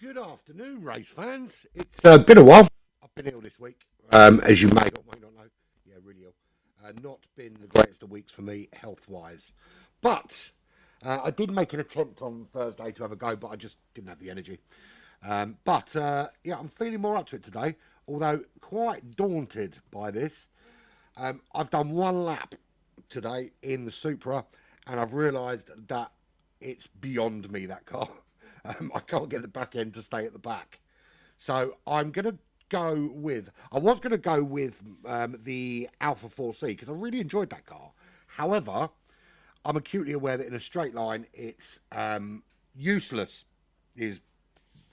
Good afternoon, race fans. It's been a while. I've been ill this week, as you may or may not know. Yeah, really ill. Not been the greatest of weeks for me health-wise. But I did make an attempt on Thursday to have a go, but I just didn't have the energy. Yeah, I'm feeling more up to it today, although quite daunted by this. I've done one lap today in the Supra, and I've realised that it's beyond me, that car. I can't get the back end to stay at the back. So I'm going to go with, I was going to go with the Alpha 4C because I really enjoyed that car. However, I'm acutely aware that in a straight line, it's useless, is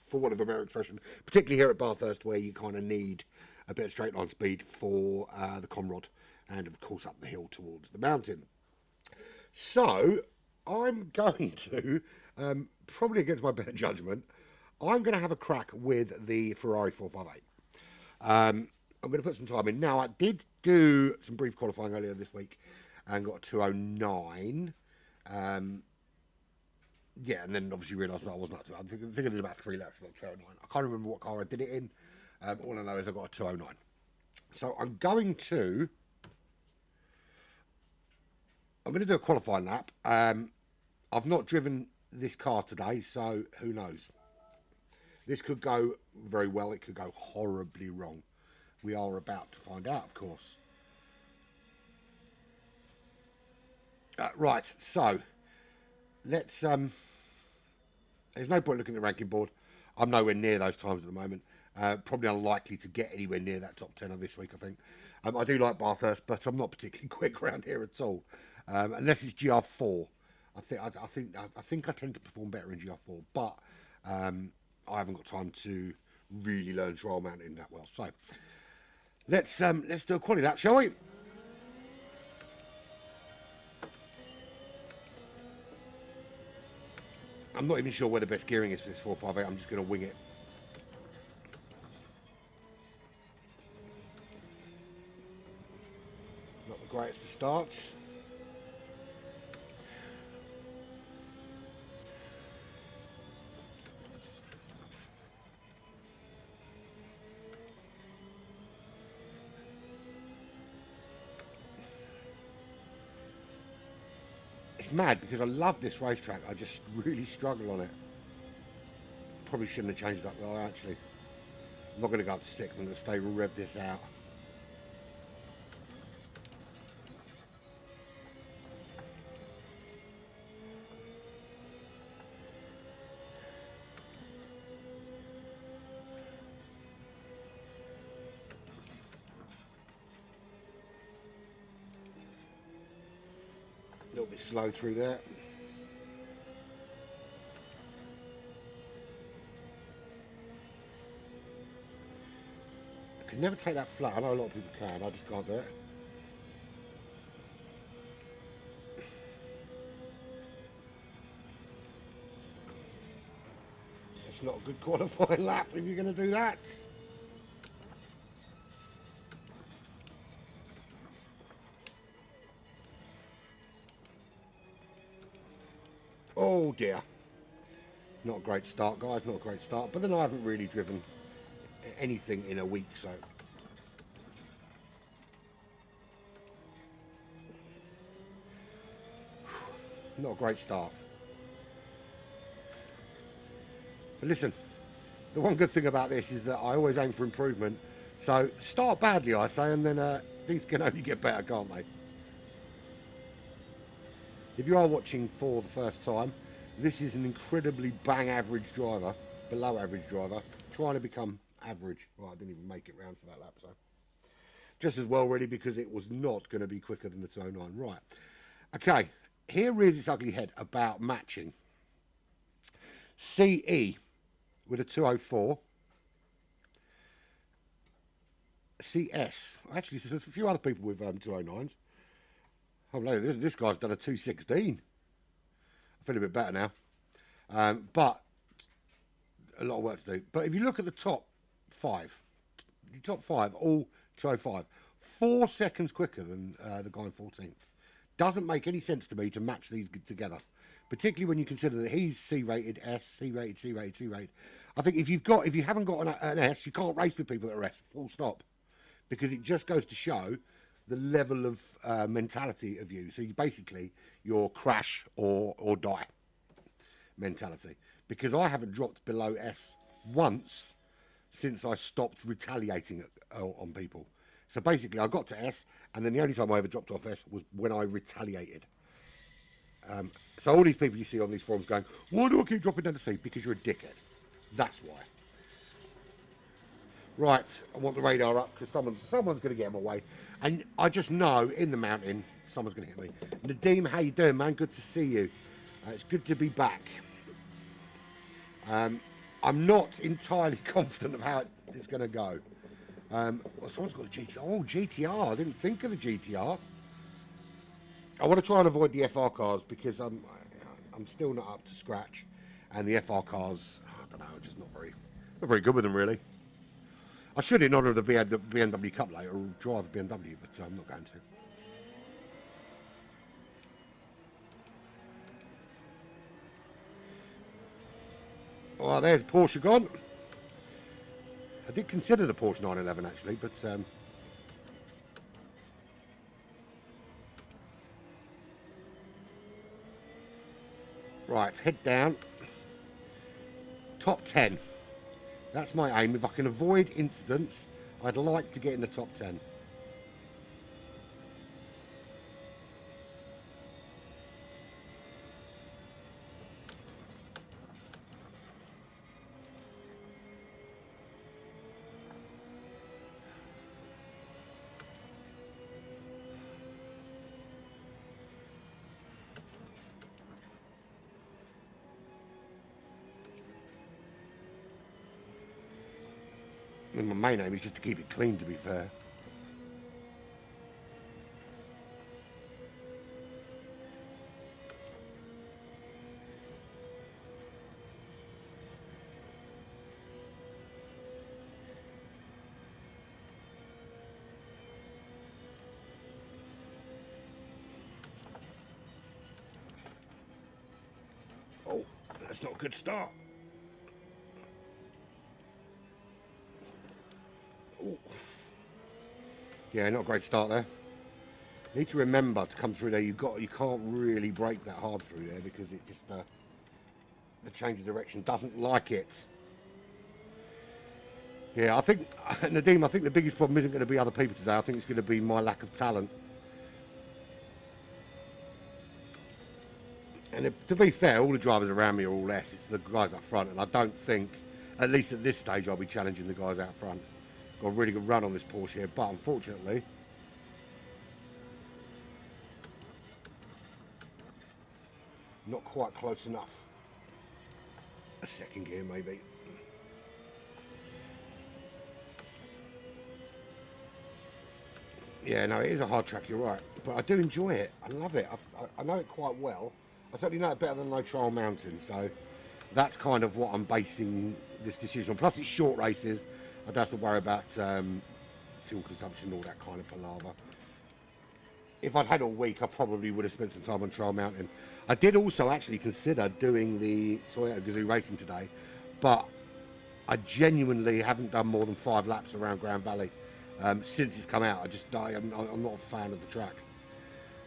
for want of a better expression, particularly here at Bathurst where you kind of need a bit of straight line speed for the Conrod and of course up the hill towards the mountain. So I'm going to, probably against my better judgment, I'm going to have a crack with the Ferrari 458. I'm going to put some time in. Now, I did do some brief qualifying earlier this week and got a 209. Yeah, and then obviously realised that I wasn't up to it. I think I did about 3 laps for 209. I can't remember what car I did it in. All I know is I got a 209. So I'm going to do a qualifying lap. I've not driven this car today, so who knows? This could go very well. It could go horribly wrong. We are about to find out, of course. Right, so let's. There's no point looking at the ranking board. I'm nowhere near those times at the moment. Probably unlikely to get anywhere near that top 10 of this week, I think. I do like Bathurst, but I'm not particularly quick around here at all, unless it's GR4. I think I tend to perform better in GR4, but I haven't got time to really learn trial mounting that well. So let's do a quality lap, shall we? I'm not even sure where the best gearing is for this 458. I'm just going to wing it. Not the greatest of starts. It's mad because I love this racetrack. I just really struggle on it. Probably shouldn't have changed that well, actually. I'm not going to go up to 6th. I'm going to stay rev this out. A little bit slow through there. I can never take that flat. I know a lot of people can. I just can't do it. It's not a good qualifying lap if you're going to do that. Oh dear. Not a great start, guys. Not a great start. But then I haven't really driven anything in a week, so. Not a great start. But listen, the one good thing about this is that I always aim for improvement. So start badly, I say, and then things can only get better, can't they? If you are watching for the first time, this is an incredibly bang average driver, below average driver, trying to become average. Well, I didn't even make it round for that lap, so. Just as well, really, because it was not going to be quicker than the 209. Right. Okay, here rears its ugly head about matching. CE with a 204. CS. Actually, there's a few other people with 209s. Oh no, this guy's done a 216. I feel a bit better now. But a lot of work to do. But if you look at the top 5, all 205, 4 seconds quicker than the guy in 14th. Doesn't make any sense to me to match these together, particularly when you consider that he's C-rated, S, C-rated, C-rated, C-rated. I think if you haven't got an S, you can't race with people that are S. Full stop, because it just goes to show the level of mentality of you. So you basically your crash or die mentality. Because I haven't dropped below S once since I stopped retaliating on people. So basically, I got to S, and then the only time I ever dropped off S was when I retaliated. So all these people you see on these forums going, why do I keep dropping down to C? Because you're a dickhead. That's why. Right, I want the radar up because someone's going to get in my way. And I just know in the mountain, someone's going to hit me. Nadeem, how you doing, man? Good to see you. It's good to be back. I'm not entirely confident of how it's going to go. Well, someone's got a GTR. Oh, GTR. I didn't think of the GTR. I want to try and avoid the FR cars because I'm still not up to scratch, and the FR cars, I don't know, just not very good with them really. I should in honour of the BMW Cup later drive a BMW, but I'm not going to. Oh, there's Porsche gone. I did consider the Porsche 911 actually, but right, head down. Top 10. That's my aim. If I can avoid incidents, I'd like to get in the top 10. I mean, my main aim is just to keep it clean, to be fair. Oh, that's not a good start. Ooh. Yeah, not a great start there. Need to remember to come through there. You can't really brake that hard through there because it just the change of direction doesn't like it. Yeah, I think Nadeem, I think the biggest problem isn't going to be other people today. I think it's going to be my lack of talent. And to be fair, all the drivers around me are all S. It's the guys up front, and I don't think, at least at this stage, I'll be challenging the guys out front. Got a really good run on this Porsche here, but unfortunately, not quite close enough. A second gear, maybe. Yeah, no, it is a hard track, you're right. But I do enjoy it. I love it. I know it quite well. I certainly know it better than No Trial Mountain, so that's kind of what I'm basing this decision on. Plus, it's short races. I don't have to worry about fuel consumption, all that kind of palaver. If I'd had all week, I probably would have spent some time on Trial Mountain. I did also actually consider doing the Toyota Gazoo Racing today, but I genuinely haven't done more than 5 laps around Grand Valley since it's come out. I'm not a fan of the track,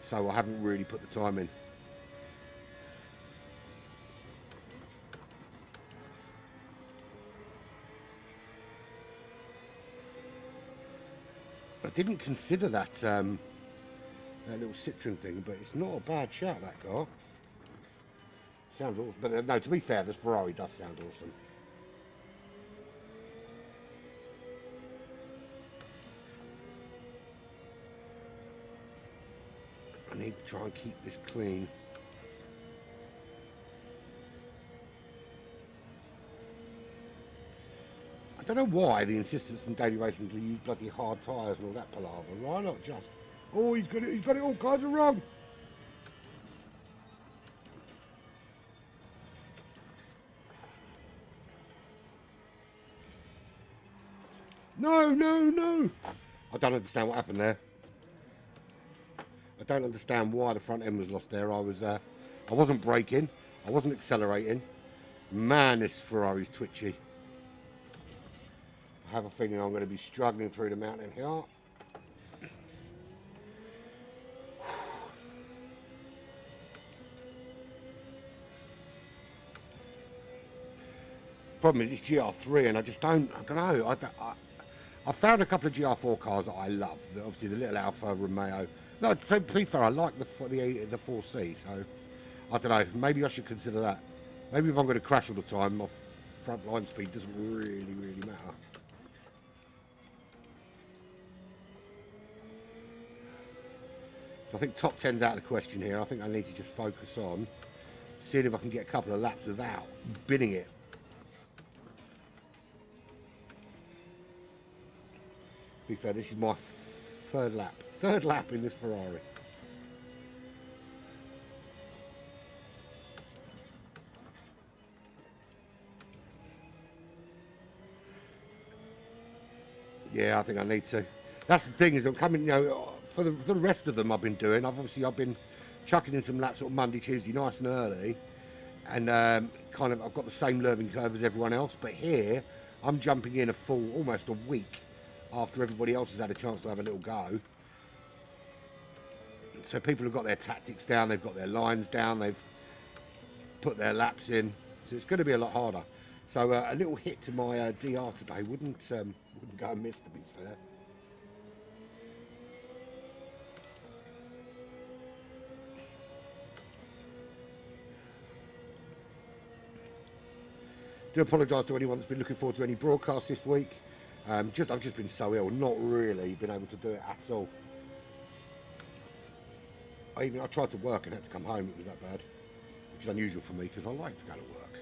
so I haven't really put the time in. I didn't consider that that little Citroen thing, but it's not a bad shout, that car. Sounds awesome. But no, to be fair, this Ferrari does sound awesome. I need to try and keep this clean. I don't know why the insistence from Daily Racing to use bloody hard tyres and all that palaver. Why not just? Oh, he's got it all kinds of wrong. No, no, no. I don't understand what happened there. I don't understand why the front end was lost there. I wasn't braking. I wasn't accelerating. Man, this Ferrari's twitchy. I have a feeling I'm going to be struggling through the mountain here. Problem is, it's GR3, and I don't know. I found a couple of GR4 cars that I love. Obviously, the little Alfa Romeo. No, to be fair, I like the 4C, so I don't know. Maybe I should consider that. Maybe if I'm going to crash all the time, my front line speed doesn't really matter. So I think top 10's out of the question here. I think I need to just focus on seeing if I can get a couple of laps without binning it. To be fair, this is my third lap in this Ferrari. Yeah, I think I need to. That's the thing, is I'm coming, you know, for the rest of them I've been chucking in some laps sort of Monday, Tuesday, nice and early, and kind of I've got the same learning curve as everyone else. But here I'm jumping in almost a week after everybody else has had a chance to have a little go. So people have got their tactics down, they've got their lines down, they've put their laps in. So it's going to be a lot harder. So a little hit to my DR today wouldn't go amiss, to be fair. Do apologise to anyone that's been looking forward to any broadcasts this week. I've just been so ill, not really been able to do it at all. I tried to work and had to come home. It was that bad, which is unusual for me because I like to go to work.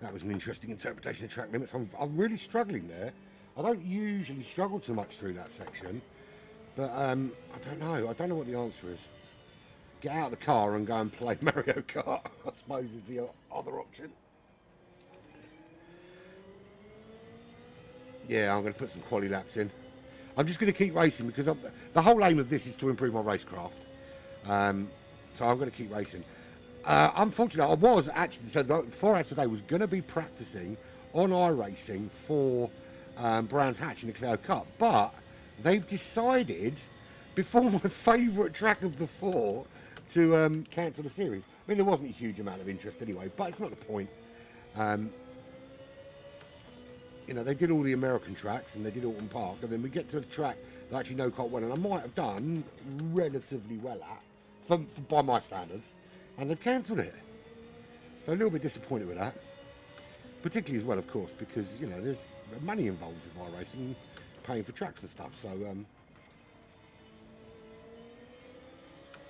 That was an interesting interpretation of track limits. I'm really struggling there. I don't usually struggle too much through that section, but I don't know. I don't know what the answer is. Get out of the car and go and play Mario Kart, I suppose, is the other option. Yeah, I'm going to put some quality laps in. I'm just going to keep racing because the whole aim of this is to improve my racecraft. So I'm going to keep racing. Unfortunately, I was actually, so the 4 hours today was going to be practicing on iRacing for Brands Hatch in the Clio Cup, but they've decided, before my favourite track of the 4, to cancel the series. I mean, there wasn't a huge amount of interest anyway, but it's not the point. You know, they did all the American tracks and they did Alton Park, and then we get to the track that I actually know quite well, and I might have done relatively well at, by my standards, and they've cancelled it. So a little bit disappointed with that. Particularly as well, of course, because, you know, there's money involved with iRacing, paying for tracks and stuff, so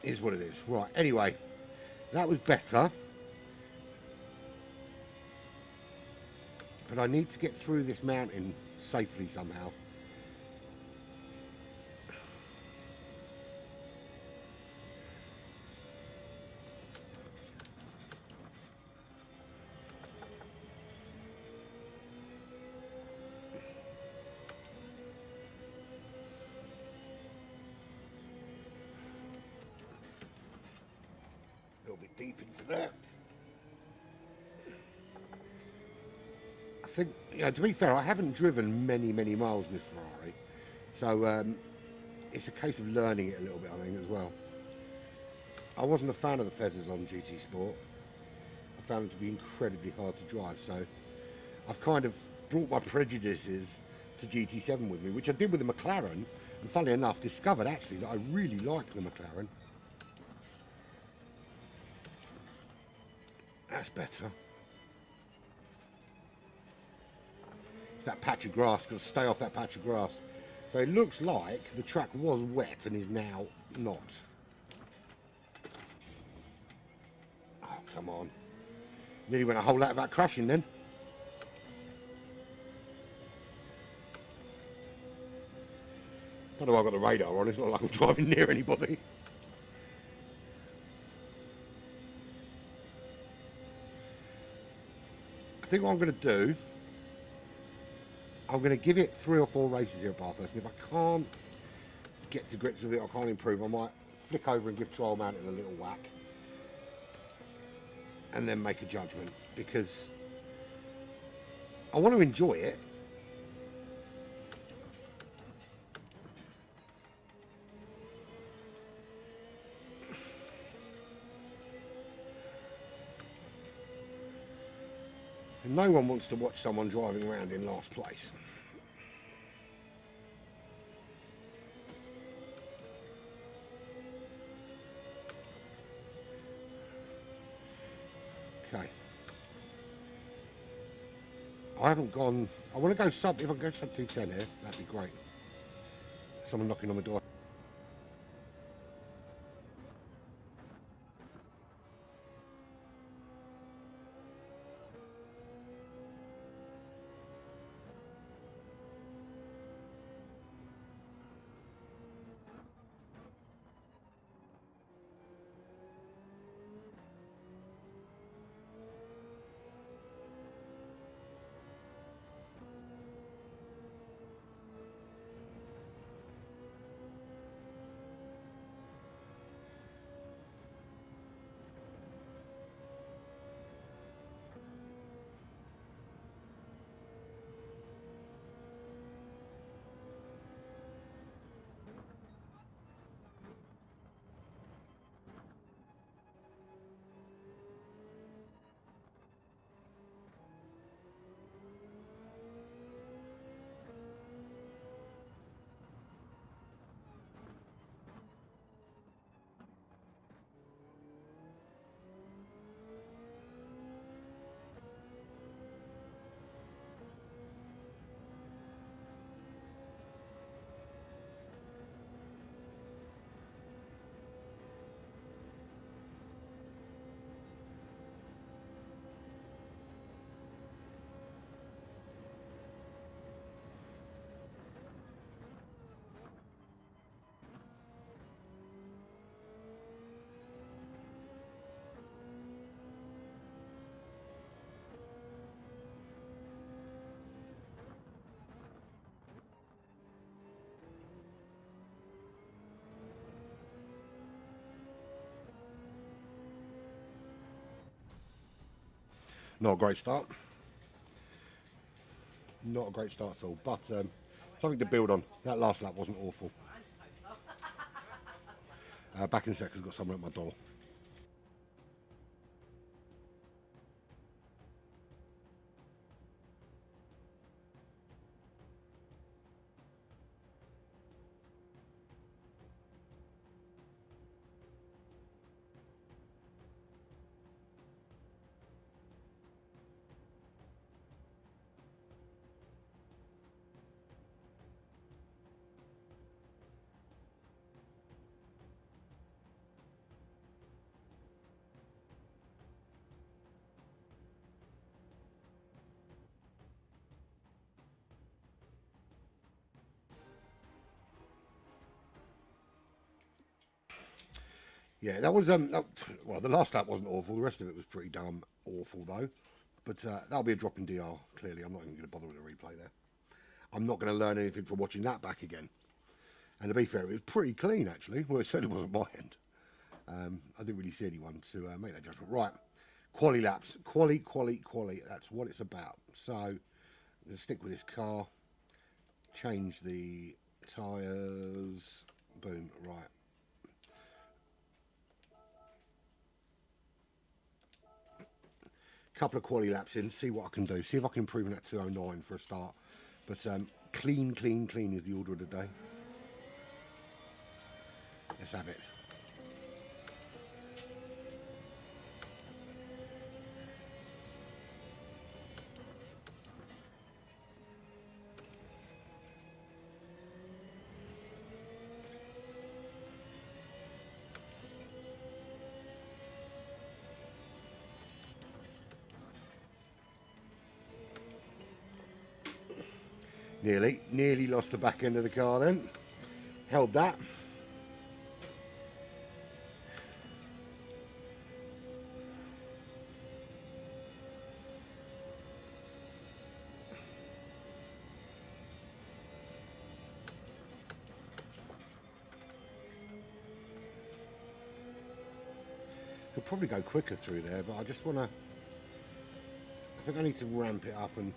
is what it is. Right, anyway, that was better. But I need to get through this mountain safely somehow. A little bit deep into there. I think, you know, to be fair, I haven't driven many miles in this Ferrari, so it's a case of learning it a little bit, I think, as well. I wasn't a fan of the feathers on GT Sport. I found them to be incredibly hard to drive, so I've kind of brought my prejudices to GT7 with me, which I did with the McLaren, and funnily enough discovered actually that I really like the McLaren. That's better. It's that patch of grass, got to stay off that patch of grass. So it looks like the track was wet and is now not. Oh, come on. Nearly went a whole lot about crashing then. Don't know why I've got the radar on, it's not like I'm driving near anybody. I think what I'm going to do, I'm going to give it 3 or 4 races here at Bathurst, and if I can't get to grips with it, I can't improve, I might flick over and give Trial Mountain a little whack. and then make a judgment, because I want to enjoy it. And no one wants to watch someone driving around in last place. Okay. I haven't gone. I want to go sub. If I can go sub 210 here, that'd be great. Someone knocking on my door. Not a great start. Not a great start at all, but something to build on. That last lap wasn't awful. Back in a sec, 'cause I've got someone at my door. Yeah, that was well, the last lap wasn't awful. The rest of it was pretty damn awful though. But that'll be a drop in DR. Clearly, I'm not even going to bother with a replay there. I'm not going to learn anything from watching that back again. And to be fair, it was pretty clean actually. Well, it certainly wasn't my end. I didn't really see anyone to make that judgment. Right, quali laps, quali. That's what it's about. So let's stick with this car. Change the tyres. Boom. Right. Couple of quali laps in, see what I can do. See if I can improve on that 209 for a start. But clean is the order of the day. Let's have it. Nearly lost the back end of the car then. Held that. Could probably go quicker through there, but I just want to... I think I need to ramp it up, and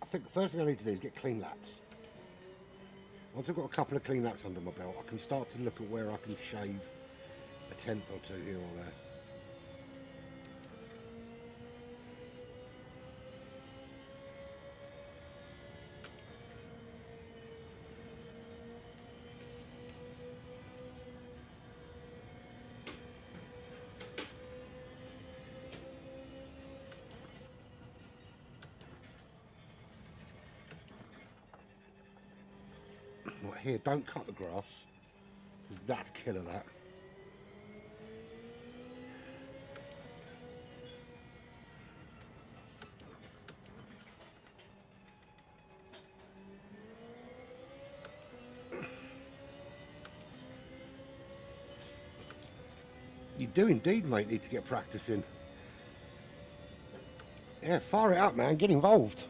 I think the first thing I need to do is get clean laps. Once I've got a couple of clean laps under my belt, I can start to look at where I can shave a tenth or two here or there. Right here, don't cut the grass, because that's killer, that. You do indeed, mate, need to get practicing. Yeah, fire it up, man, get involved.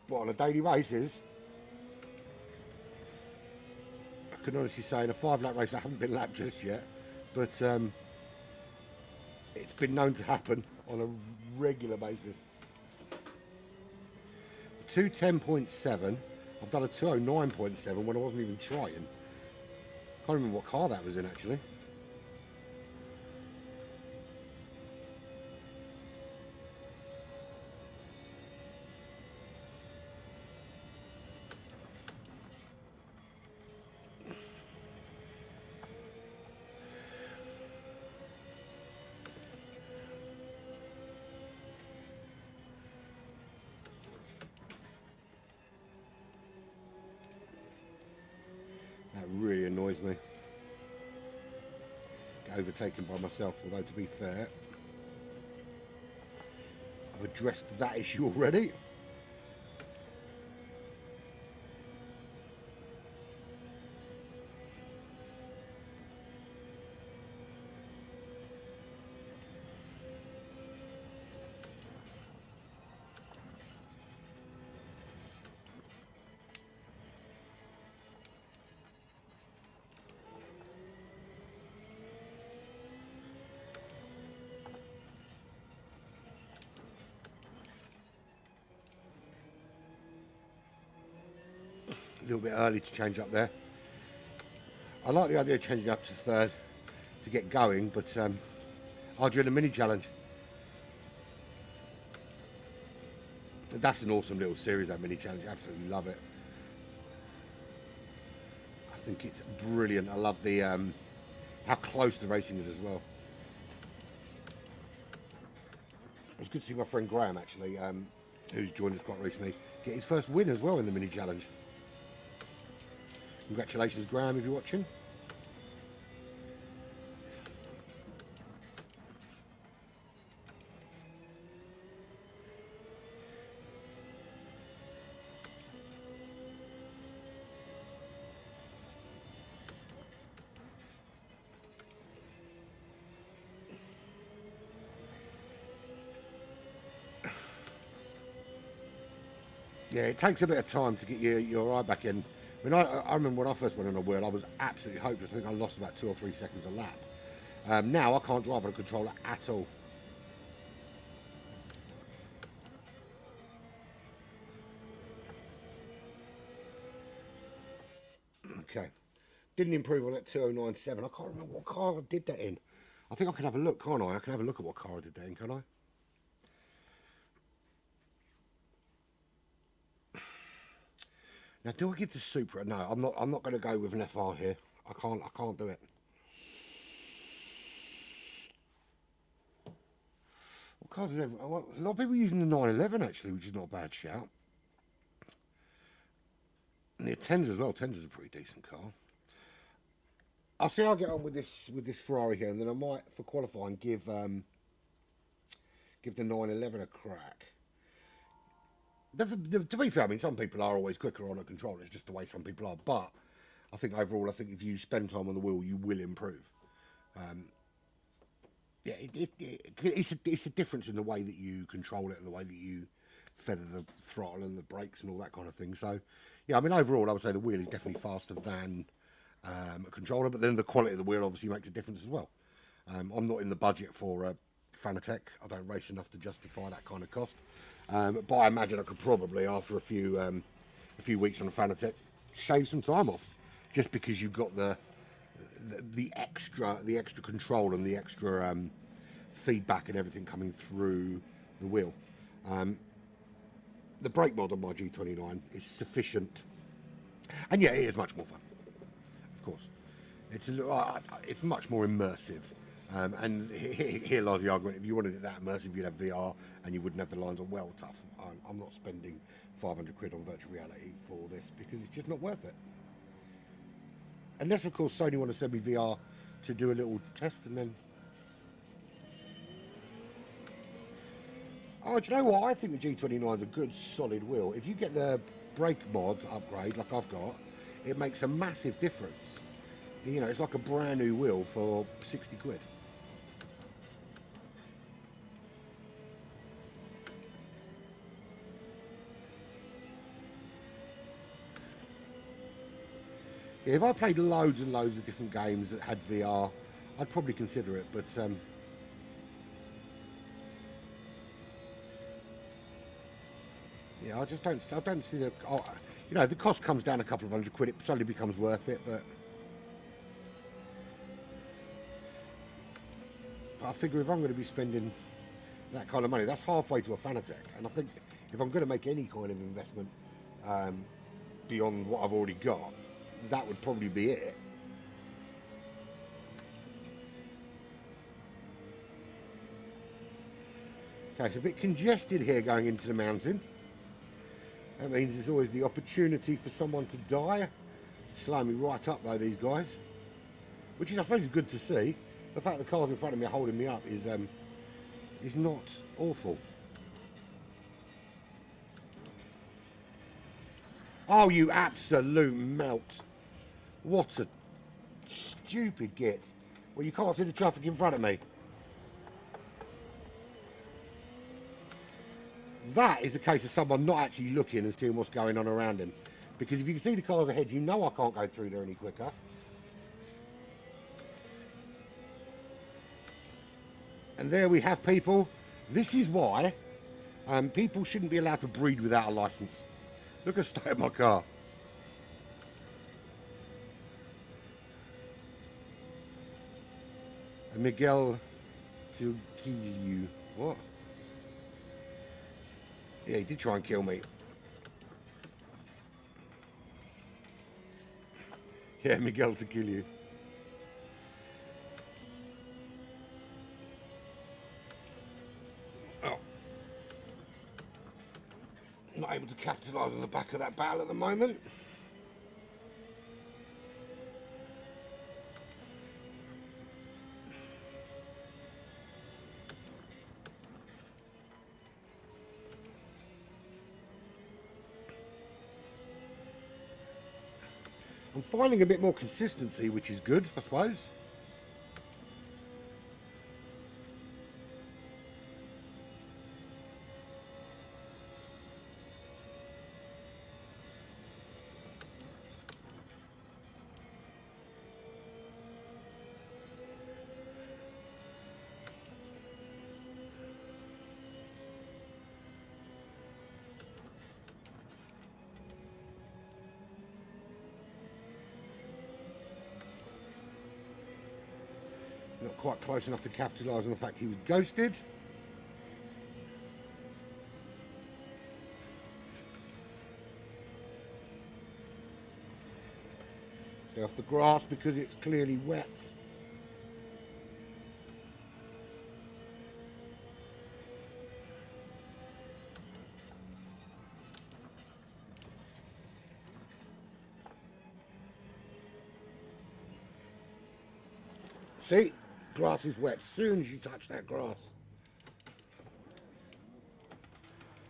What, on a daily basis? I can honestly say in a 5-lap race I haven't been lapped just yet, but it's been known to happen on a regular basis. 2:10.7. I've done a 2:09.7 when I wasn't even trying. Can't remember what car that was in actually. That really annoys me. Get overtaken by myself, although to be fair, I've addressed that issue already. A little bit early to change up there. I like the idea of changing up to third to get going, but I'll do the mini challenge. That's an awesome little series, that mini challenge. Absolutely love it. I think it's brilliant. I love the how close the racing is as well. It was good to see my friend Graham actually, who's joined us quite recently, get his first win as well in the mini challenge. Congratulations, Graham, if you're watching. Yeah, it takes a bit of time to get your eye back in. I mean, I remember when I first went on a wheel, I was absolutely hopeless. I think I lost about 2 or 3 seconds a lap. Now I can't drive on a controller at all. Okay. Didn't improve on that 2097. I can't remember what car I did that in. I think I can have a look, can't I? I can have a look at what car I did that in, can I? Now, do I give the Supra? No, I'm not going to go with an FR here. I can't do it. What cars is there? A lot of people using the 911 actually, which is not a bad shout. And the Tenza as well. Tenza's a pretty decent car. I'll see how I get on with this Ferrari here, and then I might, for qualifying, give give the 911 a crack. To be fair, I mean, some people are always quicker on a controller. It's just the way some people are. But I think overall, I think if you spend time on the wheel, you will improve. Yeah, it's a difference in the way that you control it and the way that you feather the throttle and the brakes and all that kind of thing. So, yeah, I mean, overall, I would say the wheel is definitely faster than a controller. But then the quality of the wheel obviously makes a difference as well. I'm not in the budget for a Fanatec. I don't race enough to justify that kind of cost. But I imagine I could probably, after a few weeks on a Fanatec, shave some time off, just because you've got the extra control and the extra feedback and everything coming through the wheel. The brake mod on my G29 is sufficient, and yeah, it is much more fun. Of course, it's much more immersive. And here lies the argument: if you wanted it that immersive, you'd have VR, and you wouldn't have the lines on. Well, tough. I'm not spending 500 quid on virtual reality for this because it's just not worth it. Unless, of course, Sony want to send me VR to do a little test and then... Oh, do you know what? I think the G29 is a good, solid wheel. If you get the brake mod upgrade, like I've got, it makes a massive difference. You know, it's like a brand new wheel for 60 quid. If I played loads and loads of different games that had VR, I'd probably consider it, but yeah, I don't see the, you know, the cost comes down a couple of hundred quid, it suddenly becomes worth it, but I figure if I'm going to be spending that kind of money, that's halfway to a Fanatec, and I think if I'm going to make any kind of investment beyond what I've already got, that would probably be it. Okay, it's a bit congested here going into the mountain. That means there's always the opportunity for someone to die. Slow me right up though, these guys. Which is, I suppose, good to see. The fact the cars in front of me are holding me up is not awful. Oh, you absolute melt. What a stupid git. Well, you can't see the traffic in front of me. That is a case of someone not actually looking and seeing what's going on around him. Because if you can see the cars ahead, you know I can't go through there any quicker. And there we have people. This is why people shouldn't be allowed to breed without a license. Look at the state of my car. And Miguel to kill you. What? Yeah, he did try and kill me. Yeah, Miguel to kill you. Oh. Not able to capitalise on the back of that barrel at the moment. I'm finding a bit more consistency, which is good, I suppose. Not quite close enough to capitalise on the fact he was ghosted. Stay off the grass because it's clearly wet. See? Grass is wet. As soon as you touch that grass.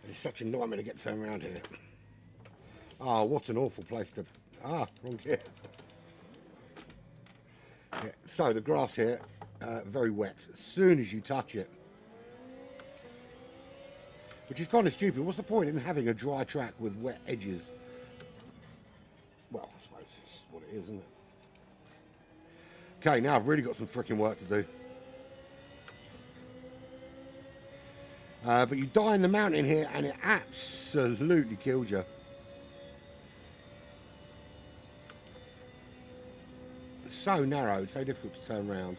It's such a nightmare to get turned around here. Oh, what an awful place to... Ah, wrong gear. Yeah, so the grass here, very wet. As soon as you touch it, which is kind of stupid. What's the point in having a dry track with wet edges? Well, I suppose it's what it is, isn't it? Okay, now I've really got some freaking work to do. But you die in the mountain here and it absolutely killed you. It's so narrow, it's so difficult to turn around.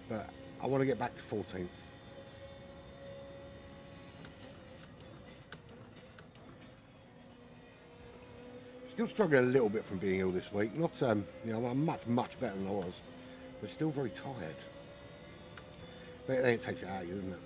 But I want to get back to 14th. Still struggling a little bit from being ill this week. Not, you know, I'm much better than I was, but still very tired. But then it takes it out of you, doesn't it?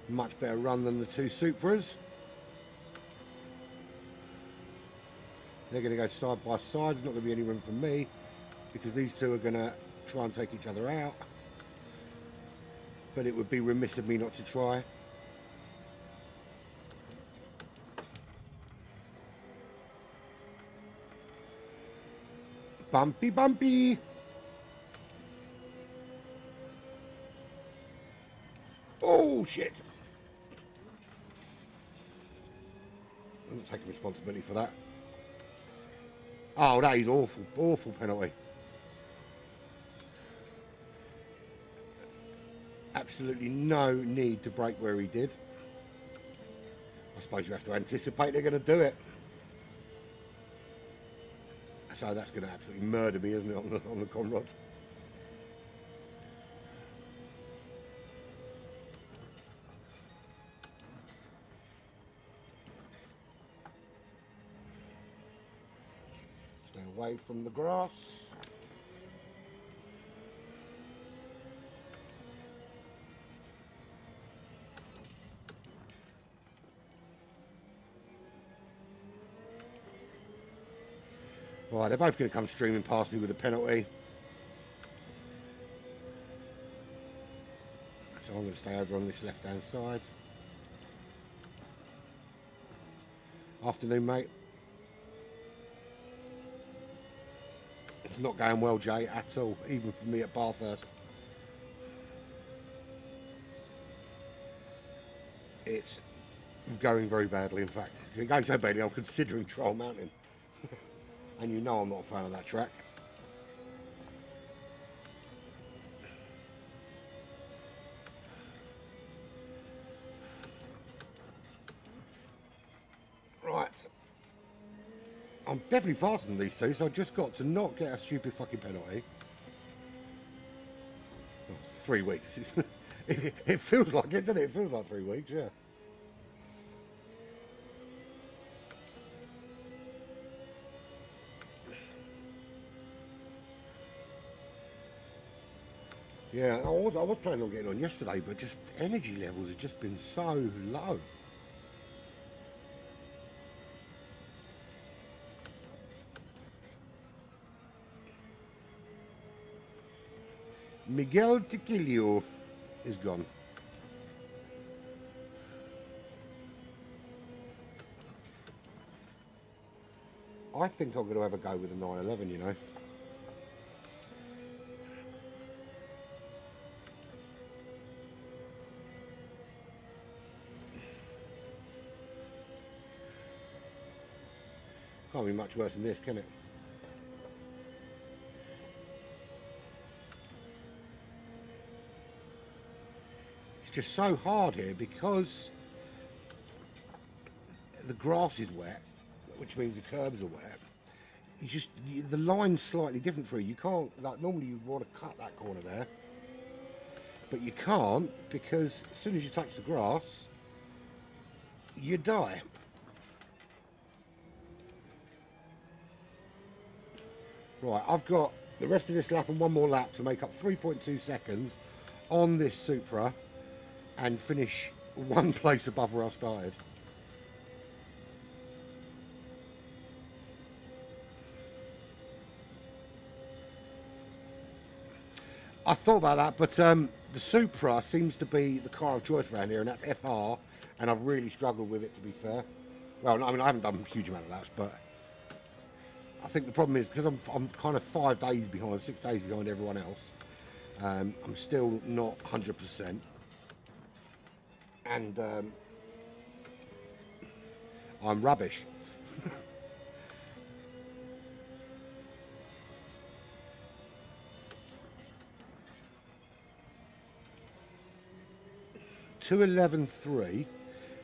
Much better run than the two Supras. They're going to go side by side. There's not going to be any room for me because these two are going to try and take each other out. But it would be remiss of me not to try. Bumpy, bumpy. Oh, shit. I'm not taking responsibility for that. Oh, that is awful, awful penalty. Absolutely no need to brake where he did. I suppose you have to anticipate they're going to do it. So that's going to absolutely murder me, isn't it, on the Conrod? Stay away from the grass. Right, they're both going to come streaming past me with a penalty. So I'm going to stay over on this left-hand side. Afternoon, mate. It's not going well, Jay, at all, even for me at Bathurst. It's going very badly, in fact. It's going so badly, I'm considering Trial Mountain. And you know I'm not a fan of that track. Right. I'm definitely faster than these two, so I've just got to not get a stupid fucking penalty. Oh, 3 weeks. It feels like it, doesn't it? It feels like 3 weeks, yeah. Yeah, I was planning on getting on yesterday, but just energy levels have just been so low. Miguel Tiquillo is gone. I think I'm going to have a go with the 911, you know. Can't be much worse than this, can it? It's just so hard here because the grass is wet, which means the curbs are wet. The line's slightly different for you. You can't, like, normally you want to cut that corner there, but you can't because as soon as you touch the grass, you die. Right, I've got the rest of this lap and one more lap to make up 3.2 seconds on this Supra and finish one place above where I started. I thought about that, but the Supra seems to be the car of choice around here, and that's FR, and I've really struggled with it, to be fair. Well, I mean, I haven't done a huge amount of laps, but I think the problem is because I'm kind of 5 days behind, 6 days behind everyone else. I'm still not 100%, and I'm rubbish. 2:11.3.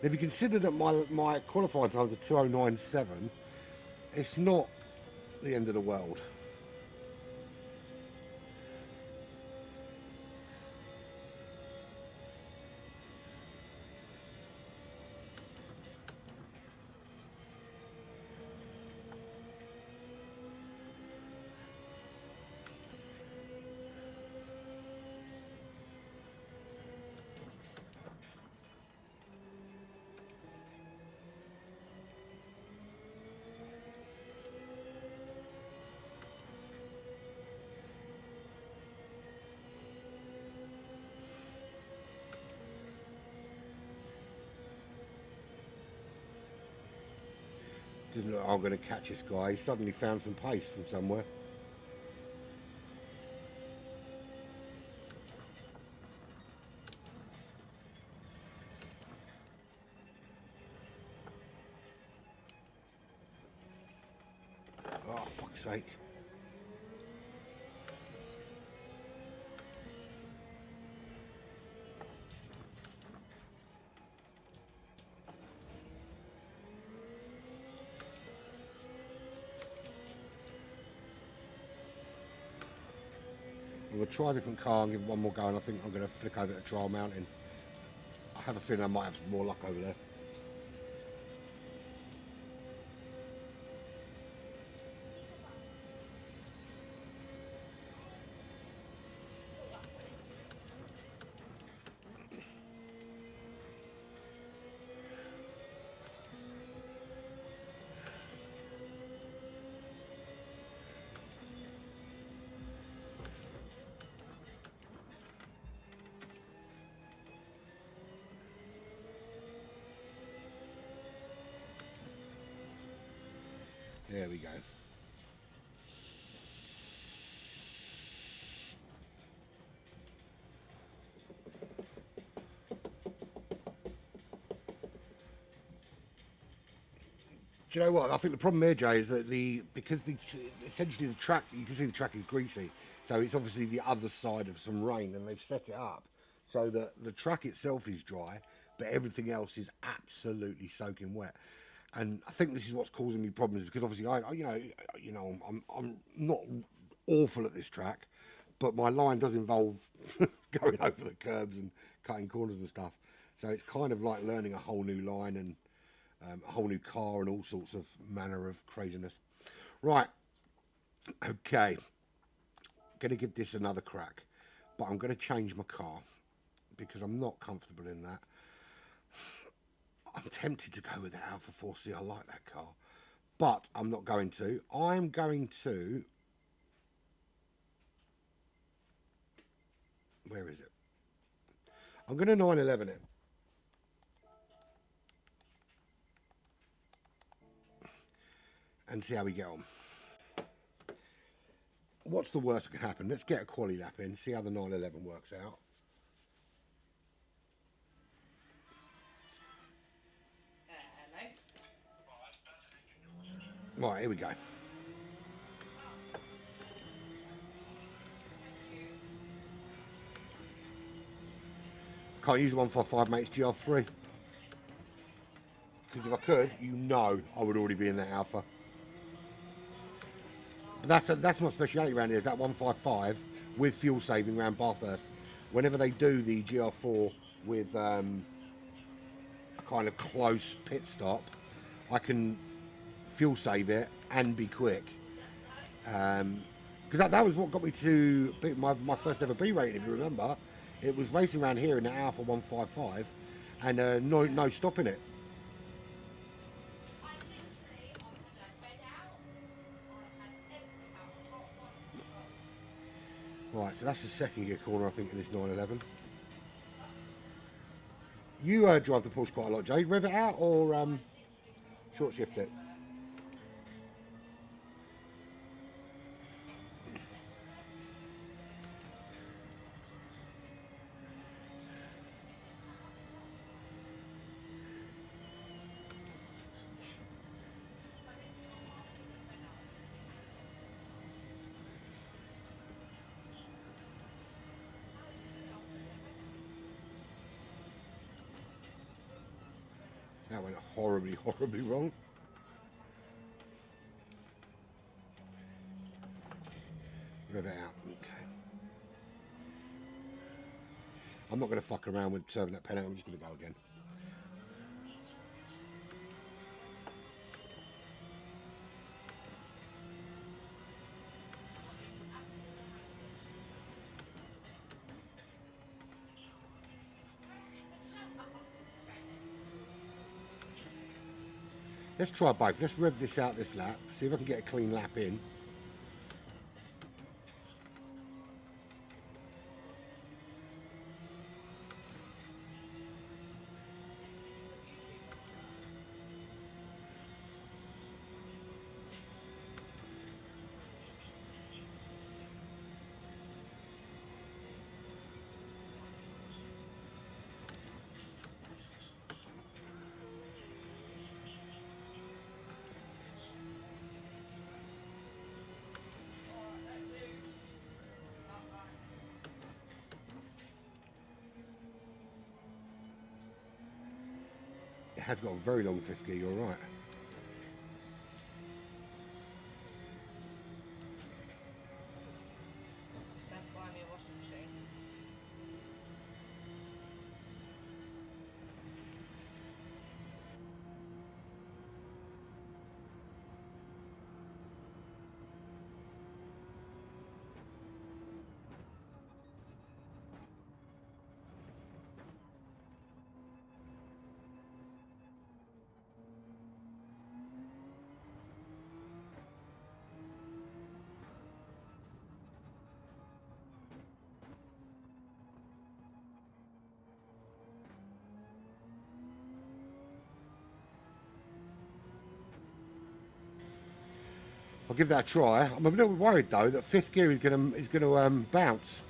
If you consider that my qualifying times are 2:09.7, it's not the end of the world. Doesn't look like I'm going to catch this guy. He suddenly found some pace from somewhere. Oh, fuck's sake. I'm going to try a different car and give it one more go, and I think I'm going to flick over to Trial Mountain. I have a feeling I might have some more luck over there. There we go. Do you know what? I think the problem here, Jay, is that essentially the track, you can see the track is greasy, so it's obviously the other side of some rain, and they've set it up so that the track itself is dry, but everything else is absolutely soaking wet. And I think this is what's causing me problems because obviously I'm not awful at this track, but my line does involve going over the curbs and cutting corners and stuff. So it's kind of like learning a whole new line and a whole new car and all sorts of manner of craziness. Right, okay, going to give this another crack, but I'm going to change my car because I'm not comfortable in that. I'm tempted to go with the Alpha 4C. I like that car, but I'm not going to. I'm going to. Where is it? I'm going to 911 it. And see how we get on. What's the worst that can happen? Let's get a quali lap in, see how the 911 works out. Hello. Right, here we go. Can't use 155, mate, it's GR3. Because if I could, I would already be in that Alpha. But that's my speciality around here, is that 155 with fuel saving around Bathurst. Whenever they do the GR4 with a kind of close pit stop, I can fuel save it and be quick. Because that was what got me to my first ever B rating, if you remember. It was racing around here in the Alpha 155 and no stopping it. Right, so that's the second gear corner, I think, in this 911. You drive the Porsche quite a lot, Jade. Rev it out or short shift it? That went horribly, horribly wrong. Rev it out. Okay. I'm not going to fuck around with serving that pen out. I'm just going to go again. Let's try both. Let's rev this out this lap. See if I can get a clean lap in. It has got a very long fifth gear, you're right. Don't buy me a washing machine. I'll give that a try. I'm a little worried though that fifth gear is gonna bounce.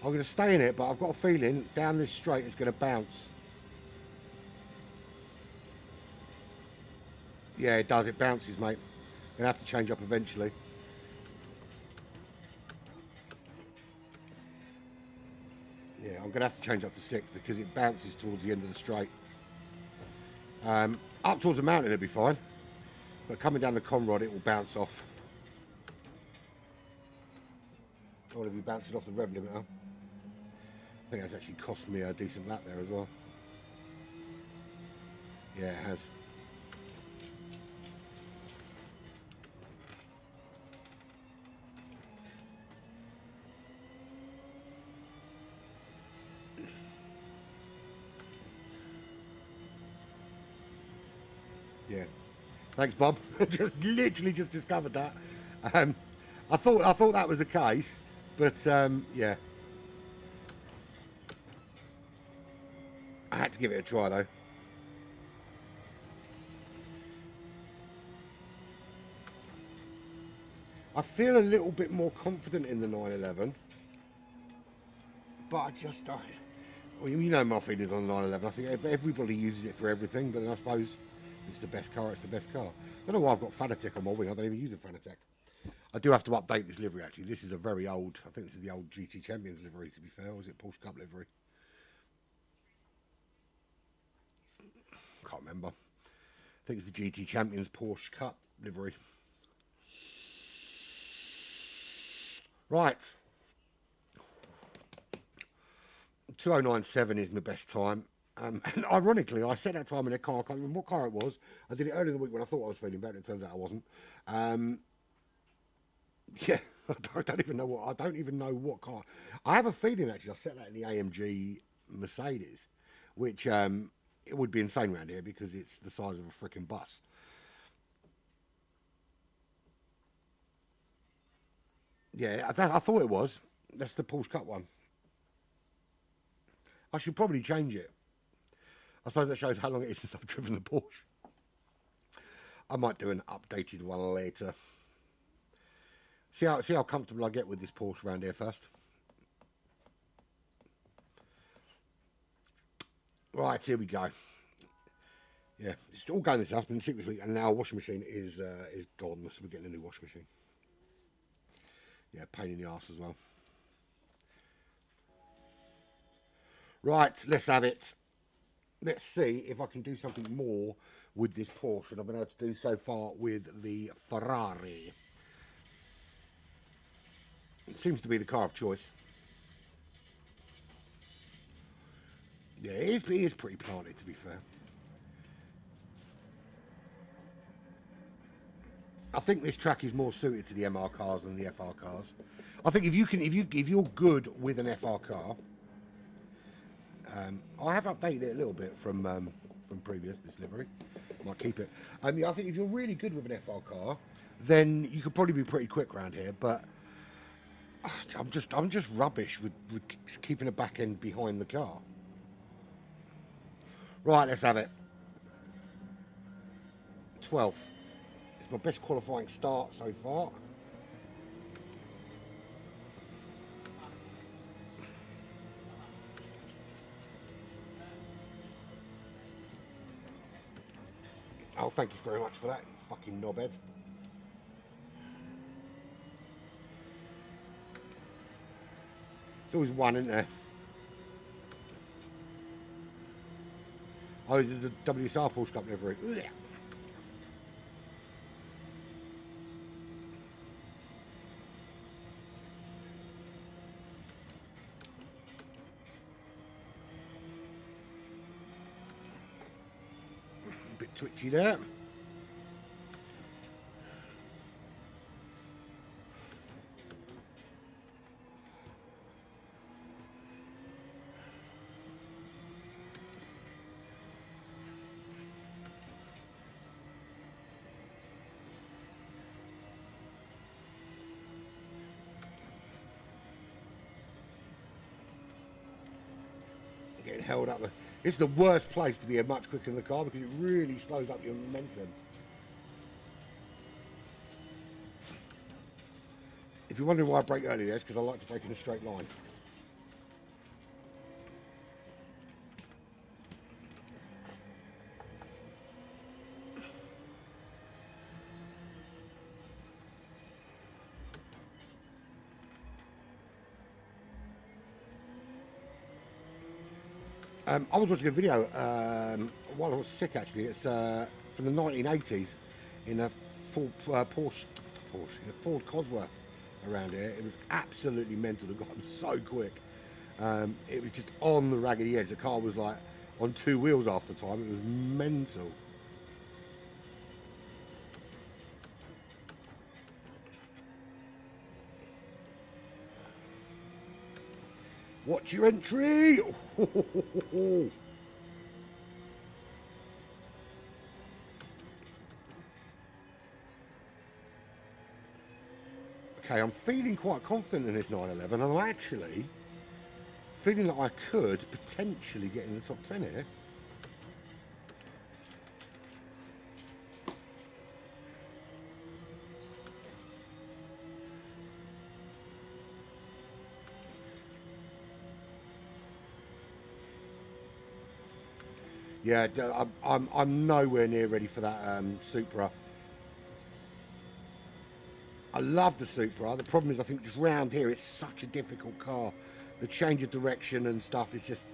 I'm gonna stay in it, but I've got a feeling down this straight it's gonna bounce. Yeah, it does. It bounces, mate. I'm gonna have to change up eventually. Yeah, I'm gonna have to change up to sixth because it bounces towards the end of the straight. Up towards the mountain it'll be fine, but coming down the conrod it will bounce off. I want to be bouncing off the rev limiter. I think that's actually cost me a decent lap there as well. Yeah, it has. Yeah. Thanks, Bob. Just literally just discovered that. I thought that was the case, but yeah. I had to give it a try though. I feel a little bit more confident in the 911, but I just well, you know my feelings on the 911. I think everybody uses it for everything, but then I suppose it's the best car. It's the best car. I don't know why I've got Fanatec on my wing. I don't even use a Fanatec. I do have to update this livery actually. This is a very old. I think this is the old GT Champions livery. To be fair, or is it Porsche Cup livery? Can't remember. I think it's the GT Champions Porsche Cup livery. Right. 2097 is my best time. And ironically, I set that time in a car. I can't remember what car it was. I did it earlier in the week when I thought I was feeling better. It turns out I wasn't. Yeah, I don't even know what car. I have a feeling actually I set that in the AMG Mercedes, which it would be insane around here because it's the size of a freaking bus. Yeah, I thought it was. That's the Porsche Cup one. I should probably change it. I suppose that shows how long it is since I've driven the Porsche. I might do an updated one later. See how comfortable I get with this Porsche around here first. Right, here we go. Yeah, it's all going this afternoon, sick this week, and now our washing machine is gone, so we're getting a new washing machine. Yeah, pain in the arse as well. Right, let's have it. Let's see if I can do something more with this Porsche than I've been able to do so far with the Ferrari. It seems to be the car of choice. Yeah, it is pretty planted, to be fair. I think this track is more suited to the MR cars than the FR cars. I think if you're good with an FR car, I have updated it a little bit from previous this livery. Might keep it. Yeah, I think if you're really good with an FR car, then you could probably be pretty quick around here. But I'm just rubbish with keeping a back end behind the car. Right, let's have it. 12th. It's my best qualifying start so far. Oh, thank you very much for that, you fucking knobhead. There's always one, isn't there? Oh, is it the WSR Porsche Cup livery? Ugh. A bit twitchy there. Getting held up. It's the worst place to be much quicker in the car because it really slows up your momentum. If you're wondering why I brake early, that's because I like to brake in a straight line. I was watching a video while I was sick actually. It's from the 1980s in a Ford, Porsche, in a Ford Cosworth around here. It was absolutely mental. The guy was so quick. It was just on the raggedy edge. The car was like on two wheels half the time. It was mental. Watch your entry! Okay, I'm feeling quite confident in this 911, and I'm actually feeling that I could potentially get in the top 10 here. Yeah, I'm nowhere near ready for that Supra. I love the Supra. The problem is I think just round here it's such a difficult car. The change of direction and stuff is just...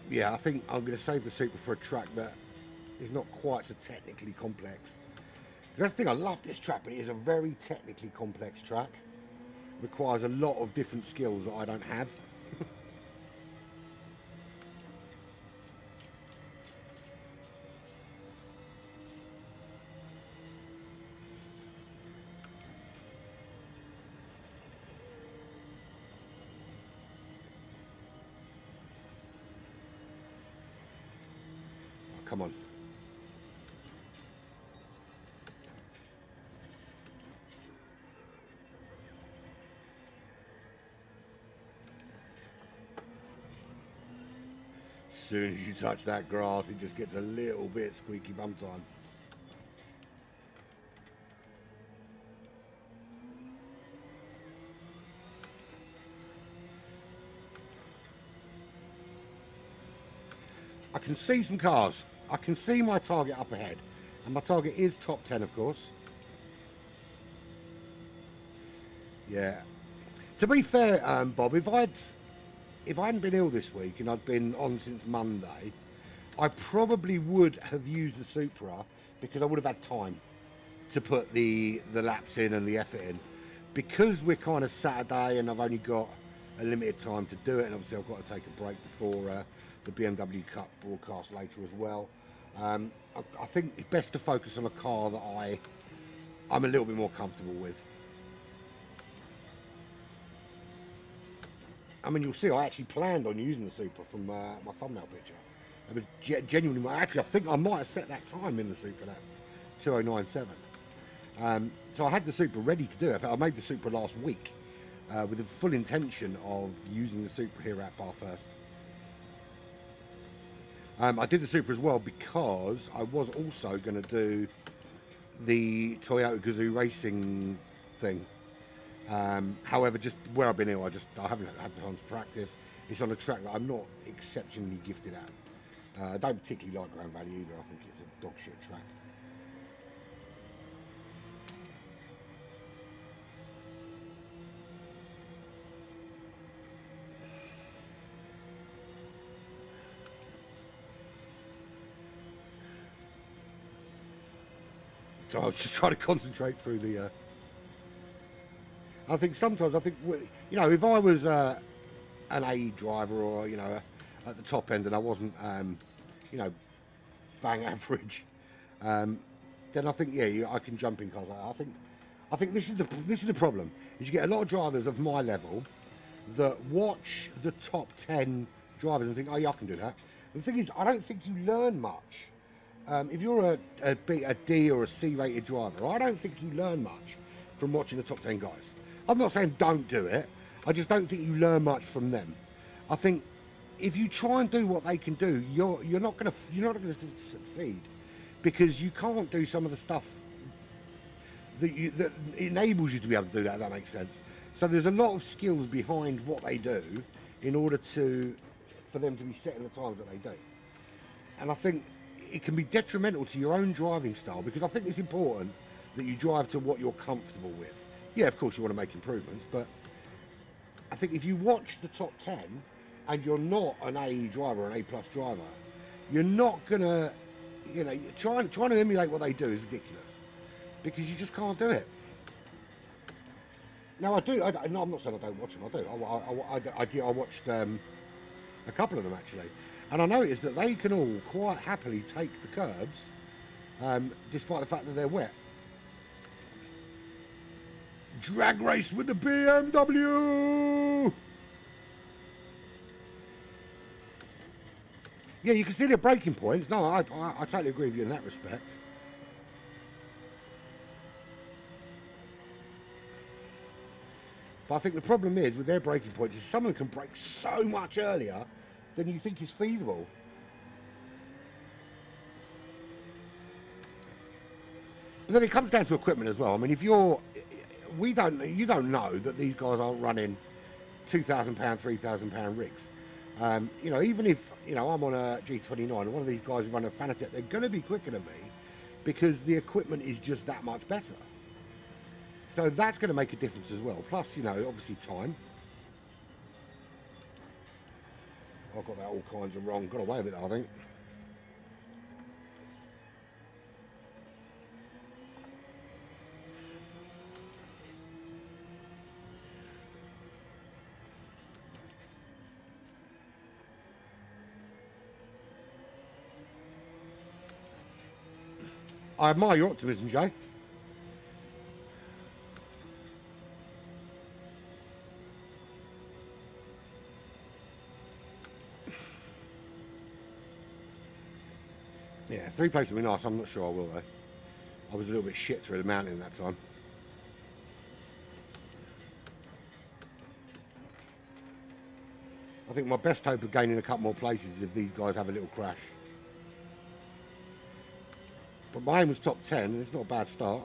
yeah, I think I'm going to save the Supra for a track that is not quite so technically complex. That's the thing, I love this track, but it is a very technically complex track. Requires a lot of different skills that I don't have. come on. As soon as you touch that grass, it just gets a little bit squeaky bum time. I can see some cars. I can see my target up ahead. And my target is top 10, of course. Yeah. To be fair, Bob, if I hadn't been ill this week and I'd been on since Monday, I probably would have used the Supra because I would have had time to put the laps in and the effort in. Because we're kind of Saturday and I've only got a limited time to do it, and obviously I've got to take a break before the BMW Cup broadcast later as well. I think it's best to focus on a car that I'm a little bit more comfortable with. I mean, you'll see I actually planned on using the Supra from my thumbnail picture. It was genuinely, actually I think I might have set that time in the Supra, that 2097. So I had the Supra ready to do it. I made the Supra last week with the full intention of using the Supra here at Bathurst. I did the Supra as well because I was also going to do the Toyota Gazoo racing thing. However, just where I've been ill, I haven't had time to practice. It's on a track that I'm not exceptionally gifted at. I don't particularly like Grand Valley either. I think it's a dog shit track. So I was just trying to concentrate through the... I think sometimes, you know, if I was an A driver or, you know, at the top end and I wasn't, you know, bang average, then I think, yeah, I can jump in cars. I think this is the problem, is you get a lot of drivers of my level that watch the top 10 drivers and think, oh yeah, I can do that. The thing is, I don't think you learn much. If you're a D or a C rated driver, I don't think you learn much from watching the top 10 guys. I'm not saying don't do it. I just don't think you learn much from them. I think if you try and do what they can do, you're not going to succeed, because you can't do some of the stuff that enables you to be able to do that. If that makes sense. So there's a lot of skills behind what they do in order for them to be setting the times that they do. And I think it can be detrimental to your own driving style, because I think it's important that you drive to what you're comfortable with. Yeah, of course you want to make improvements, but I think if you watch the top 10 and you're not an A driver, an A plus driver, you're not gonna, you know, trying to emulate what they do is ridiculous, because you just can't do it. Now no, I'm not saying I don't watch them. I do. I watched a couple of them actually, and I noticed that they can all quite happily take the curbs, despite the fact that they're wet. Drag race with the BMW. Yeah, you can see their braking points. No, I totally agree with you in that respect. But I think the problem is with their braking points is some of them can brake so much earlier than you think is feasible. But then it comes down to equipment as well. I mean, if you don't know that these guys aren't running £2,000, £3,000 rigs. You know, even if, you know, I'm on a G29 and one of these guys run a Fanatec, they're going to be quicker than me because the equipment is just that much better. So that's going to make a difference as well. Plus, you know, obviously time. I've got that all kinds of wrong. Got away with it, I think. I admire your optimism, Jay. Yeah, 3 places would be nice. I'm not sure I will though. I was a little bit shit through the mountain that time. I think my best hope of gaining a couple more places is if these guys have a little crash. But my aim was top 10, and it's not a bad start.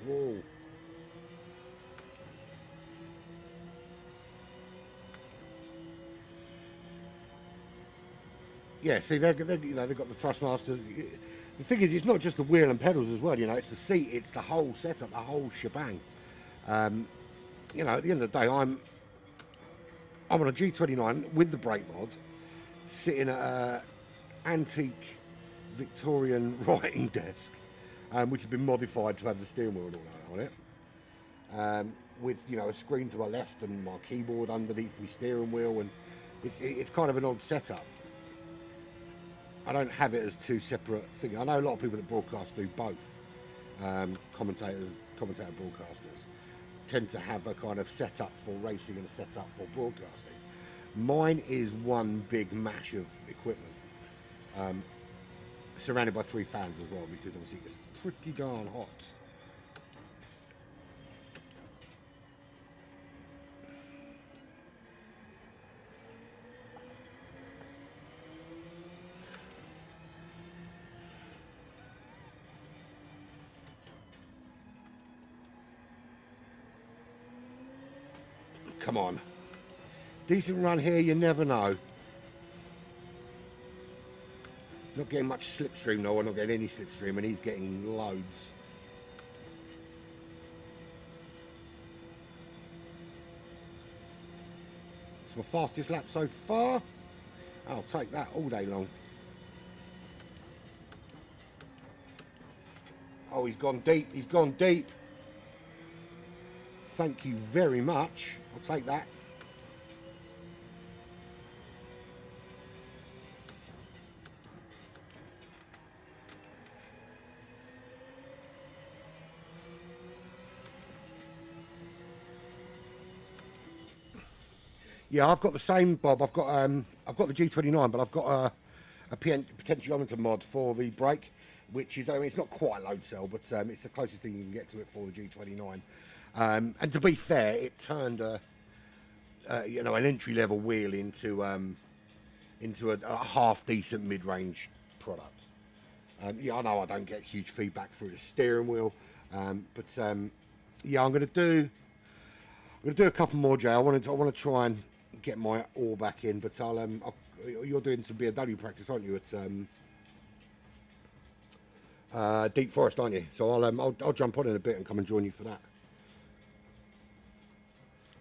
Whoa. Yeah, see, they've got the Thrustmasters. The thing is, it's not just the wheel and pedals as well. It's the seat, it's the whole setup, the whole shebang. Um, at the end of the day, I'm on a G29 with the brake mod, sitting at a antique Victorian writing desk, which has been modified to have the steering wheel and all that on it. With a screen to my left and my keyboard underneath my steering wheel, and it's kind of an odd setup. I don't have it as two separate things. I know a lot of people that broadcast do both. Commentator broadcasters tend to have a kind of setup for racing and a setup for broadcasting. Mine is one big mash of equipment, surrounded by 3 fans as well, because obviously it's pretty darn hot. Come on. Decent run here, you never know. Not getting much slipstream though, I'm not getting any slipstream, and he's getting loads. It's my fastest lap so far. I'll take that all day long. Oh, he's gone deep, he's gone deep. Thank you very much. I'll take that. Yeah, I've got the same, Bob. I've got the G29, but I've got a potentiometer mod for the brake, which is, it's not quite a load cell, but it's the closest thing you can get to it for the G29. And to be fair, it turned an entry level wheel into a half decent mid range product. Yeah, I know I don't get huge feedback through the steering wheel, but yeah, I'm gonna do a couple more, Jay. I want to try and get my ore back in, but you're doing some BMW practice, aren't you? At Deep Forest, aren't you? So I'll jump on in a bit and come and join you for that.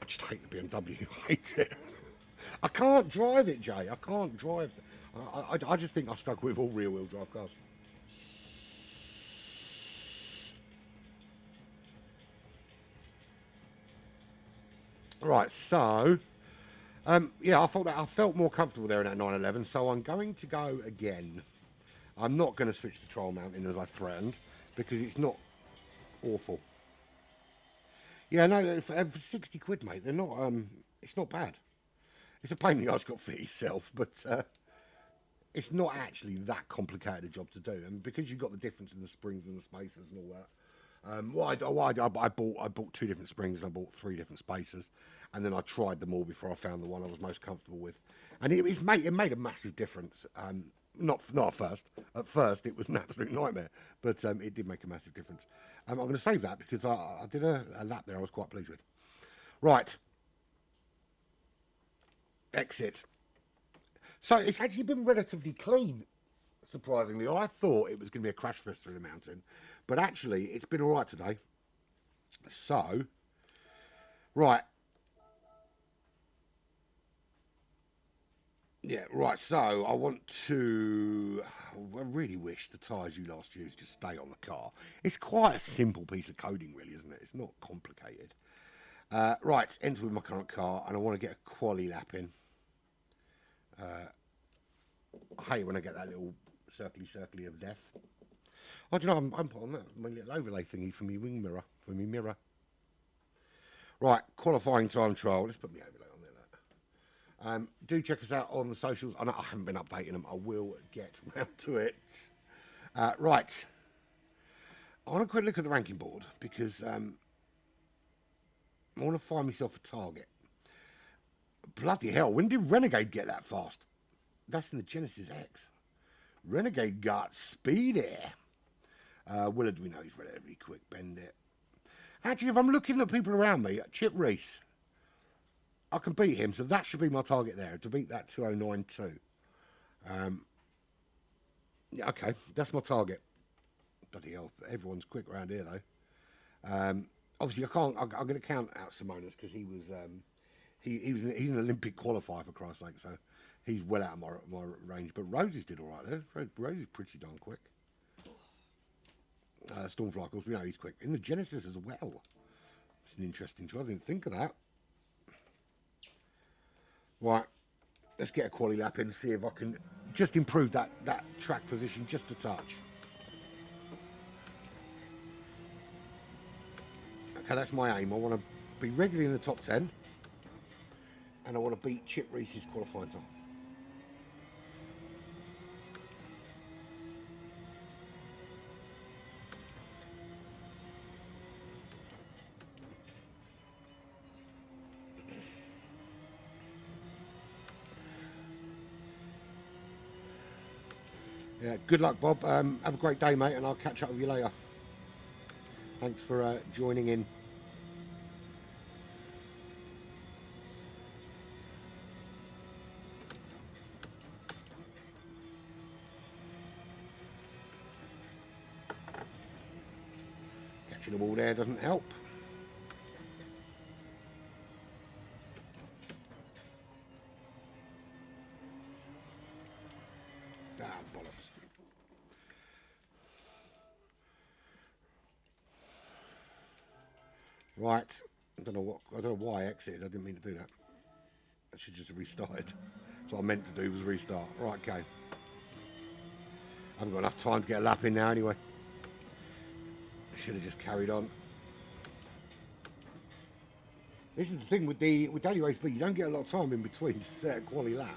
I just hate the BMW. I hate it. I can't drive it, Jay. I can't drive. I just think I struggle with all rear-wheel drive cars. Right, so yeah, I felt more comfortable there in that 911, so I'm going to go again. I'm not going to switch to trial mounting as I threatened, because it's not awful. Yeah, no, for 60 quid, mate, they're not. It's not bad. It's a pain in the ass, got for yourself, but it's not actually that complicated a job to do. And because you've got the difference in the springs and the spacers and all that. I bought 2 different springs and I bought 3 different spacers, and then I tried them all before I found the one I was most comfortable with, and it made a massive difference. Not at first. At first, it was an absolute nightmare, but it did make a massive difference. I'm going to save that because I did a lap there I was quite pleased with. Right. Exit. So it's actually been relatively clean, surprisingly. I thought it was going to be a crash fest through the mountain, but actually it's been all right today. So, right. Yeah, right, so I really wish the tyres you last used just stay on the car. It's quite a simple piece of coding, really, isn't it? It's not complicated. Right, enter with my current car, and I want to get a quali lap in. I hate when I get that little circly of death. I don't know. I'm putting that my little overlay thingy for me wing mirror for me mirror. Right, qualifying time trial. Let's put me overlay on there. Do check us out on the socials. I know I haven't been updating them. I will get round to it. Right. I want to quick look at the ranking board because I want to find myself a target. Bloody hell, when did Renegade get that fast? That's in the Genesis X. Renegade got speedy. Willard, we know he's relatively quick, bend it. Actually, if I'm looking at people around me, Chip Reese, I can beat him, so that should be my target there, to beat that 2092. Yeah, okay, that's my target. Bloody hell, everyone's quick around here, though. Obviously, I'm going to count out Simonis because he's an Olympic qualifier, for Christ's sake, so he's well out of my range. But Roses did all right there. Roses pretty darn quick. Stormfly, of course, we know he's quick. In the Genesis as well. It's an interesting choice. I didn't think of that. Right, let's get a quality lap in and see if I can just improve that track position just a touch. Okay, that's my aim. I want to be regularly in the top 10. And I want to beat Chip Reese's qualifying time. Yeah, good luck, Bob. Have a great day, mate, and I'll catch up with you later. Thanks for joining in. Catching them all there doesn't help. Ah, bollocks. Right. I don't know why I exited. I didn't mean to do that. I should just have restarted. That's what I meant to do was restart. Right, okay. I haven't got enough time to get a lap in now anyway. I should have just carried on. This is the thing with daily race B, you don't get a lot of time in between to set a quality lap.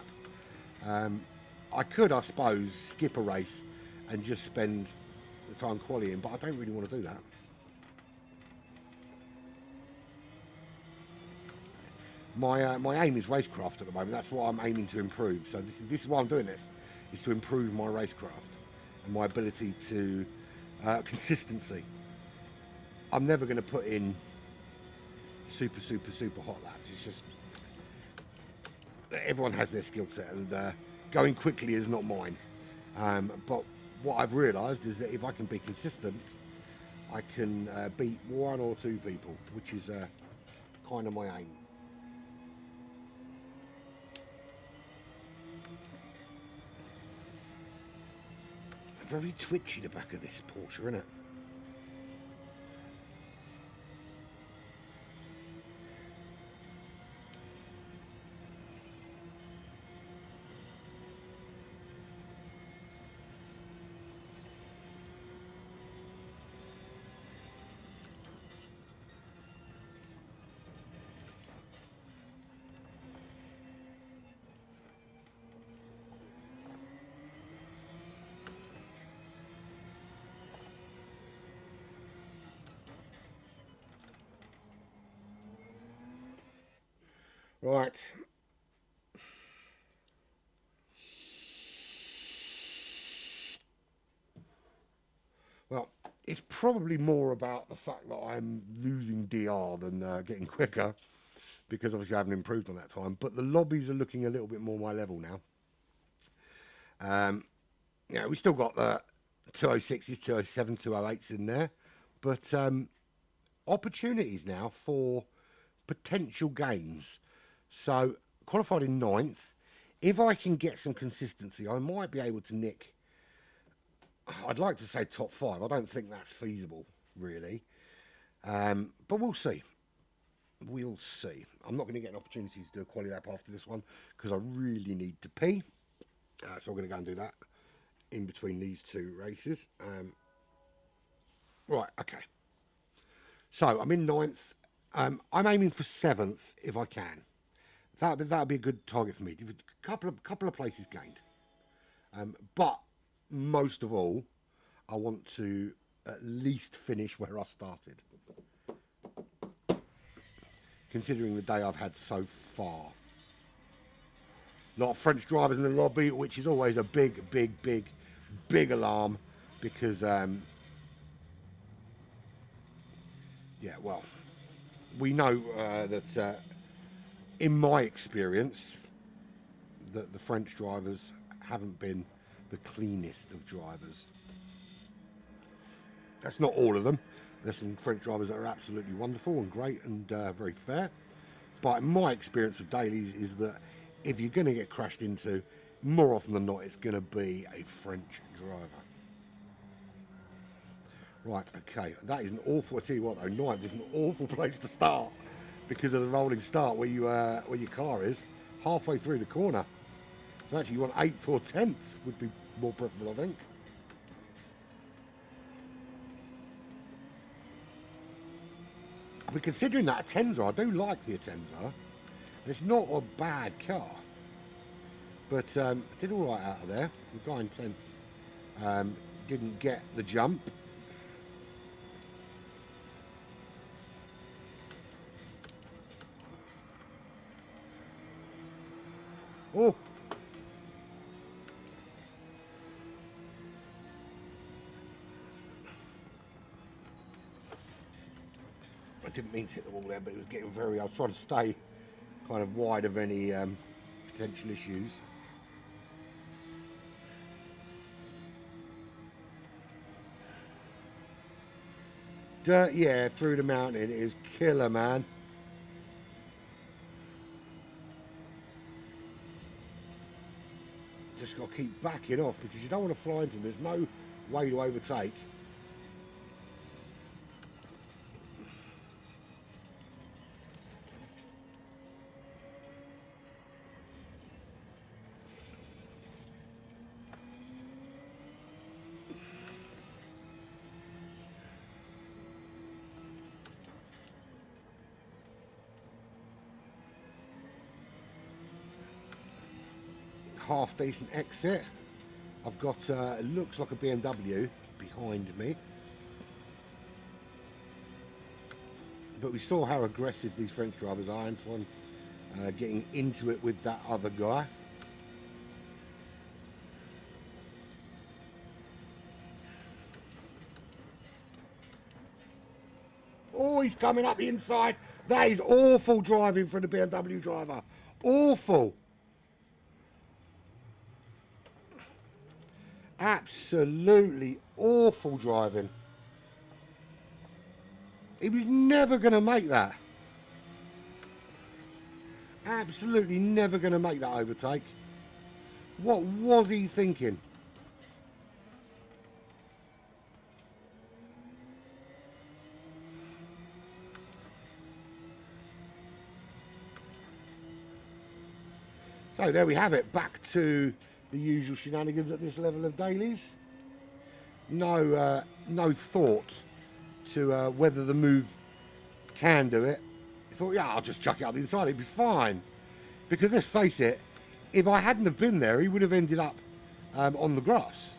I could, I suppose, skip a race and just spend the time qualifying, but I don't really want to do that. My aim is racecraft at the moment. That's what I'm aiming to improve. So this is why I'm doing this, is to improve my racecraft and my ability to consistency. I'm never going to put in super hot laps. It's just everyone has their skill set, and going quickly is not mine. But what I've realised is that if I can be consistent, I can beat one or two people, which is kind of my aim. Very twitchy, the back of this Porsche, isn't it? Right. Well, it's probably more about the fact that I'm losing DR than getting quicker, because obviously I haven't improved on that time. But the lobbies are looking a little bit more my level now. Yeah, we still got the 206s, 207, 208s in there, but opportunities now for potential gains. So qualified in 9th. If I can get some consistency, I might be able to nick, I'd like to say top 5. I don't think that's feasible, really. But we'll see. We'll see. I'm not going to get an opportunity to do a quality lap after this one because I really need to pee. So I'm going to go and do that in between these two races. Right, okay. So I'm in ninth. I'm aiming for seventh if I can. That'd be a good target for me. A couple of places gained. But most of all, I want to at least finish where I started. Considering the day I've had so far. A lot of French drivers in the lobby, which is always a big alarm because, yeah, well, we know that in my experience, that the French drivers haven't been the cleanest of drivers. That's not all of them. There's some French drivers that are absolutely wonderful and great and very fair. But in my experience of dailies is that if you're going to get crashed into, more often than not, it's going to be a French driver. Right, okay, that is an awful, I tell you what though, ninth is an awful place to start because of the rolling start where your car is halfway through the corner. So actually you want 8th or 10th would be more preferable, I think. But considering that Atenza, I do like the Atenza. It's not a bad car. But I did all right out of there. The guy in 10th didn't get the jump. Oh! I didn't mean to hit the wall there, but it was getting very... I was trying to stay kind of wide of any potential issues. Dirt, yeah, through the mountain. It is killer, man. Just got to keep backing off because you don't want to fly into them. There's no way to overtake. Half decent exit. I've got it looks like a BMW behind me, but we saw how aggressive these French drivers are. Antoine getting into it with that other guy. Oh, he's coming up the inside. That is awful driving for the BMW driver. Awful. Absolutely awful driving. He was never going to make that. Absolutely never going to make that overtake. What was he thinking? So there we have it. Back to the usual shenanigans at this level of dailies. No thought to whether the move can do it. I thought, yeah, I'll just chuck it up the inside, it'd be fine. Because let's face it, if I hadn't have been there, he would have ended up on the grass.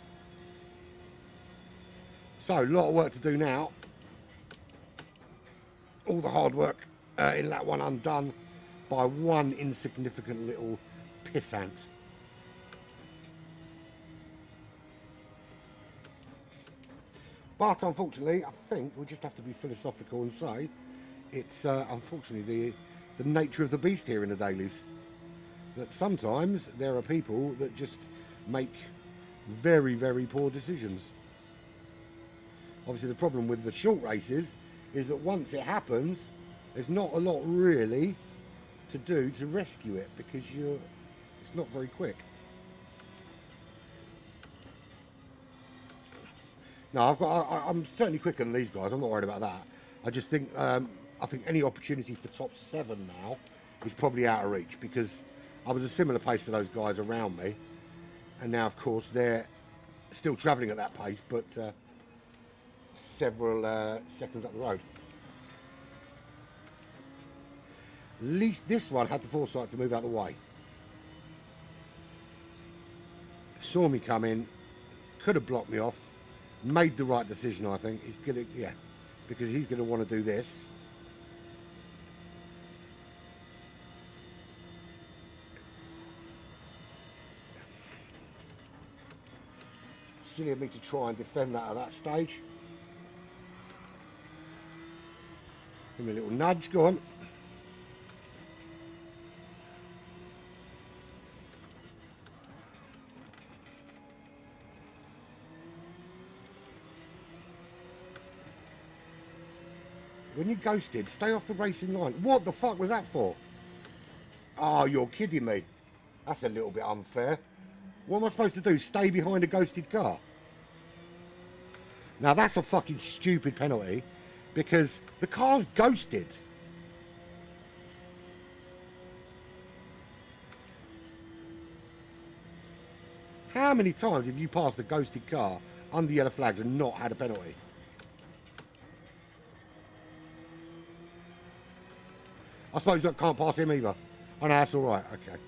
So, a lot of work to do now. All the hard work in that one undone by one insignificant little pissant. But unfortunately, I think we just have to be philosophical and say it's unfortunately the nature of the beast here in the dailies. That sometimes there are people that just make very, very poor decisions. Obviously, the problem with the short races is that once it happens, there's not a lot really to do to rescue it because it's not very quick. No, I'm certainly quicker than these guys. I'm not worried about that. I just think I think any opportunity for top 7 now is probably out of reach because I was a similar pace to those guys around me, And now, of course, they're still travelling at that pace, but several seconds up the road. At least this one had the foresight to move out of the way. Saw me come in, could have blocked me off, made the right decision, I think. He's gonna, yeah, because he's going to want to do this. Silly of me to try and defend that at that stage. Give me a little nudge, go on. When you ghosted, stay off the racing line. What the fuck was that for? Oh, you're kidding me. That's a little bit unfair. What am I supposed to do? Stay behind a ghosted car? Now that's a fucking stupid penalty because the car's ghosted. How many times have you passed a ghosted car under yellow flags and not had a penalty? I suppose I can't pass him either. Oh no, that's alright, okay.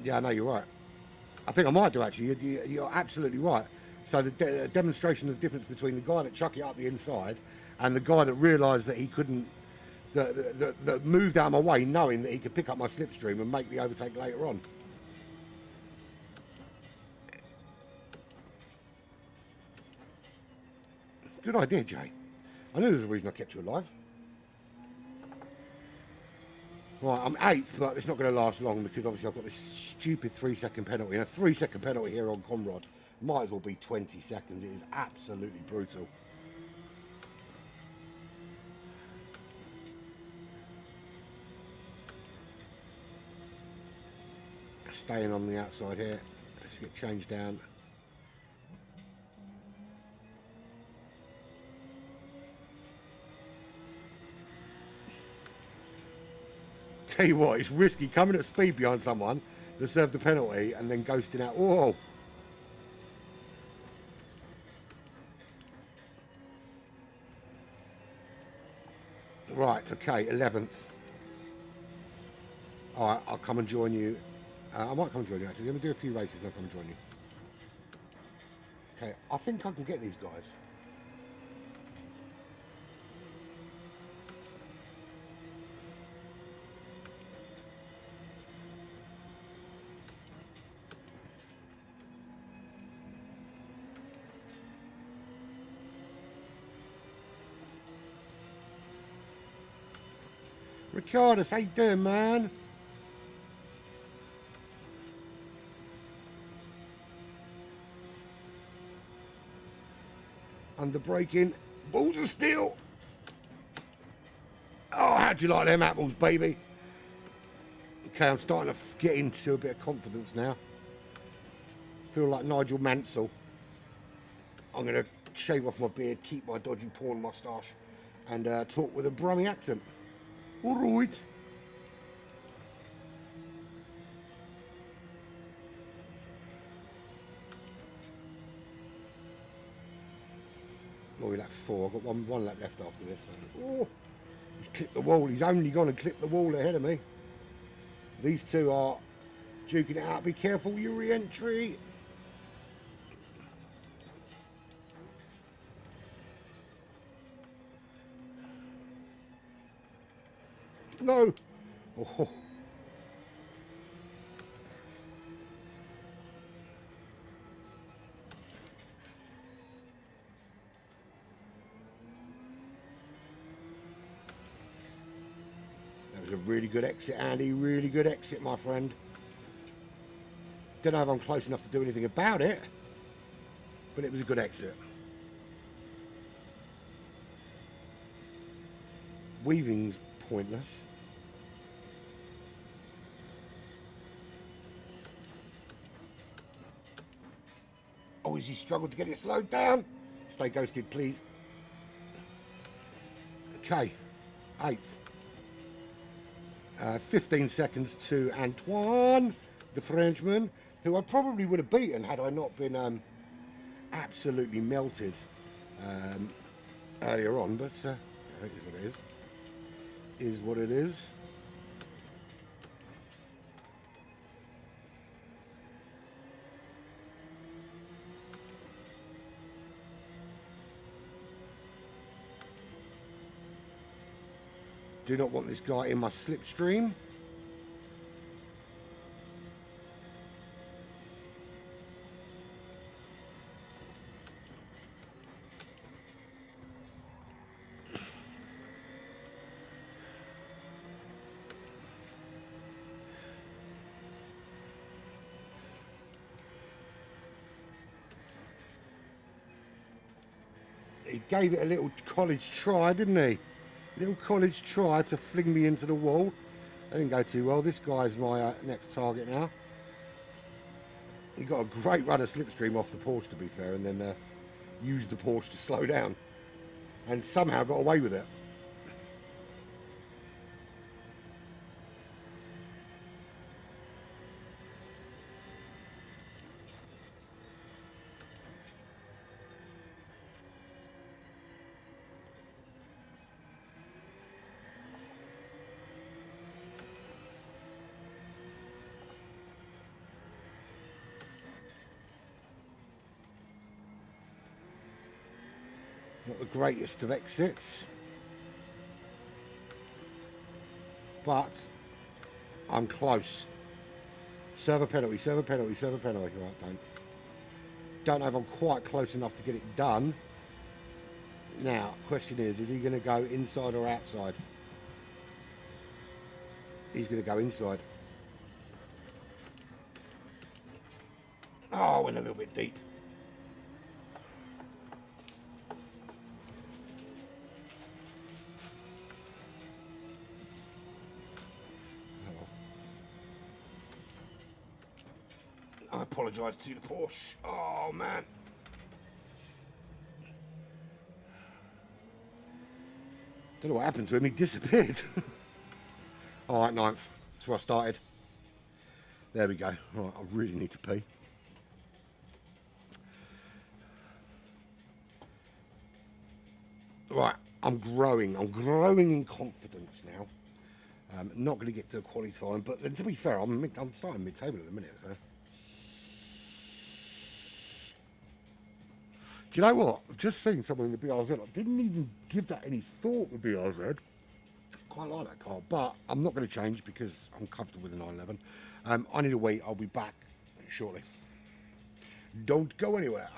Yeah, no, you're right. I think I might do actually. You're absolutely right. So the demonstration of the difference between the guy that chucked it up the inside and the guy that realised that he couldn't, that moved out of my way knowing that he could pick up my slipstream and make the overtake later on. Good idea, Jay. I knew there was a reason I kept you alive. Right, I'm 8th, but it's not going to last long because obviously I've got this stupid 3-second penalty. And a 3-second penalty here on Conrod might as well be 20 seconds. It is absolutely brutal. Staying on the outside here. Let's get changed down. Tell you what, it's risky coming at speed behind someone that served the penalty and then ghosting out. Whoa! Right, okay, 11th. Alright, I'll come and join you. I might come and join you actually. Let me do a few races and I'll come and join you. Okay, I think I can get these guys. Ricardus, how you doing, man? Under braking, balls of steel. Oh, how'd you like them apples, baby? Okay, I'm starting to get into a bit of confidence now. Feel like Nigel Mansell. I'm going to shave off my beard, keep my dodgy porn moustache, and talk with a Brummie accent. All right. Oh, we're at 4. I've got one lap left after this. Oh, he's clipped the wall. He's only gone and clipped the wall ahead of me. These two are duking it out. Be careful, your re-entry. No. Oh. That was a really good exit, Andy. Really good exit, my friend. Don't know if I'm close enough to do anything about it, but it was a good exit. Weaving's pointless. Oh, has he struggled to get it slowed down? Stay ghosted, please. Okay, 8th. 15 seconds to Antoine, the Frenchman, who I probably would have beaten had I not been absolutely melted earlier on. But it is what it is. Is what it is. Do not want this guy in my slipstream. He gave it a little college try, didn't he? Little college try to fling me into the wall. That didn't go too well. This guy's my next target now. He got a great run of slipstream off the Porsche, to be fair, and then used the Porsche to slow down. And somehow got away with it. Not the greatest of exits. But I'm close. Serve a penalty, serve a penalty, serve a penalty. Right, don't know if I'm quite close enough to get it done. Now, question is he going to go inside or outside? He's going to go inside. Oh, went a little bit deep. I apologise to the Porsche. Oh, man. Don't know what happened to him. He disappeared. All right, 9th. That's where I started. There we go. All right, I really need to pee. Right, I'm growing. I'm growing in confidence now. Not going to get to a quality time, but to be fair, I'm starting mid-table at the minute, so. Do you know what? I've just seen someone in the BRZ. I didn't even give that any thought, the BRZ. Quite like that car, but I'm not going to change because I'm comfortable with the 911. I need to wait. I'll be back shortly. Don't go anywhere.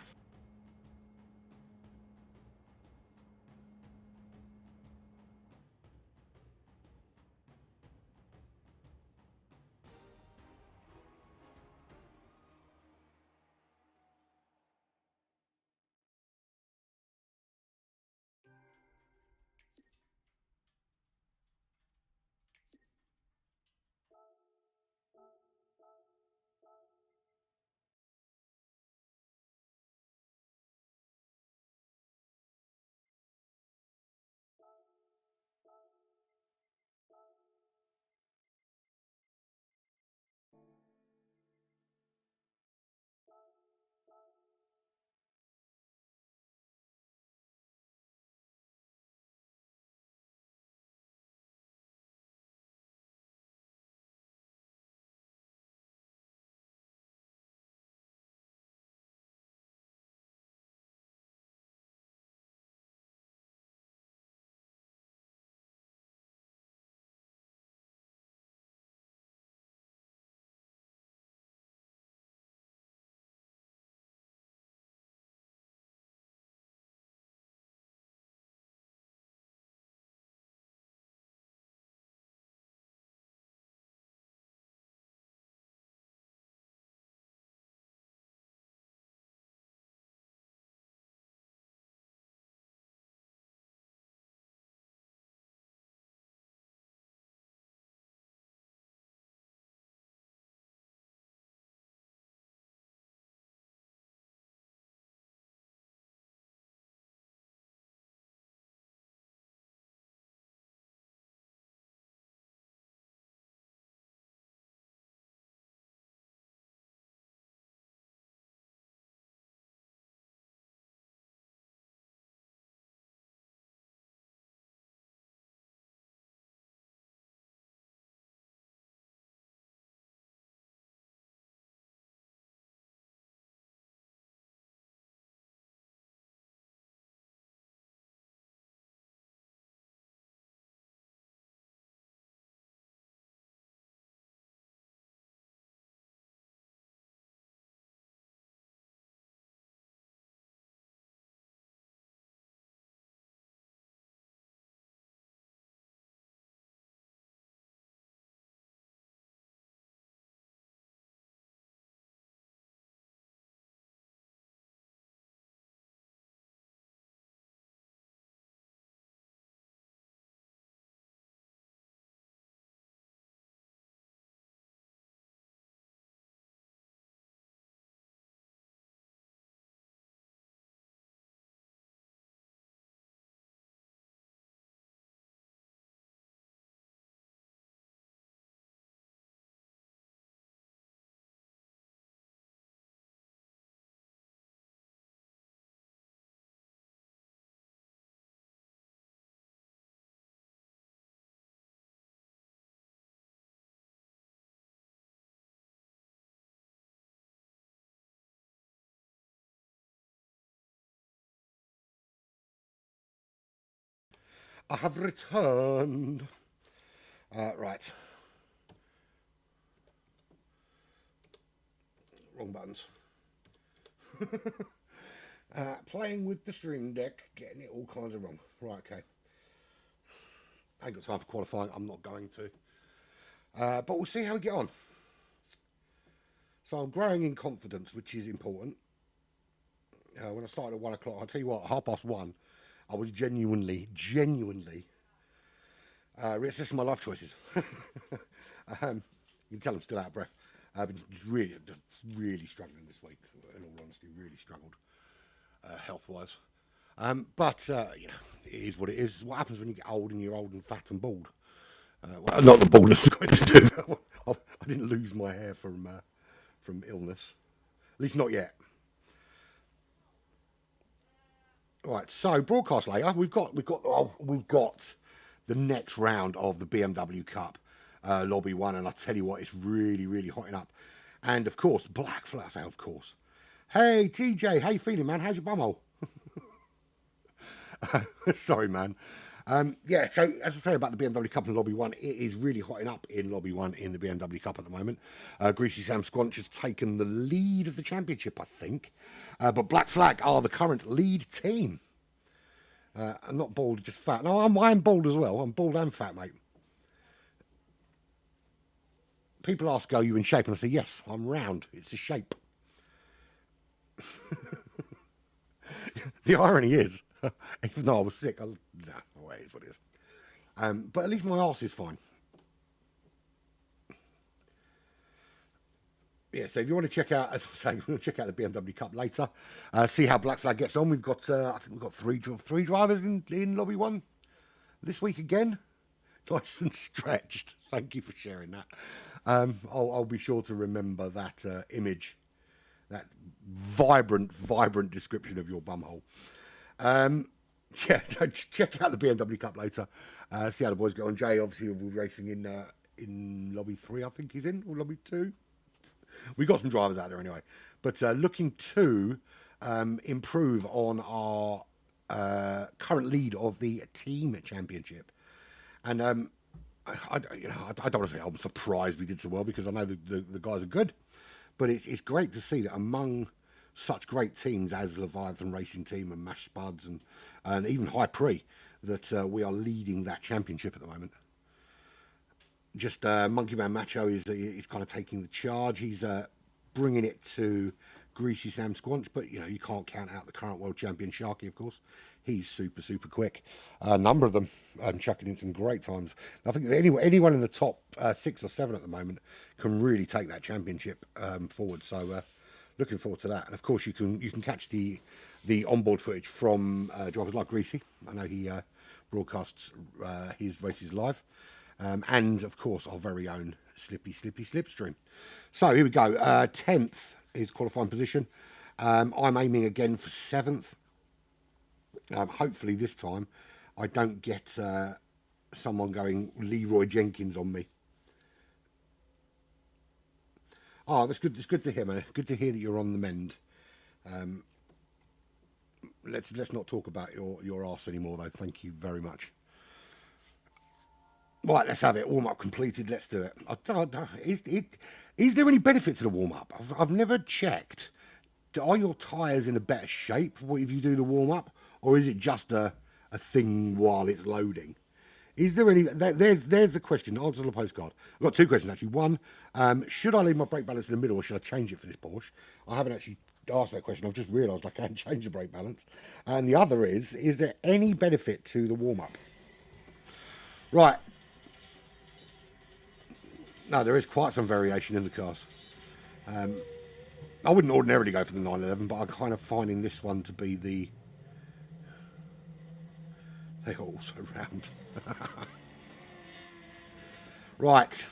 I have returned. Right. Wrong buttons. Playing with the stream deck, getting it all kinds of wrong. Right, okay. I ain't got time for qualifying. I'm not going to. But we'll see how we get on. So I'm growing in confidence, which is important. When I started at 1 o'clock, I'll tell you what, 1:30, I was genuinely reassessing my life choices. You can tell I'm still out of breath. I've been really struggling this week. In all honesty, really struggled health-wise. But you know, it is what it is. It's what happens when you get old and you're old and fat and bald. Well, not the baldness got to do. I didn't lose my hair from illness, at least not yet. Right, so broadcast later, we've got the next round of the BMW Cup Lobby 1, and I tell you what, it's really hotting up. And of course, Black Flag. I say, of course. Hey TJ, how you feeling, man? How's your bumhole? Sorry, man. Yeah, so as I say about the BMW Cup in Lobby 1, it is really hotting up in Lobby 1 in the BMW Cup at the moment. Greasy Sam Squanch has taken the lead of the championship, I think. But Black Flag are the current lead team. I'm not bald, just fat. No, I'm bald as well. I'm bald and fat, mate. People ask, are you in shape? And I say, yes, I'm round. It's a shape. The irony is, even though I was sick, it is what it is. But at least my arse is fine. Yeah, so if you want to check out, as I say, we'll check out the BMW Cup later. See how Black Flag gets on. We've got, I think we've got three drivers in Lobby 1 this week again. Nice and stretched. Thank you for sharing that. I'll be sure to remember that image, that vibrant description of your bumhole. Yeah, check out the BMW Cup later. See how the boys go on. Jay obviously will be racing in Lobby 3, I think he's in, or Lobby 2. We got some drivers out there anyway, but looking to improve on our current lead of the team championship. And I don't want to say I'm surprised we did so well, because I know the guys are good, but it's great to see that among such great teams as Leviathan Racing Team and Mash Spuds and even High Pre, that we are leading that championship at the moment. Just Monkey Man Macho is kind of taking the charge. He's bringing it to Greasy Sam Squanch, but you know, you can't count out the current world champion Sharky, of course. He's super quick. A number of them chucking in some great times. I think anyone in the top 6 or 7 at the moment can really take that championship forward. So looking forward to that. And of course, you can catch the onboard footage from drivers like Greasy. I know he broadcasts his races live. And of course, our very own Slippy Slipstream. So here we go. 10th is qualifying position. I'm aiming again for 7th. Hopefully this time I don't get someone going Leroy Jenkins on me. Oh, that's good. It's good to hear, man. Good to hear that you're on the mend. Let's not talk about your arse anymore, though. Thank you very much. Right, let's have it. Warm up completed. Let's do it. Is there any benefit to the warm up? I've never checked. Are your tyres in a better shape if you do the warm up, or is it just a thing while it's loading? Is there any? There's the question. Answer on the postcard. I've got 2 questions actually. One, should I leave my brake balance in the middle, or should I change it for this Porsche? I haven't actually asked that question. I've just realised I can't change the brake balance. And the other is there any benefit to the warm up? Right. No, there is quite some variation in the cars. I wouldn't ordinarily go for the 911, but I'm kind of finding this one to be the... They are also round. Right.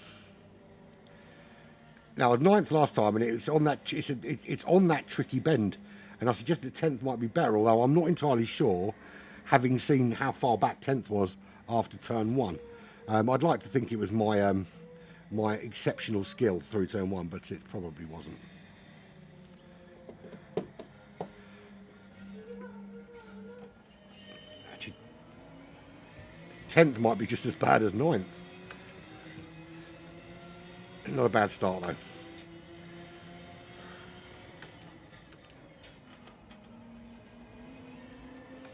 Now, I was 9th last time, and it's on that tricky bend. And I suggest that 10th might be better, although I'm not entirely sure, having seen how far back 10th was after turn 1. I'd like to think it was my exceptional skill through turn 1, but it probably wasn't. Actually, 10th might be just as bad as 9th. Not a bad start though.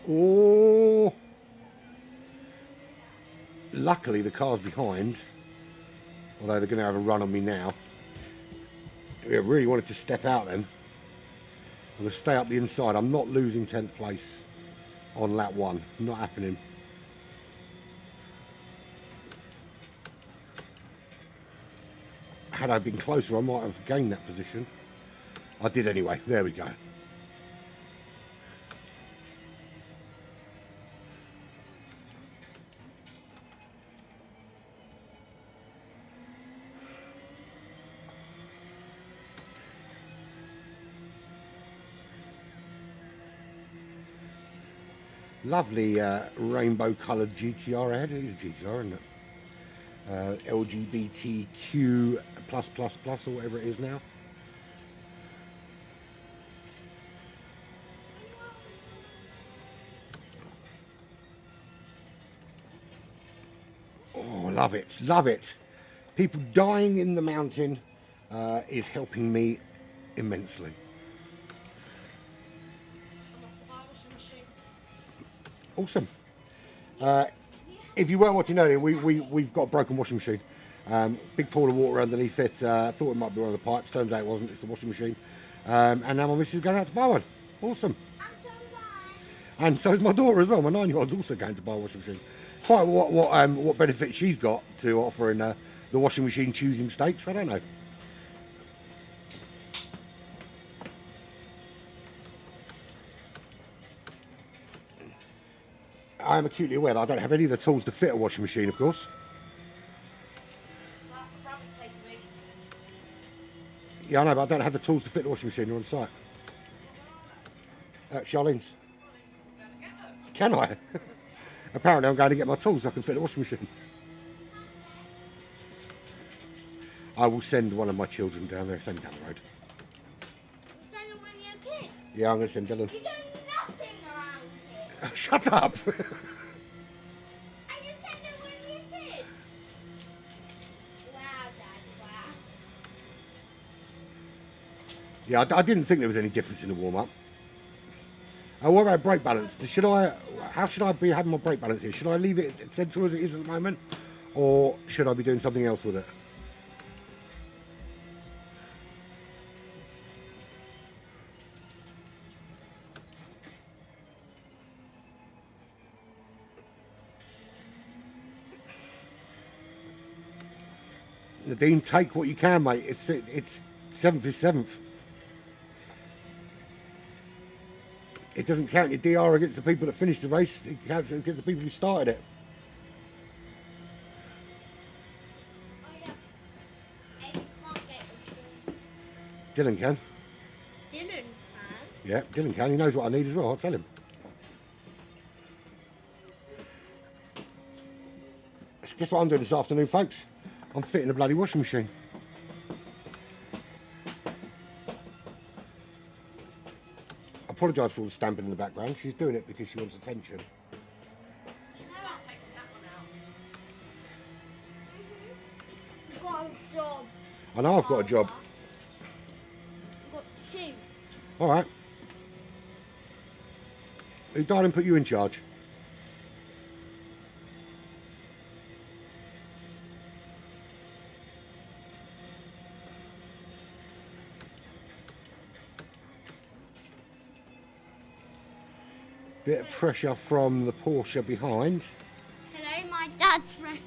Oh, luckily the car's behind, although they're going to have a run on me now. I really wanted to step out then. I'm going to stay up the inside. I'm not losing 10th place on lap 1. Not happening. Had I been closer, I might have gained that position. I did anyway. There we go. Lovely rainbow coloured GTR ahead. It is a GTR, isn't it? LGBTQ plus or whatever it is now. Oh, love it, love it. People dying in the mountain is helping me immensely. I'm off to buy a washing machine. Awesome. If you weren't watching earlier, we've got a broken washing machine. Big pool of water underneath it. Thought it might be one of the pipes. Turns out it wasn't. It's the washing machine. And now my missus is going out to buy one. Awesome. And so is my daughter as well. My 9-year-old's also going to buy a washing machine. Quite what benefit she's got to offer in the washing machine choosing stakes. I don't know. I am acutely aware that I don't have any of the tools to fit a washing machine, of course. My brother's taking me. Yeah, I know, but I don't have the tools to fit the washing machine. They're on site. Charlene's. I'm going to get her. Can I? Apparently I'm going to get my tools so I can fit the washing machine. I will send one of my children down there. It's only down the road. You're sending one of your kids? Yeah, I'm going to send Dylan. You do nothing around here. Shut up! And you're sending one of your kids? Wow, Dad, wow. Yeah, I didn't think there was any difference in the warm-up. What about brake balance? How should I be having my brake balance here? Should I leave it central as it is at the moment? Or should I be doing something else with it? Nadine, take what you can, mate. It's 7th is 7th. It doesn't count your DR against the people that finished the race. It counts against the people who started it. Oh, yeah. Amy can't get your tools. Dylan can. Dylan can. Yeah, Dylan can. He knows what I need as well. I'll tell him. Guess what I'm doing this afternoon, folks? I'm fitting a bloody washing machine. I apologise for all the stamping in the background. She's doing it because she wants attention. You know I'm taking that one out. You've got a job. I know I've got a job. You've got 2. All right. Who darling put you in charge? Bit of pressure from the Porsche behind. Hello, my dad's friend.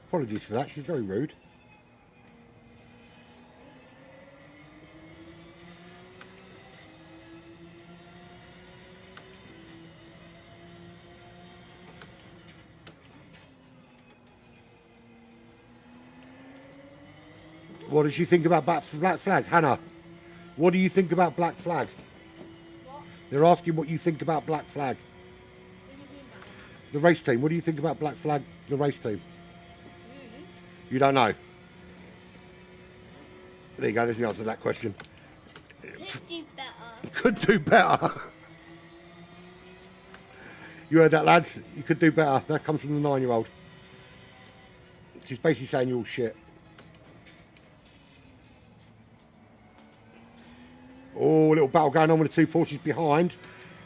Apologies for that. She's very rude. What did she think about Black Flag, Hannah? What do you think about Black Flag? What? They're asking what you think about Black Flag. What do you mean by that? The race team. What do you think about Black Flag, the race team? You don't know? There you go. There's the answer to that question. Could do better. Could do better. You heard that, lads? You could do better. That comes from the 9-year-old. She's basically saying you're all shit. Oh, a little battle going on with the two Porsches behind.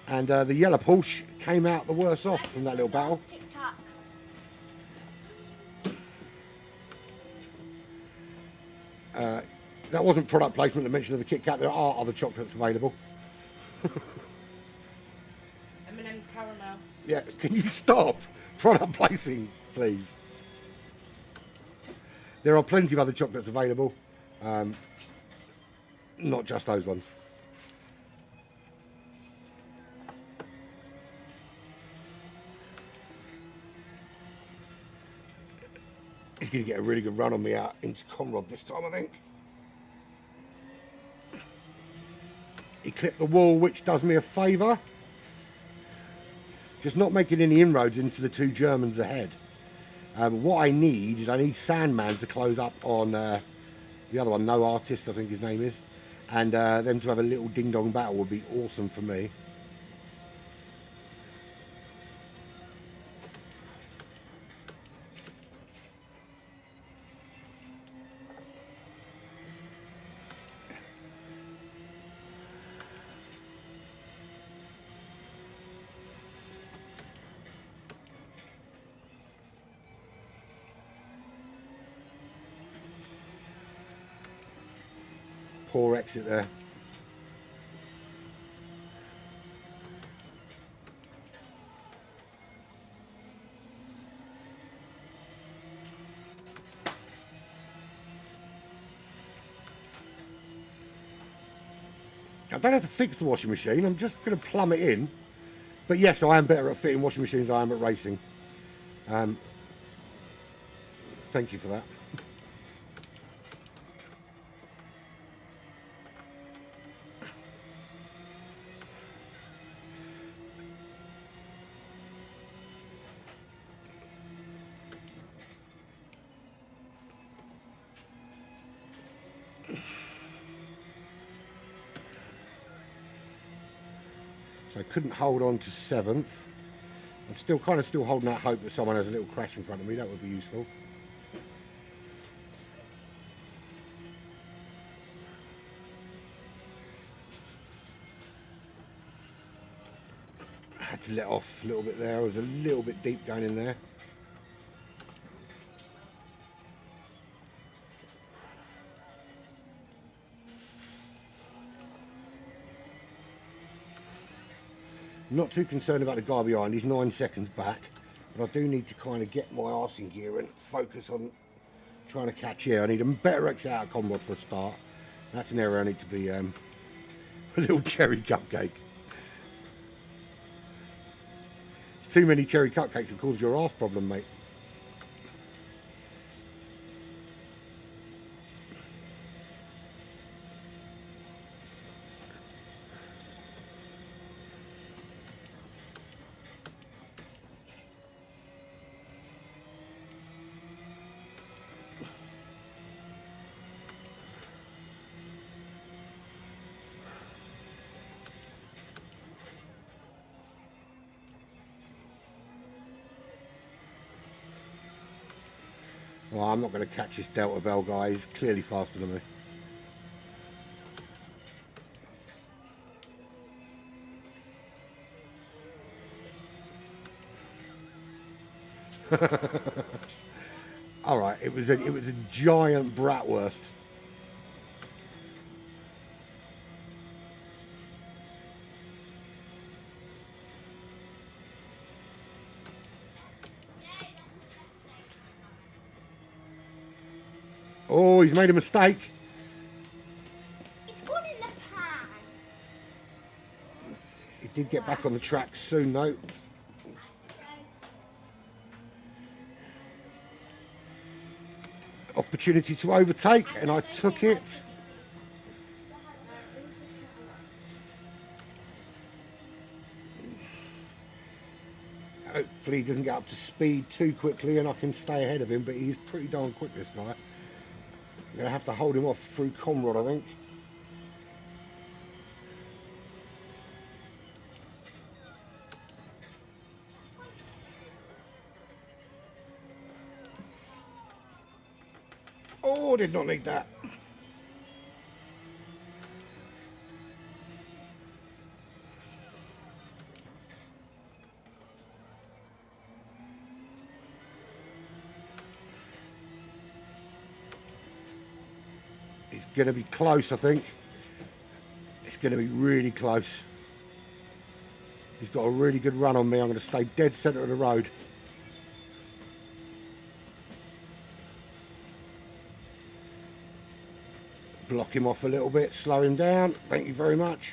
And the yellow Porsche came out the worse off from that little battle. That wasn't product placement, the mention of the Kit Kat. There are other chocolates available. M&M's caramel. Yeah, can you stop product placing, please? There are plenty of other chocolates available. Not just those ones. He's going to get a really good run on me out into Conrod this time, I think. He clipped the wall, which does me a favour. Just not making any inroads into the two Germans ahead. What I need is I need Sandman to close up on the other one, No Artist, I think his name is. And them to have a little ding-dong battle would be awesome for me. Poor exit there. I don't have to fix the washing machine, I'm just going to plumb it in. But yes, I am better at fitting washing machines than I am at racing. Thank you for that. So I couldn't hold on to 7th. I'm still holding out hope that someone has a little crash in front of me. That would be useful. I had to let off a little bit there. I was a little bit deep going in there. Not too concerned about the guy behind. He's 9 seconds back. But I do need to kind of get my arse in gear and focus on trying to catch here. I need a better exit out of Conrod for a start. That's an area I need to be a little cherry cupcake. It's too many cherry cupcakes that cause your arse problem, mate. Well, I'm not going to catch this Delta Bell guy. He's clearly faster than me. All right, it was a giant bratwurst. Oh, he's made a mistake. It's gone in the pan. He did get back on the track soon, though. Opportunity to overtake, and I took it. Hopefully he doesn't get up to speed too quickly and I can stay ahead of him, but he's pretty darn quick, this guy. I'm going to have to hold him off through Conrod, I think. Oh, did not need that. It's going to be close, I think. It's going to be really close. He's got a really good run on me. I'm going to stay dead centre of the road. Block him off a little bit, slow him down. Thank you very much.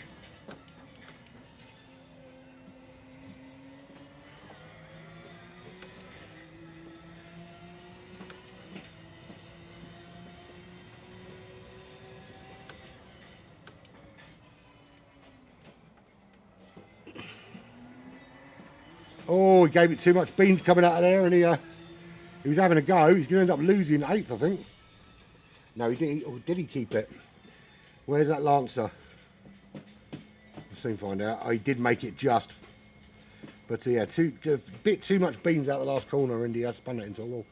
Oh, he gave it too much beans coming out of there, and he was having a go. He's going to end up losing 8th, I think. No, he did. Or did he keep it? Where's that Lancer? We'll soon find out. Oh, he did make it just. But yeah, a bit too much beans out the last corner, and he has spun it into a wall.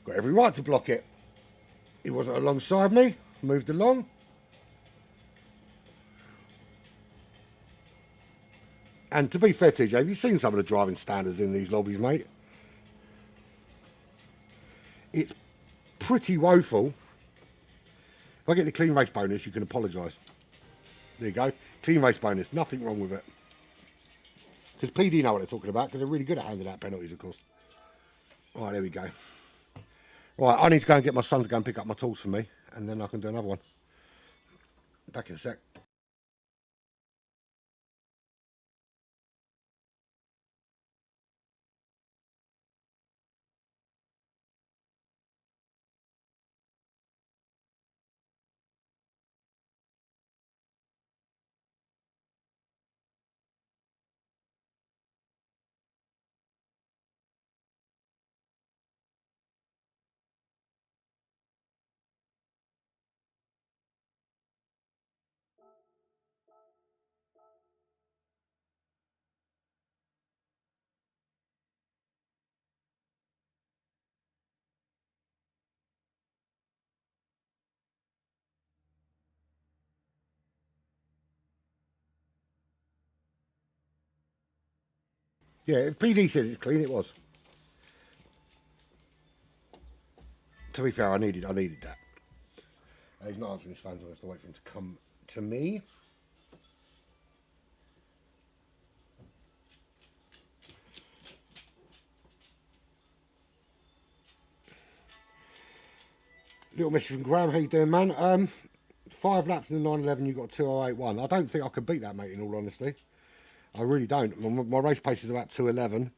Got every right to block it. He wasn't alongside me. Moved along. And to be fair, TJ, have you seen some of the driving standards in these lobbies, mate? It's pretty woeful. If I get the clean race bonus, you can apologise. There you go. Clean race bonus. Nothing wrong with it. Because PD know what they're talking about, because they're really good at handing out penalties, of course. Right, there we go. Right, I need to go and get my son to go and pick up my tools for me, and then I can do another one. Back in a sec. Yeah, if PD says it's clean, it was. To be fair, I needed that. He's not answering his phone, so I have to wait for him to come to me. Little message from Graham. How you doing, man? 5 laps in the 911, you got 2081. I don't think I could beat that, mate, in all honesty. I really don't. My race pace is about 211.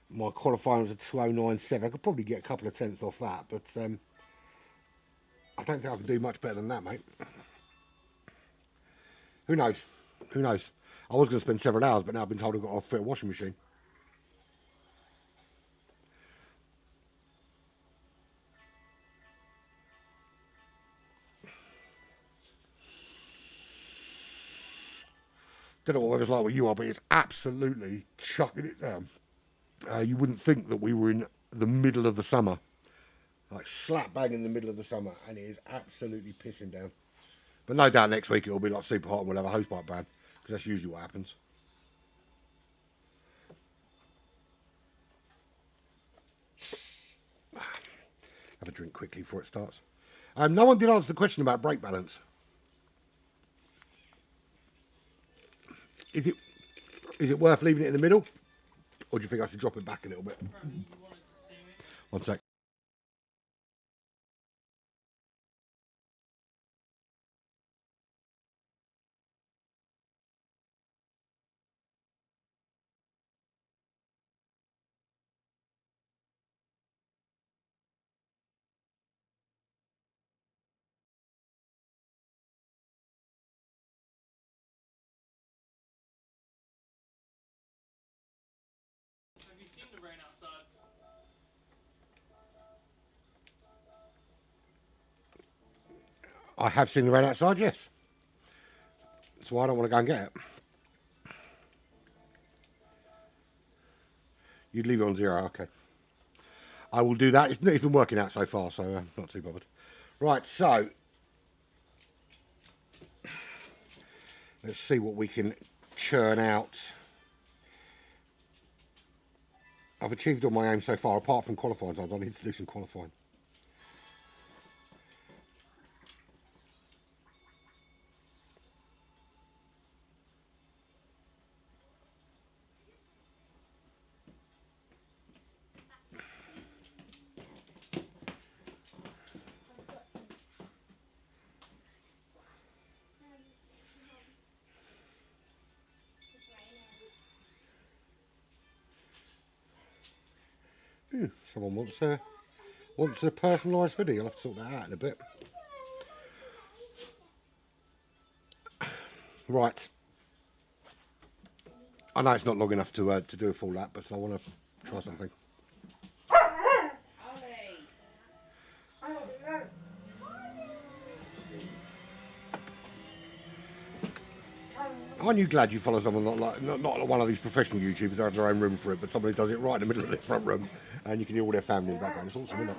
My qualifying was a 2097. I could probably get a couple of tenths off that, but I don't think I can do much better than that, mate. Who knows? Who knows? I was going to spend several hours, but now I've been told I've got to fit a washing machine. Don't know what it was like with you are, but it's absolutely chucking it down. You wouldn't think that we were in the middle of the summer. Like slap bang in the middle of the summer, and it is absolutely pissing down. But no doubt next week it'll be like super hot and we'll have a hosepipe ban, because that's usually what happens. Have a drink quickly before it starts. No one did answer the question about brake balance. Is it worth leaving it in the middle? Or do you think I should drop it back a little bit? One sec. Have you seen the rain outside? I have seen the rain outside, yes. That's why I don't want to go and get it. You'd leave it on 0, okay. I will do that. It's been working out so far, so not too bothered. Right, so let's see what we can churn out. I've achieved all my aims so far, apart from qualifying times. I need to do some qualifying. Someone wants a personalised hoodie. I'll have to sort that out in a bit. Right. I know it's not long enough to do a full lap, but I want to try something. Aren't you glad you follow someone not one of these professional YouTubers who have their own room for it, but somebody does it right in the middle of the front room, and you can hear all their family in the background. It's awesome, isn't it?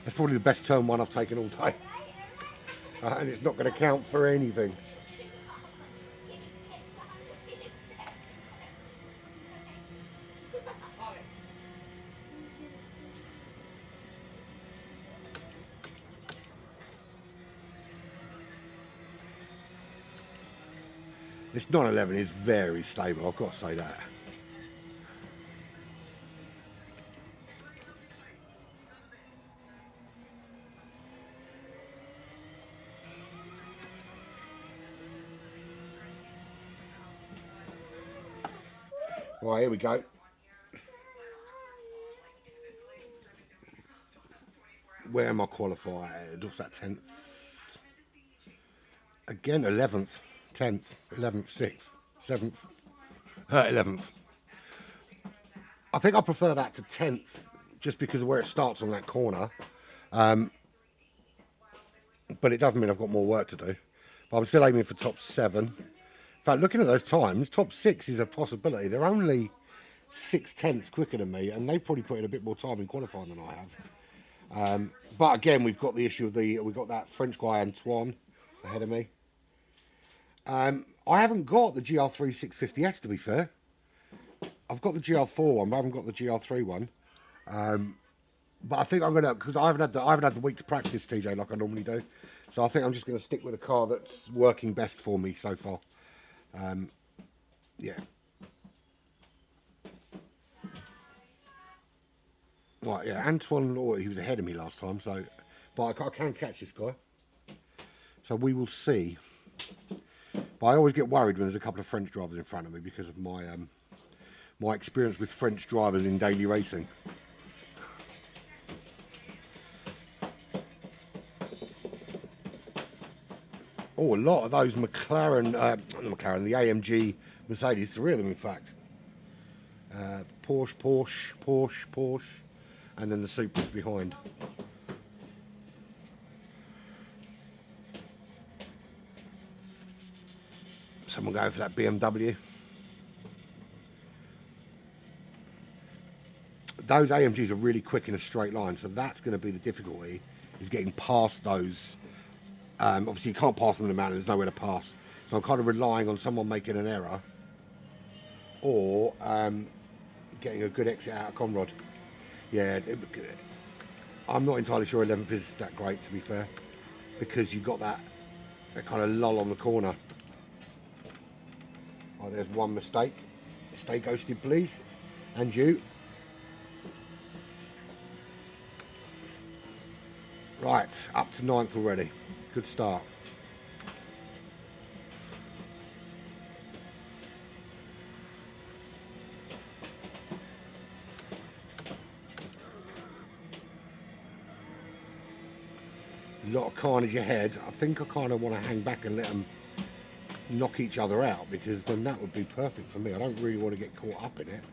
That's probably the best turn one I've taken all day, and it's not going to count for anything. This 911 is very stable, I've got to say that. Right, here we go. Where am I qualified? What's that, 10th? Again, 11th, 10th, 11th, 6th, 7th, 11th. I think I prefer that to 10th, just because of where it starts on that corner. But it doesn't mean I've got more work to do. But I'm still aiming for top 7. In fact, looking at those times, top 6 is a possibility. They're only 6/10ths quicker than me, and they've probably put in a bit more time in qualifying than I have. But again, we've got the issue of we've got that French guy Antoine ahead of me. I haven't got the GR3 650S, to be fair. I've got the GR4 one, but I haven't got the GR3 one. But I think I'm gonna, because I haven't had the week to practice, TJ, like I normally do. So I think I'm just gonna stick with a car that's working best for me so far. Yeah. Right, yeah. Antoine, he was ahead of me last time, so, but I can catch this guy. So we will see. But I always get worried when there's a couple of French drivers in front of me because of my my experience with French drivers in daily racing. Oh, a lot of those McLaren, the AMG Mercedes, 3 of them in fact. Porsche, and then the Supras behind. Someone going for that BMW. Those AMGs are really quick in a straight line, so that's going to be the difficulty, is getting past those. Obviously, you can't pass them in the mountain, there's nowhere to pass. So I'm kind of relying on someone making an error, or getting a good exit out of Conrad. Yeah, I'm not entirely sure 11th is that great, to be fair, because you've got that kind of lull on the corner. Oh, there's one mistake. Stay ghosted, please. And you. Right, up to 9th already. Good start. A lot of carnage ahead. I think I kind of want to hang back and let them knock each other out, because then that would be perfect for me. I don't really want to get caught up in it.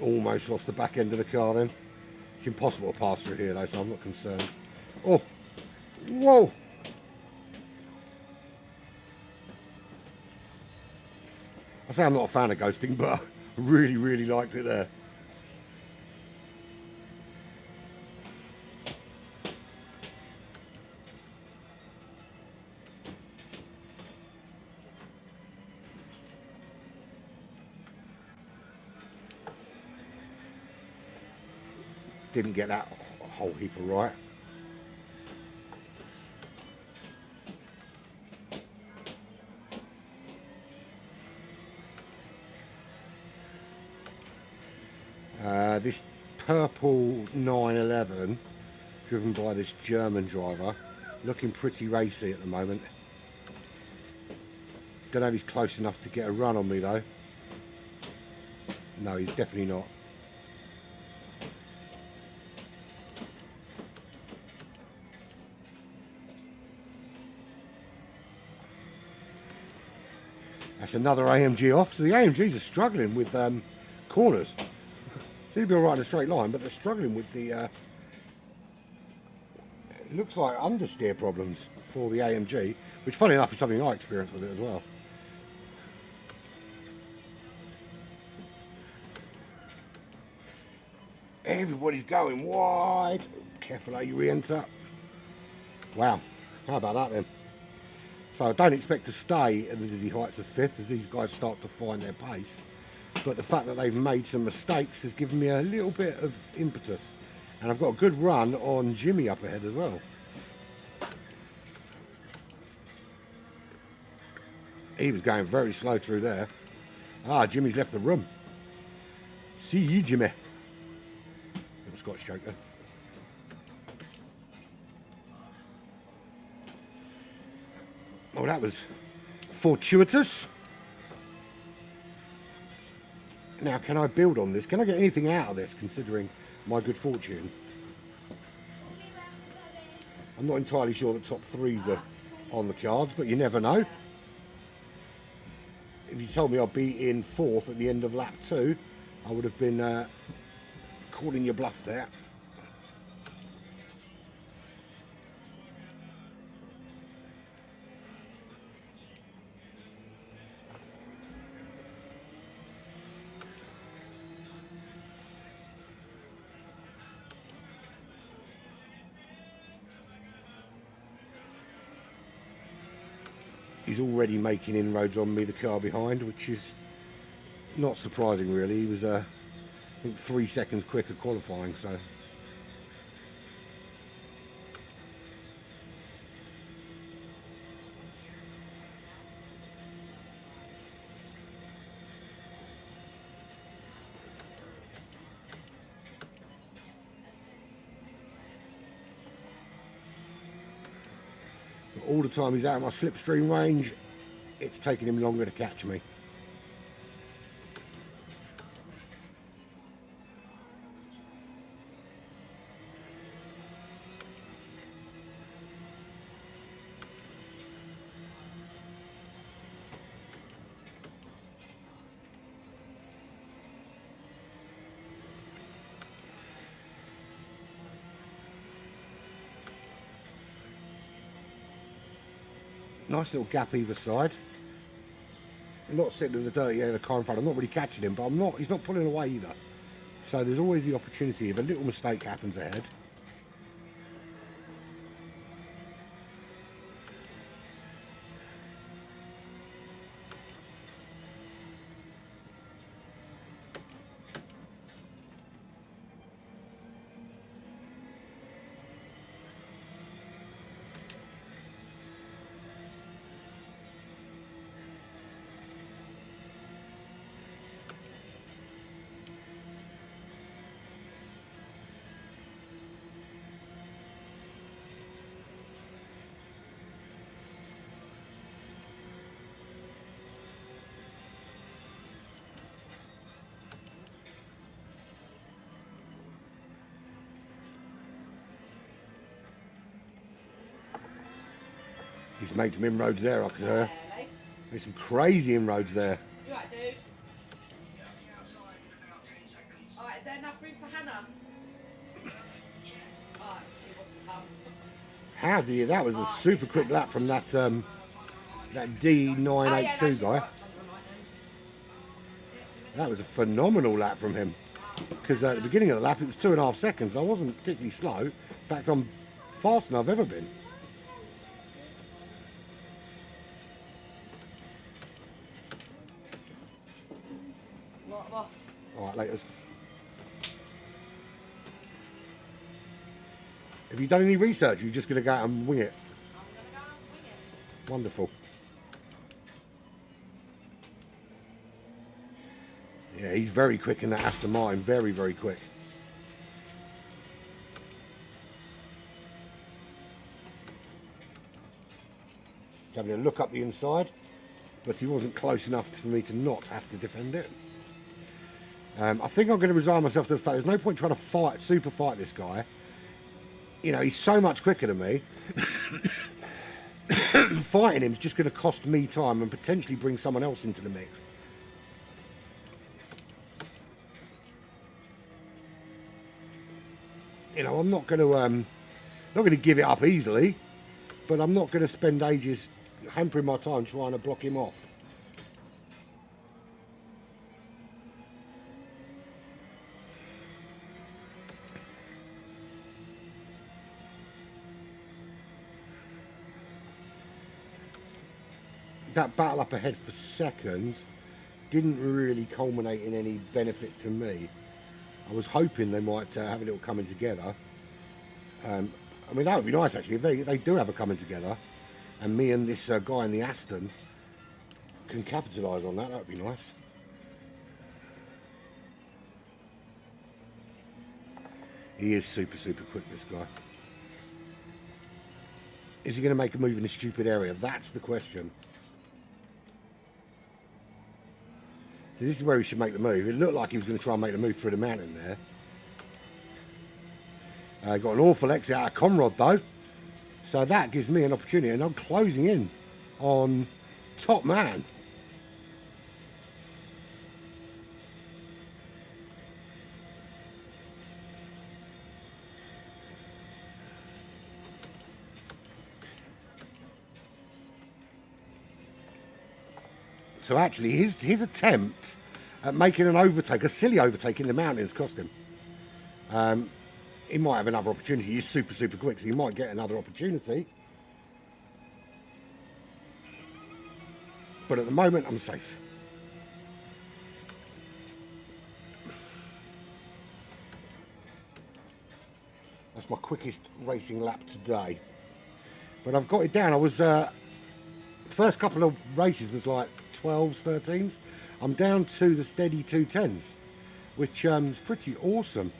Almost lost the back end of the car then. It's impossible to pass through here though, so I'm not concerned. Oh, whoa! I say I'm not a fan of ghosting, but I really, really liked it there. Didn't get that whole heap of right. This purple 911, driven by this German driver, looking pretty racy at the moment. Don't know if he's close enough to get a run on me though. No, he's definitely not. That's another AMG off. So the AMGs are struggling with corners. Seem to be all right in a straight line, but they're struggling with the, it looks like understeer problems for the AMG, which funny enough is something I experienced with it as well. Everybody's going wide. Careful how you re-enter. Wow, how about that then? So I don't expect to stay at the dizzy heights of 5th as these guys start to find their pace. But the fact that they've made some mistakes has given me a little bit of impetus. And I've got a good run on Jimmy up ahead as well. He was going very slow through there. Ah, Jimmy's left the room. See you, Jimmy. Little Scotch joke there. Oh, that was fortuitous. Now, can I build on this? Can I get anything out of this, considering my good fortune? I'm not entirely sure that top threes are on the cards, but you never know. If you told me I'd be in 4th at the end of lap 2, I would have been calling your bluff there. He's already making inroads on me, the car behind, which is not surprising really. He was I think 3 seconds quicker qualifying, so all the time he's out of my slipstream range, it's taking him longer to catch me. Nice little gap either side. I'm not sitting in the dirty air of the car in front. I'm not really catching him, but he's not pulling away either. So there's always the opportunity if a little mistake happens ahead. He's made some inroads there, I can hear. There's some crazy inroads there. You right, dude? Hannah. Oh, she wants to come. How do you? That was a super quick lap from that that D982 guy. That was a phenomenal lap from him. Because at the beginning of the lap, it was 2.5 seconds. I wasn't particularly slow. In fact, I'm faster than I've ever been. What? All right, laters. Have you done any research? You're just going to go out and wing it? I'm going to go and wing it. Wonderful. Yeah, he's very quick in that Aston Martin. Very, very quick. He's having a look up the inside, but he wasn't close enough for me to not have to defend it. I think I'm going to resign myself to the fact there's no point trying to super fight this guy. You know, he's so much quicker than me. Fighting him is just going to cost me time and potentially bring someone else into the mix. You know, I'm not going to give it up easily, but I'm not going to spend ages hampering my time trying to block him off. That battle up ahead for second didn't really culminate in any benefit to me. I was hoping they might have a little coming together. I mean, that would be nice actually if they do have a coming together, and me and this guy in the Aston can capitalise on that. That would be nice. He is super, super quick, this guy. Is he going to make a move in a stupid area? That's the question. So this is where he should make the move. It looked like he was going to try and make the move through the mountain there. Got an awful exit out of Conrad though. So that gives me an opportunity, and I'm closing in on top man. So actually, his attempt at making an overtake, a silly overtake in the mountains, cost him. He might have another opportunity. He's super, super quick, so he might get another opportunity. But at the moment, I'm safe. That's my quickest racing lap today. But I've got it down. I was... first couple of races was like 12s, 13s. I'm down to the steady 210s, which is pretty awesome.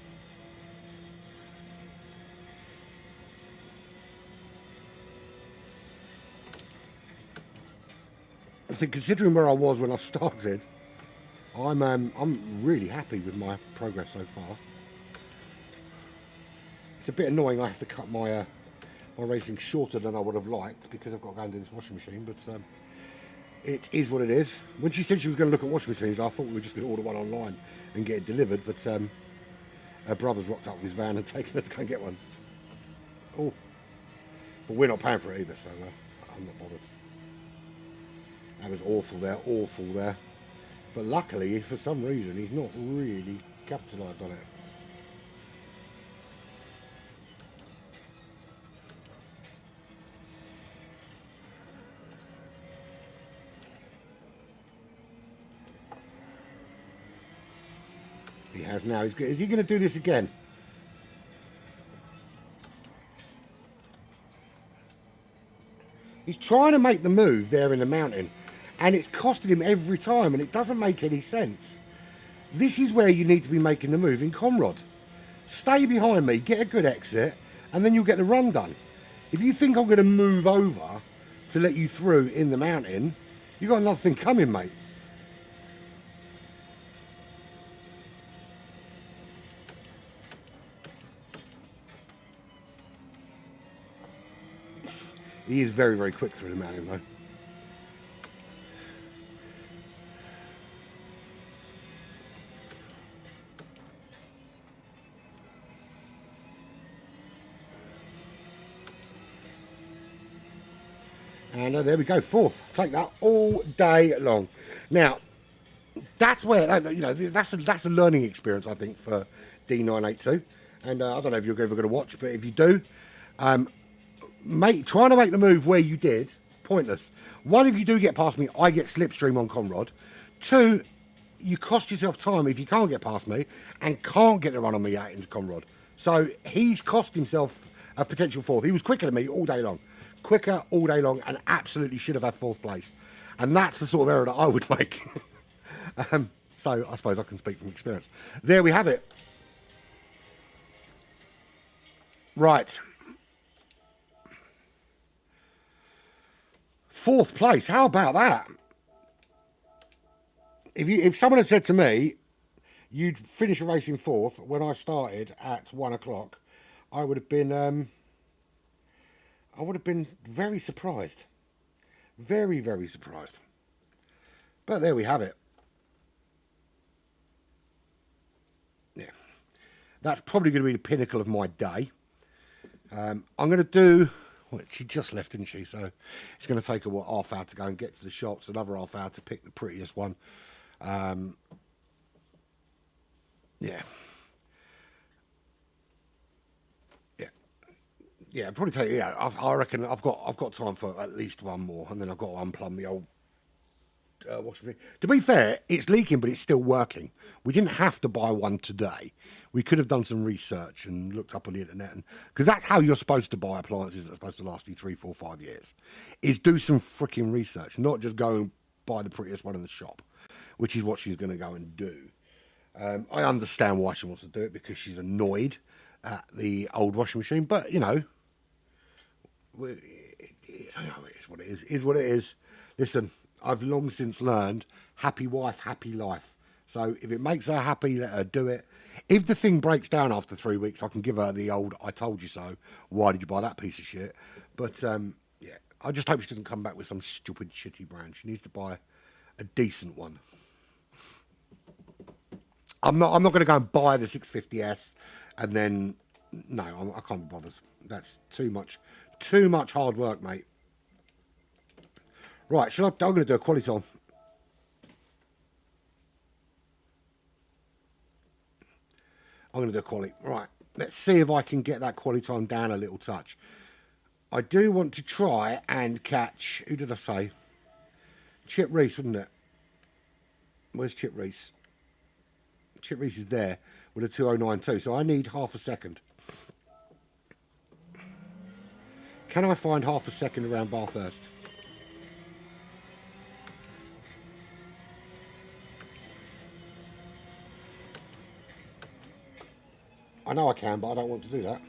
I think considering where I was when I started, I'm really happy with my progress so far. It's a bit annoying I have to cut my my racing shorter than I would have liked because I've got to go and do this washing machine, but it is what it is. When she said she was going to look at washing machines, I thought we were just going to order one online and get it delivered, but her brother's rocked up with his van and taken her to go and get one. Oh, but we're not paying for it either, so I'm not bothered. That was awful there. But luckily, for some reason, he's not really capitalised on it. He has now. Is he going to do this again? He's trying to make the move there in the mountain, and it's costing him every time, and it doesn't make any sense. This is where you need to be making the move in Conrad. Stay behind me, get a good exit, and then you'll get the run done. If you think I'm going to move over to let you through in the mountain, you've got another thing coming, mate. He is very, very quick through the mountain, though. And there we go, fourth. Take that all day long. Now, that's where, you know, that's a learning experience, I think, for D982. And I don't know if you're ever going to watch, but if you do, trying to make the move where you did, pointless. One, if you do get past me, I get slipstream on Conrod. Two, you cost yourself time if you can't get past me and can't get the run on me out into Conrod. So he's cost himself a potential fourth. He was quicker than me all day long. Quicker all day long, and absolutely should have had fourth place. And that's the sort of error that I would make. So I suppose I can speak from experience. There we have it. Right. Fourth place. How about that? If someone had said to me, you'd finish a race in fourth when I started at 1 o'clock, I would have been very surprised. Very, very surprised. But there we have it. Yeah. That's probably going to be the pinnacle of my day. I'm going to do... Well, she just left, didn't she? So it's going to take her, half hour to go and get to the shops, another half hour to pick the prettiest one. Yeah. Yeah, probably take. Yeah, I reckon I've got time for at least one more, and then I've got to unplumb the old washing machine. To be fair, it's leaking, but it's still working. We didn't have to buy one today. We could have done some research and looked up on the internet, because that's how you're supposed to buy appliances that are supposed to last you 3, 4, 5 years. Is do some freaking research, not just go and buy the prettiest one in the shop, which is what she's going to go and do. I understand why she wants to do it, because she's annoyed at the old washing machine, but you know. It's what it is. Is what it is. Listen, I've long since learned, happy wife, happy life. So if it makes her happy, let her do it. If the thing breaks down after 3 weeks, I can give her the old "I told you so." Why did you buy that piece of shit? But yeah, I just hope she doesn't come back with some stupid, shitty brand. She needs to buy a decent one. I'm not going to go and buy the 650S, and then no, I can't be bothered. That's too much hard work, mate. Right, I'm going to do a quality time. I'm going to do a quality. Right, let's see if I can get that quality time down a little touch. I do want to try and catch, who did I say? Chip Reese, wasn't it? Where's Chip Reese? Chip Reese is there with a 2092, so I need half a second. Can I find half a second around Bathurst? I know I can, but I don't want to do that.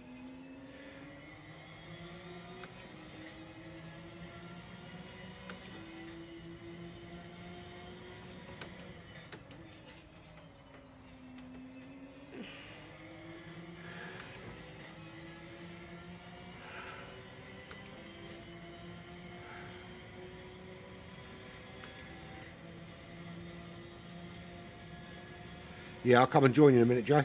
Yeah, I'll come and join you in a minute, Joe.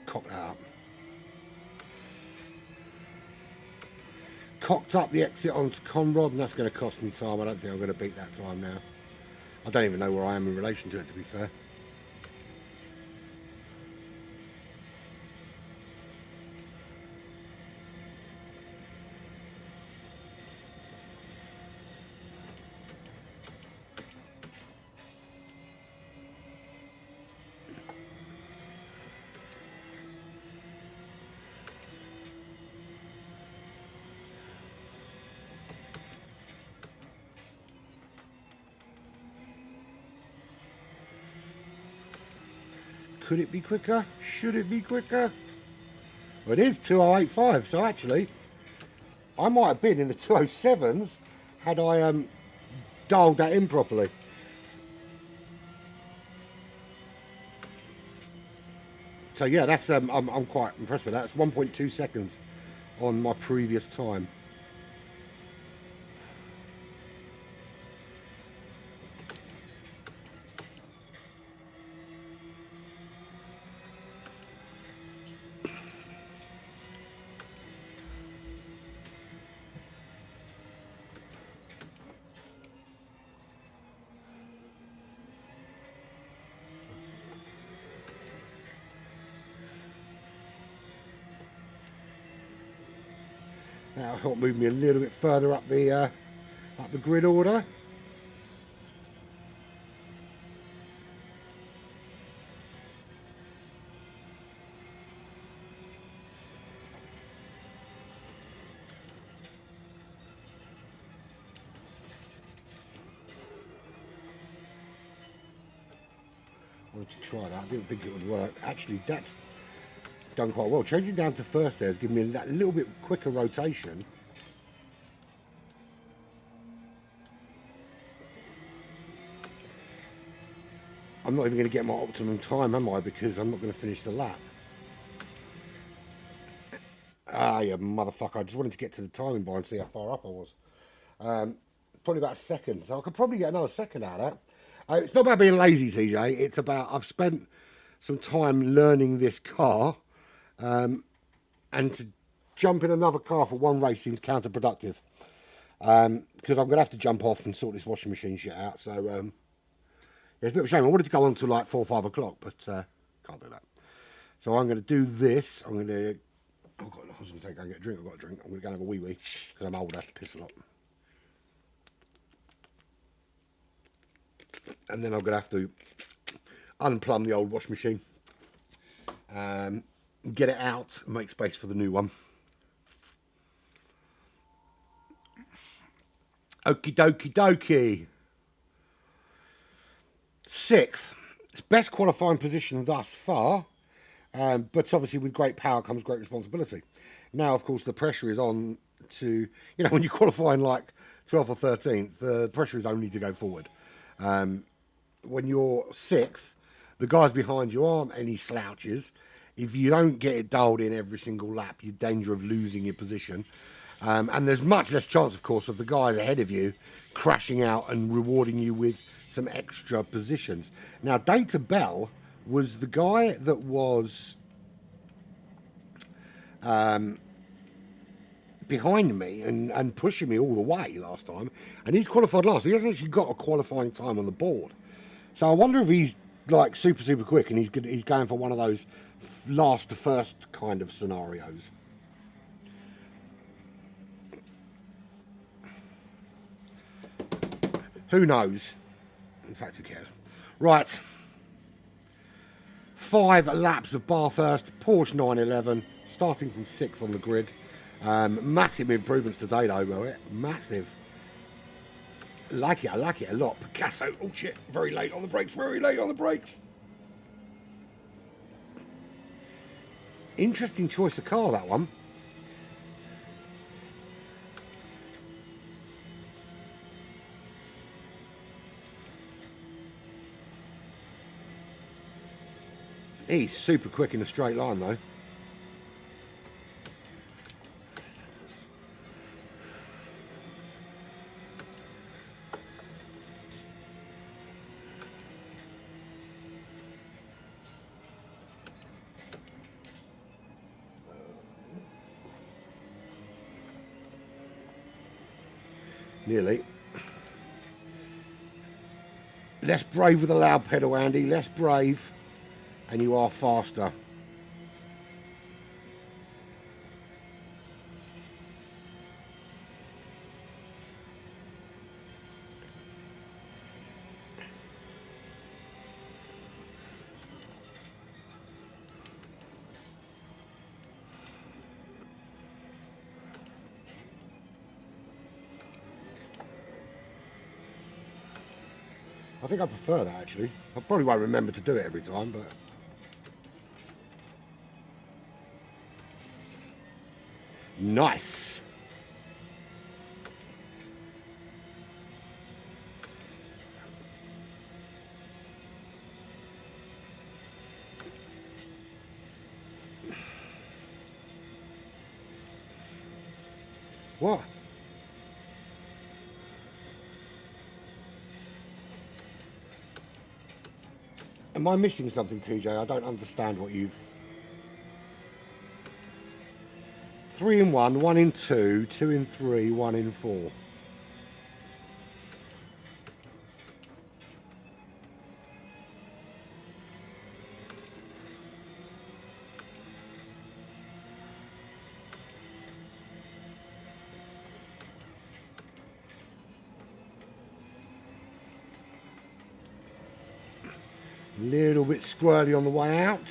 Cock that up. Cocked up the exit onto Conrod, and that's going to cost me time. I don't think I'm going to beat that time now. I don't even know where I am in relation to it, to be fair. Could it be quicker? Should it be quicker? Well, it is 2085, so actually, I might have been in the 207s had I dialed that in properly. So yeah, that's I'm quite impressed with that. It's 1.2 seconds on my previous time. That'll help move me a little bit further up the grid order. I wanted to try that. I didn't think it would work. Actually, that's done quite well. Changing down to first there has given me a little bit quicker rotation. I'm not even going to get my optimum time, am I? Because I'm not going to finish the lap. Ah, you motherfucker. I just wanted to get to the timing bar and see how far up I was. Probably about a second. So I could probably get another second out of that. It's not about being lazy, TJ. It's about I've spent some time learning this car. And to jump in another car for one race seems counterproductive. Because I'm going to have to jump off and sort this washing machine shit out. So, yeah, it's a bit of a shame. I wanted to go on to like 4 or 5 o'clock, but can't do that. So I'm going to do this. I'm going to... I was going to go and get a drink. I've got a drink. I'm going to go and have a wee-wee because I'm old. I have to piss a lot. And then I'm going to have to unplumb the old washing machine. Get it out and make space for the new one. Okie dokie dokie. 6th. It's best qualifying position thus far. But obviously with great power comes great responsibility. Now, of course, the pressure is on to, when you qualify in like 12th or 13th, the pressure is only to go forward. When you're 6th, the guys behind you aren't any slouches. If you don't get it dialed in every single lap, you're in danger of losing your position. And there's much less chance, of course, of the guys ahead of you crashing out and rewarding you with some extra positions. Now, Data Bell was the guy that was behind me and pushing me all the way last time. And he's qualified last. He hasn't actually got a qualifying time on the board. So I wonder if he's like super, super quick and he's going for one of those last to first kind of scenarios. Who knows? In fact, who cares? Right. 5 laps of Bathurst, Porsche 911, starting from 6th on the grid. Massive improvements today, though, Will. Massive. I like it a lot. Picasso, oh shit, very late on the brakes. Interesting choice of car, that one. He's super quick in a straight line, though. Nearly. Less brave with a loud pedal, Andy. Less brave. And you are faster. I think I prefer that, actually. I probably won't remember to do it every time, but Nice. What? Am I missing something, TJ? I don't understand what you've... 3 in 1, 1 in 2, 2 in 3, 1 in 4. Little bit squirrely on the way out.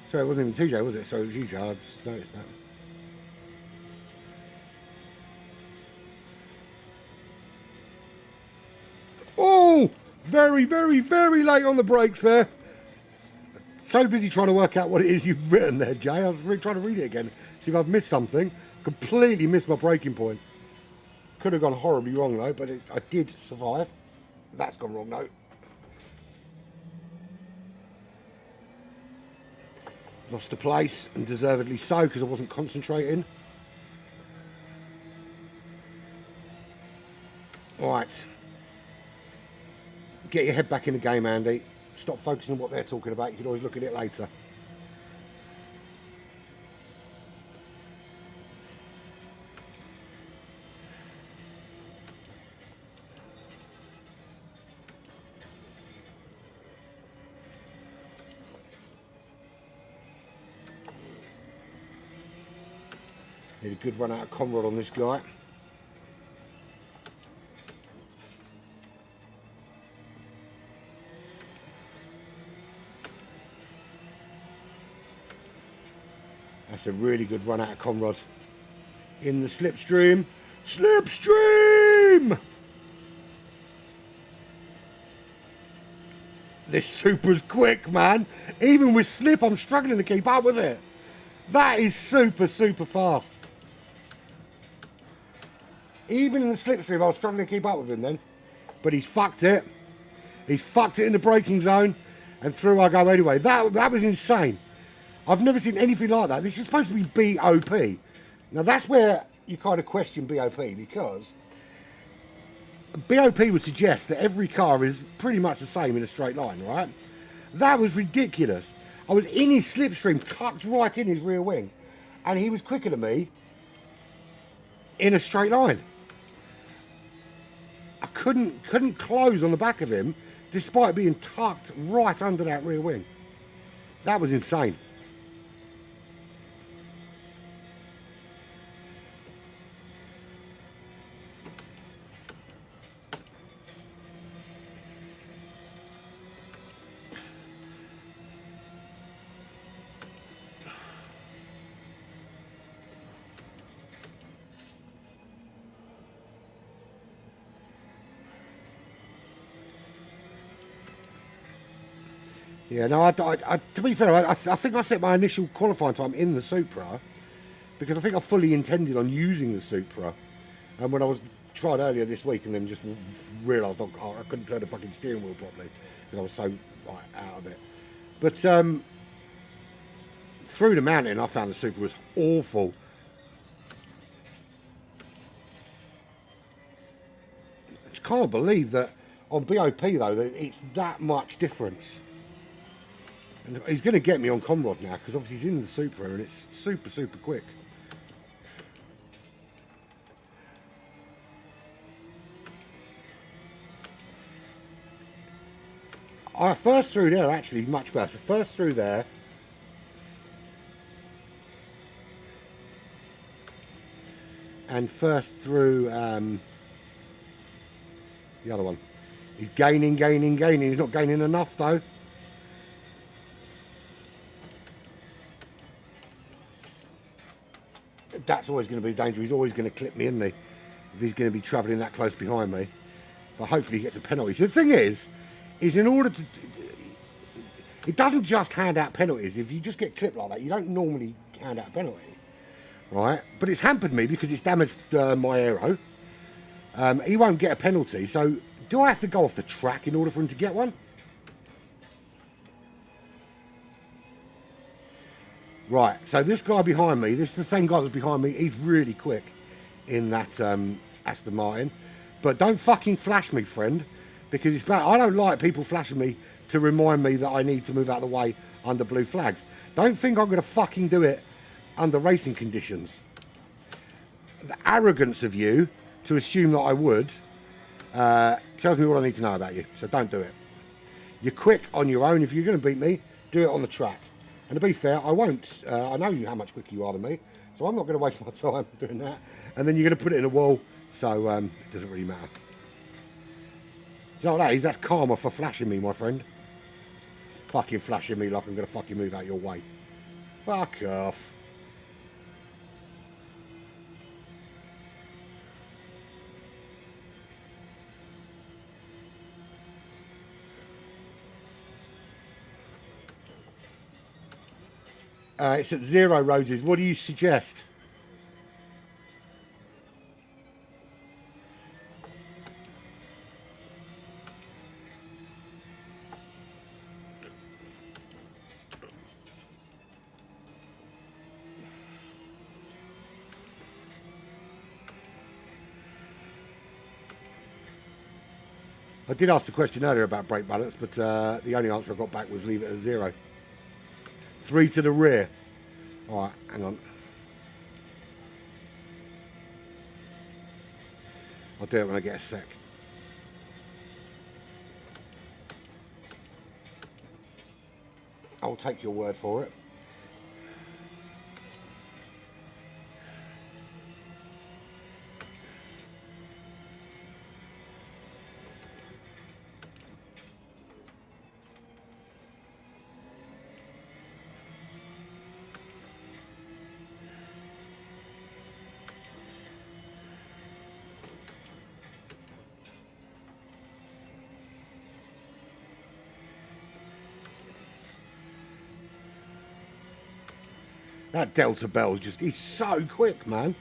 Sorry, it wasn't even TJ, was it? Sorry, it was you, Joe. I just noticed that. Oh! Very, very, very late on the brakes there. So busy trying to work out what it is you've written there, Jay. I was really trying to read it again, see if I've missed something. Completely missed my braking point. Could have gone horribly wrong though, but I did survive. That's gone wrong though. Lost a place, and deservedly so, because I wasn't concentrating. Right. Get your head back in the game, Andy. Stop focusing on what they're talking about. You can always look at it later. Need a good run out of Conrad on this guy. That's a really good run out of Conrad. In the slipstream. Slipstream! This Supra's quick, man. Even with slip, I'm struggling to keep up with it. That is super, super fast. Even in the slipstream, I was struggling to keep up with him then. But he's fucked it. He's fucked it in the braking zone. And through I go anyway. That was insane. I've never seen anything like that. This is supposed to be BOP. Now that's where you kind of question BOP, because BOP would suggest that every car is pretty much the same in a straight line, right? That was ridiculous. I was in his slipstream, tucked right in his rear wing, and he was quicker than me in a straight line. I couldn't close on the back of him despite being tucked right under that rear wing. That was insane. Yeah, no, to be fair, I think I set my initial qualifying time in the Supra because I think I fully intended on using the Supra. And when I was tried earlier this week and then just realised I couldn't turn the fucking steering wheel properly because I was so out of it. But through the mountain, I found the Supra was awful. I just can't believe that on BOP though that it's that much difference. And he's going to get me on Conrad now because obviously he's in the Supra and it's super, super quick. First through there actually much better. First through there. And first through the other one. He's gaining. He's not gaining enough though. That's always going to be dangerous. He's always going to clip me, isn't he? If he's going to be travelling that close behind me. But hopefully he gets a penalty. So the thing is in order to... It doesn't just hand out penalties. If you just get clipped like that, you don't normally hand out a penalty, right? But it's hampered me because it's damaged my aero. He won't get a penalty. So do I have to go off the track in order for him to get one? Right, so this guy behind me, this is the same guy that's behind me. He's really quick in that Aston Martin. But don't fucking flash me, friend, because it's bad. I don't like people flashing me to remind me that I need to move out of the way under blue flags. Don't think I'm going to fucking do it under racing conditions. The arrogance of you to assume that I would tells me what I need to know about you. So don't do it. You're quick on your own. If you're going to beat me, do it on the track. And to be fair, I won't. I know you how much quicker you are than me, so I'm not going to waste my time doing that. And then you're going to put it in a wall, so it doesn't really matter. You know what that is? That's karma for flashing me, my friend. Fucking flashing me like I'm going to fucking move out your way. Fuck off. It's at 0 roses. What do you suggest? I did ask the question earlier about brake balance, but the only answer I got back was leave it at 0. 3 to the rear. All right, hang on. I'll do it when I get a sec. I'll take your word for it. That Delta Bell's just, he's so quick, man.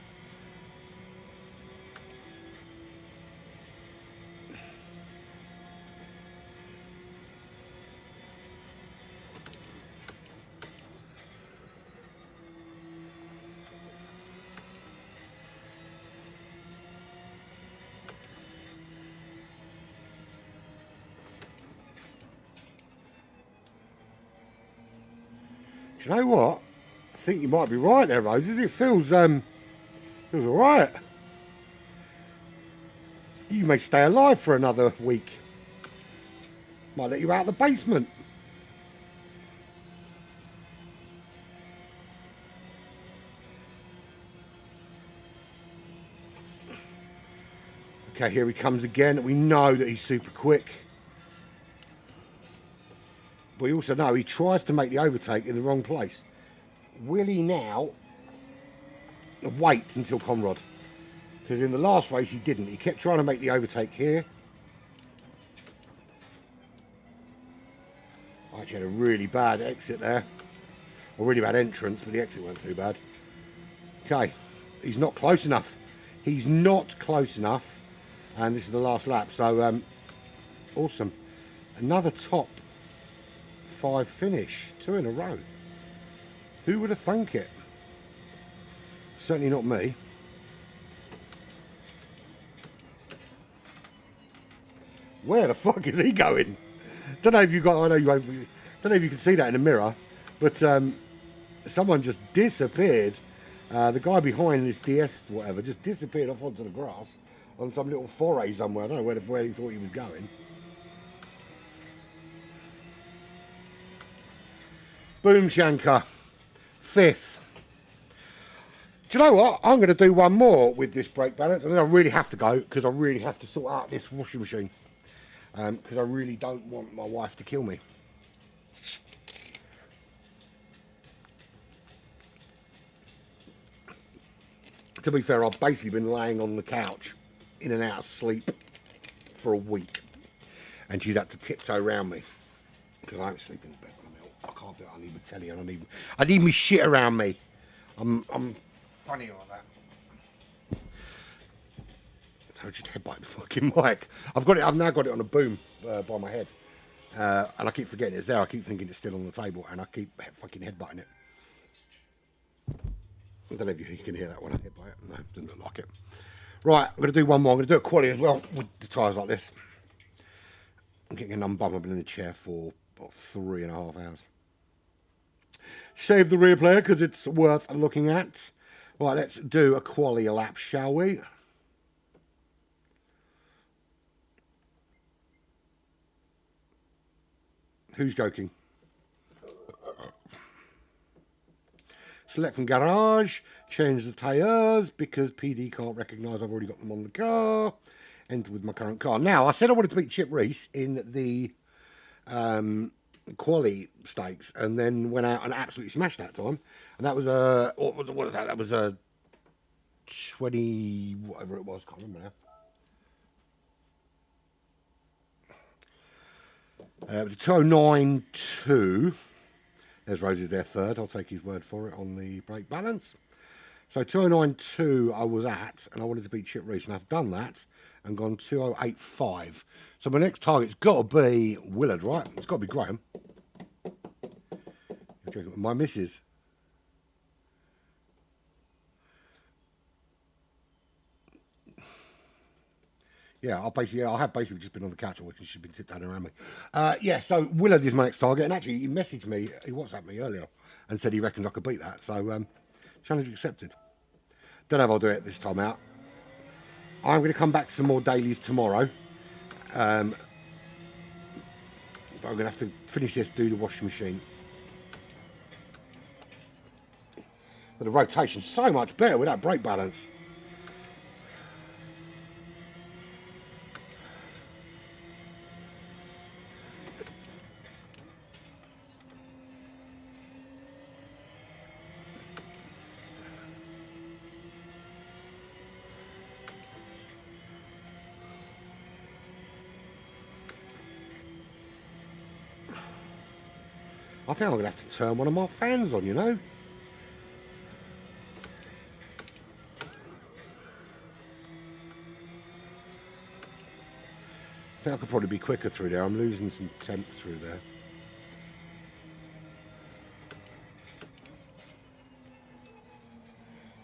Do you know what? I think you might be right there, Roses. It feels all right. You may stay alive for another week. Might let you out of the basement. Okay, here he comes again. We know that he's super quick. But we also know he tries to make the overtake in the wrong place. Will he now wait until Conrad? Because in the last race he didn't. He kept trying to make the overtake here. I actually had a really bad exit there. Or really bad entrance, but the exit wasn't too bad. Okay, he's not close enough. He's not close enough. And this is the last lap. So, awesome. Another top 5 finish. 2 in a row. Who would have thunk it? Certainly not me. Where the fuck is he going? Don't know if you got. I know you won't. Don't know if you can see that in the mirror, but someone just disappeared. The guy behind this DS whatever just disappeared off onto the grass on some little foray somewhere. I don't know where he thought he was going. Boom Shanker. 5th. Do you know what? I'm going to do one more with this brake balance, and then I really have to go because I really have to sort out this washing machine because I really don't want my wife to kill me. To be fair, I've basically been laying on the couch in and out of sleep for a week, and she's had to tiptoe around me because I don't sleep in bed. do it. I need my telly and I need me shit around me. I'm funny like that. I just headbutt the fucking mic. I've now got it on a boom by my head. And I keep forgetting it's there. I keep thinking it's still on the table, and I keep fucking headbutting it. I don't know if you can hear that when I headbutt it. No, doesn't look like it. Right, I'm going to do one more. I'm going to do a quality as well with the tyres like this. I'm getting a numb bum. I've been in the chair for about 3.5 hours. Save the rear player because it's worth looking at. Right, let's do a quality lap, shall we? Who's joking? Select from garage, change the tyres because PD can't recognise I've already got them on the car. Enter with my current car. Now, I said I wanted to beat Chip Reese in the quali stakes and then went out and absolutely smashed that time. And that was what was that? That was a 20, whatever it was, can't remember now. It was a 209.2. There's Rosie's there third. I'll take his word for it on the brake balance. So 209.2 I was at, and I wanted to beat Chip Reese, and I've done that and gone 208.5. So my next target's got to be Willard, right? It's got to be Graham. My missus. Yeah, I have basically just been on the couch all week and she's been tiptoeing around me. Yeah, so Willard is my next target, and actually he messaged me, he WhatsApped me earlier and said he reckons I could beat that. So challenge accepted. Don't know if I'll do it this time out. I'm going to come back to some more dailies tomorrow. But I'm going to have to finish this, do the washing machine. But the rotation's so much better with that brake balance. I think I'm going to have to turn one of my fans on, you know. I think I could probably be quicker through there. I'm losing some temp through there.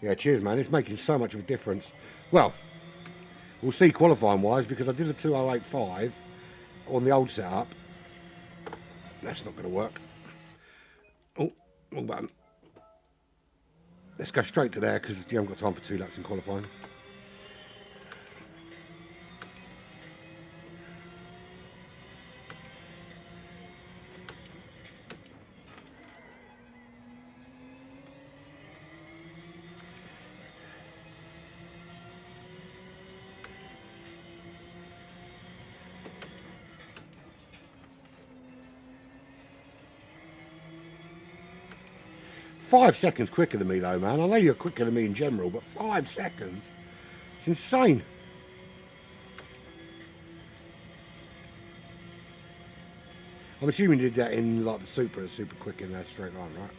Yeah, cheers, man. It's making so much of a difference. Well, we'll see qualifying wise because I did a 208.5 on the old setup. That's not going to work. Oh, wrong button. Let's go straight to there because you haven't got time for 2 laps in qualifying. Five seconds quicker than me though, man. I know you're quicker than me in general, but 5 seconds? It's insane. I'm assuming you did that in like the super quick in that straight line, right?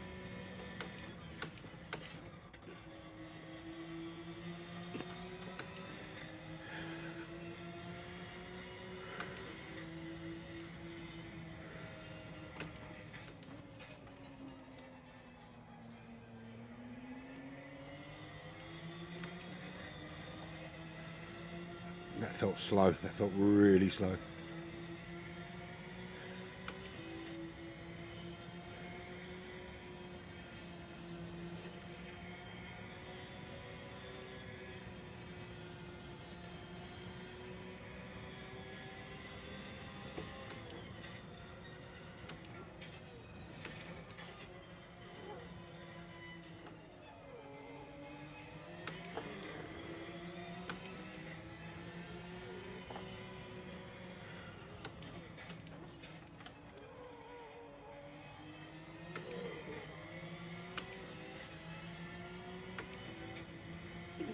That felt slow. That felt really slow.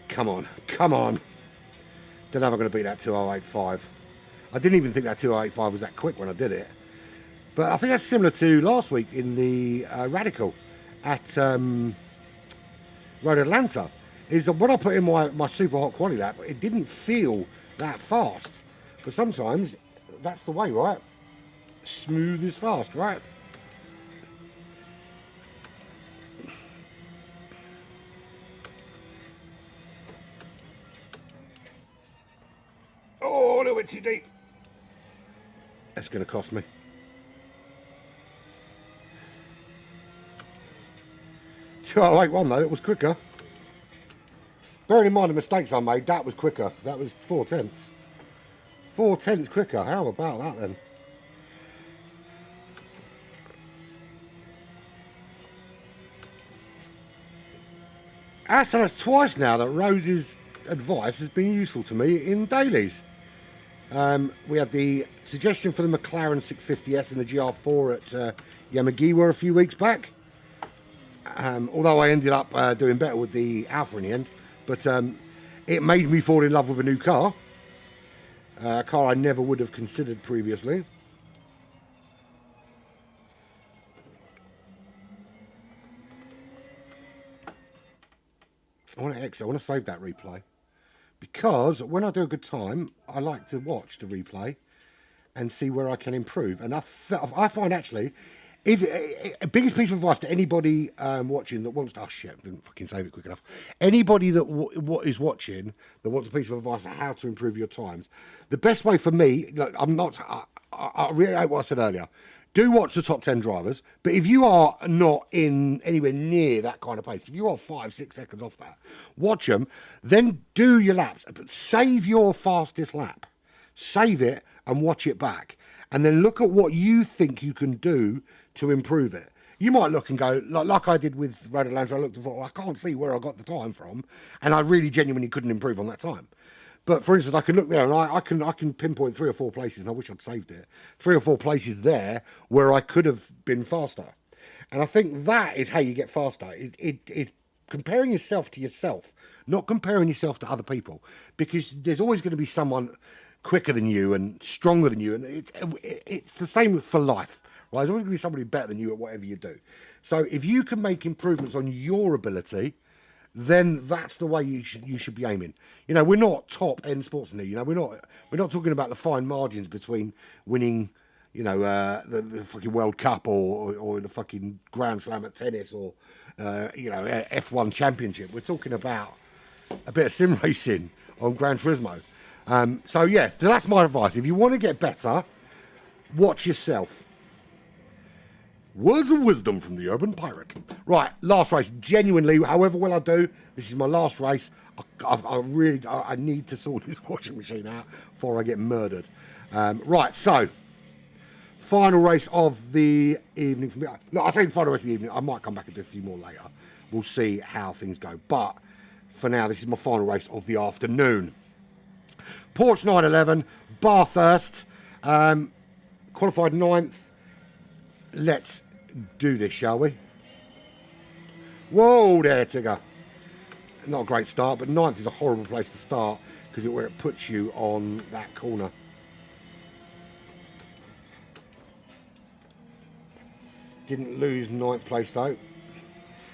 Come on, come on. Don't know if I'm going to beat that 208.5. I didn't even think that 208.5 was that quick when I did it. But I think that's similar to last week in the Radical at Road Atlanta. Is that when I put in my super hot quality lap, it didn't feel that fast. But sometimes that's the way, right? Smooth is fast, right? Oh, a little bit too deep. That's going to cost me. 2:08.1 though, it was quicker. Bearing in mind the mistakes I made, that was quicker. That was 4/10. 4/10 quicker. How about that then? So that's twice now that Rose's advice has been useful to me in dailies. We had the suggestion for the McLaren 650S and the GR4 at Yamagiwa a few weeks back. Although I ended up doing better with the Alpha in the end. But it made me fall in love with a new car. A car I never would have considered previously. I want to save that replay. Because when I do a good time, I like to watch the replay and see where I can improve. And I find actually, a biggest piece of advice to anybody watching that wants to, oh shit, I didn't fucking save it quick enough. Anybody that is watching that wants a piece of advice on how to improve your times, the best way for me, look, I reiterate what I said earlier. Do watch the top 10 drivers, but if you are not in anywhere near that kind of pace, if you are 5-6 seconds off that, watch them, then do your laps, but save your fastest lap. Save it and watch it back, and then look at what you think you can do to improve it. You might look and go, like I did with Road Atlanta, I looked and thought, well, I can't see where I got the time from, and I really genuinely couldn't improve on that time. But for instance, I can look there and I can pinpoint 3 or 4 places, and I wish I'd saved it. 3 or 4 places there where I could have been faster. And I think that is how you get faster. It's comparing yourself to yourself, not comparing yourself to other people. Because there's always going to be someone quicker than you and stronger than you. And it's the same for life. Right? There's always going to be somebody better than you at whatever you do. So if you can make improvements on your ability, then that's the way you should be aiming. You know, we're not top end sportsmen here. You know, we're not talking about the fine margins between winning, you know, the fucking World Cup or the fucking Grand Slam at tennis or you know, F1 Championship. We're talking about a bit of sim racing on Gran Turismo. So yeah, that's my advice. If you want to get better, watch yourself. Words of wisdom from the Urban Pirate. Right, last race. Genuinely, however well I do, this is my last race. I need to sort this washing machine out before I get murdered. Right, so final race of the evening for me. Look, I say final race of the evening. I might come back and do a few more later. We'll see how things go. But for now, this is my final race of the afternoon. Porsche 911, Bathurst, qualified 9th. Let's do this, shall we? Whoa there, Tigger. Not a great start, but 9th is a horrible place to start because of where it puts you on that corner. Didn't lose 9th place though.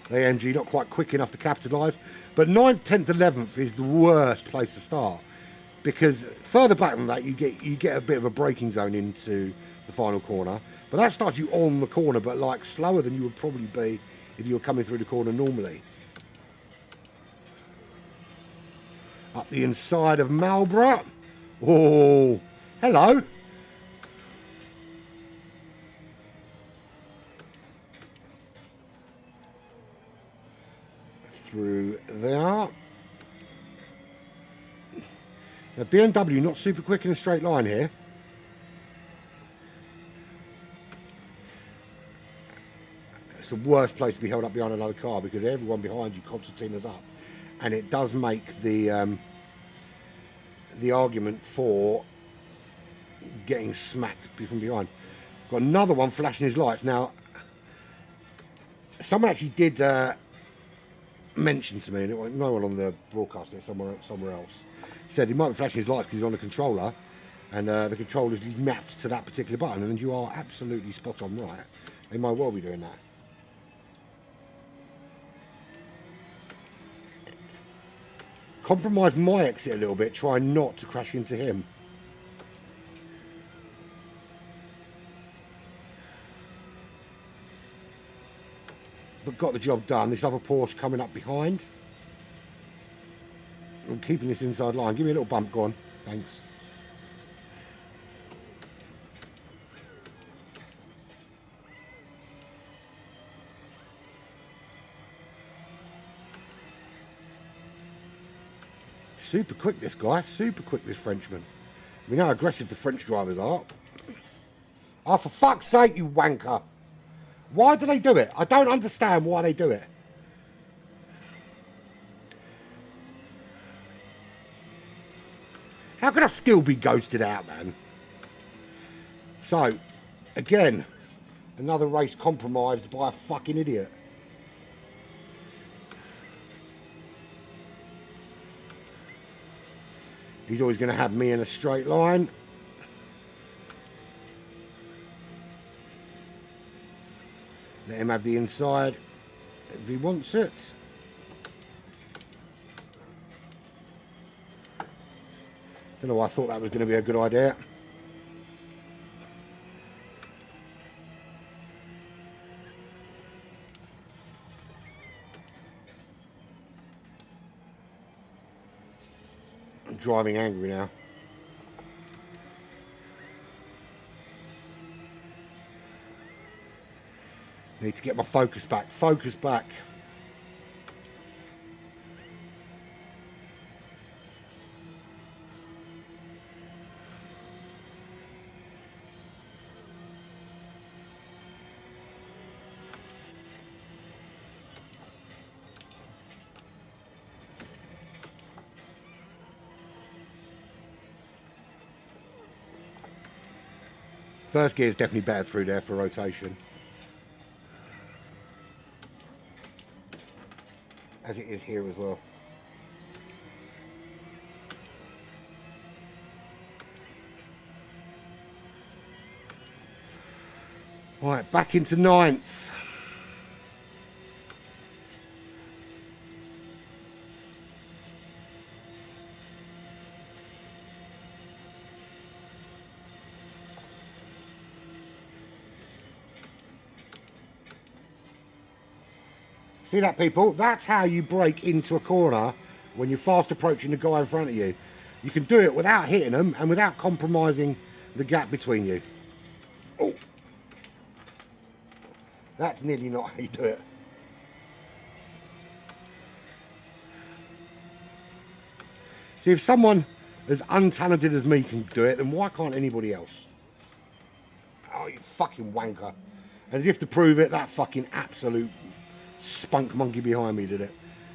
The AMG not quite quick enough to capitalise. But 9th, 10th, 11th is the worst place to start because further back than that you get a bit of a braking zone into the final corner. But that starts you on the corner, but like slower than you would probably be if you were coming through the corner normally. Up the inside of Marlborough. Oh, hello. Through there. Now BMW not super quick in a straight line here. It's the worst place to be held up behind another car because everyone behind you concertinas up, and it does make the argument for getting smacked from behind. Got another one flashing his lights. Now, someone actually did mention to me, and it was no one on the broadcast, somewhere else, said he might be flashing his lights because he's on a controller. and the controller is mapped to that particular button, and you are absolutely spot on right. They might well be doing that. Compromise my exit a little bit, try not to crash into him. But got the job done. This other Porsche coming up behind. I'm keeping this inside line. Give me a little bump, go on. Thanks. Super quick, this guy. Super quick, this Frenchman. We know how aggressive the French drivers are. Oh, for fuck's sake, you wanker. Why do they do it? I don't understand why they do it. How can I still be ghosted out, man? So, again, another race compromised by a fucking idiot. He's always going to have me in a straight line. Let him have the inside if he wants it. Don't know why I thought that was going to be a good idea. I'm driving angry now. Need to get my focus back. Focus back. First gear is definitely better through there for rotation. As it is here as well. Right, back into ninth. See that, people? That's how you break into a corner when you're fast approaching the guy in front of you. You can do it without hitting them and without compromising the gap between you. Oh, that's nearly not how you do it. See, if someone as untalented as me can do it, then why can't anybody else? Oh, you fucking wanker. And as if to prove it, that fucking absolute spunk monkey behind me did it.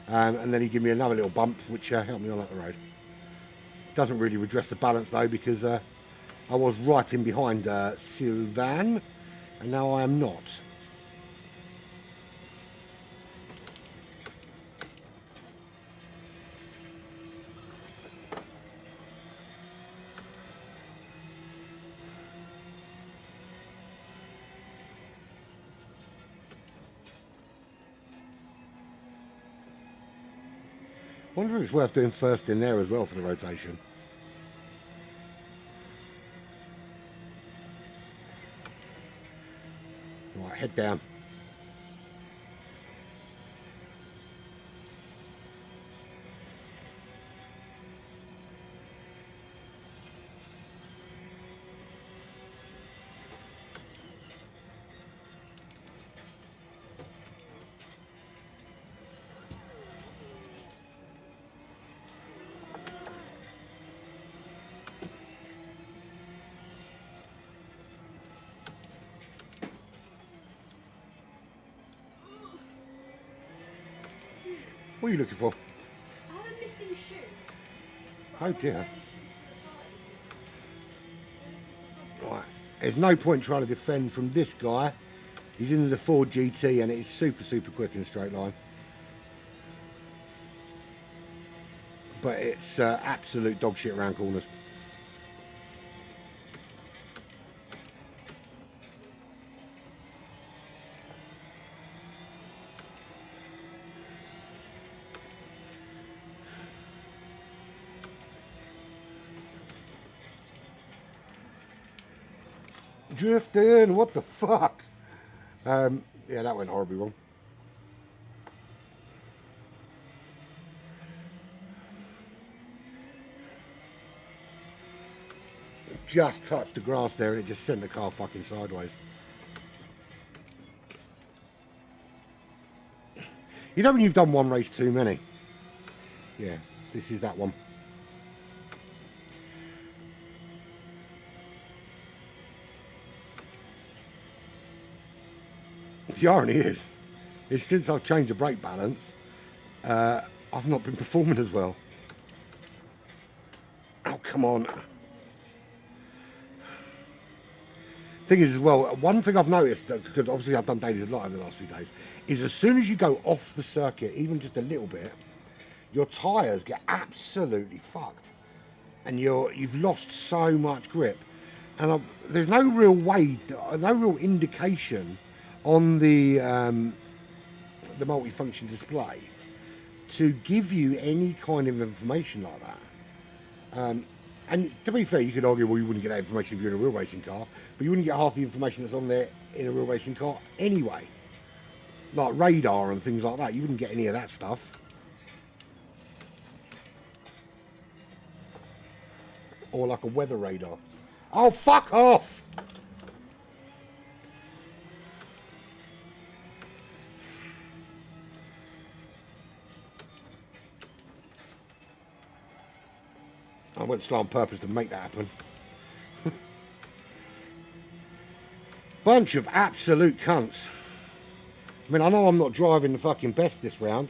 And then he gave me another little bump, which helped me on up the road. Doesn't really redress the balance, though, because I was right in behind Sylvain, and now I am not. Wonder if it's worth doing first in there as well for the rotation. Right, head down. What are you looking for? I have a missing shoe. Oh dear. Right. There's no point trying to defend from this guy. He's in the Ford GT and it is super, super quick in a straight line. But it's absolute dog shit around corners. drifting. What the fuck? Yeah, that went horribly wrong. Just touched the grass there and it just sent the car fucking sideways. You know when you've done one race too many? Yeah, this is that one. The irony is since I've changed the brake balance, I've not been performing as well. Oh, come on. Thing is as well, one thing I've noticed, because obviously I've done dailies a lot over the last few days, is as soon as you go off the circuit, even just a little bit, your tyres get absolutely fucked. And you've lost so much grip. And there's no real way, no real indication on the multifunction display to give you any kind of information like that. And to be fair, you could argue, well, you wouldn't get that information if you're in a real racing car, but you wouldn't get half the information that's on there in a real racing car anyway. Like radar and things like that, you wouldn't get any of that stuff. Or like a weather radar. Oh, fuck off! I went slow on purpose to make that happen. Bunch of absolute cunts. I mean, I know I'm not driving the fucking best this round,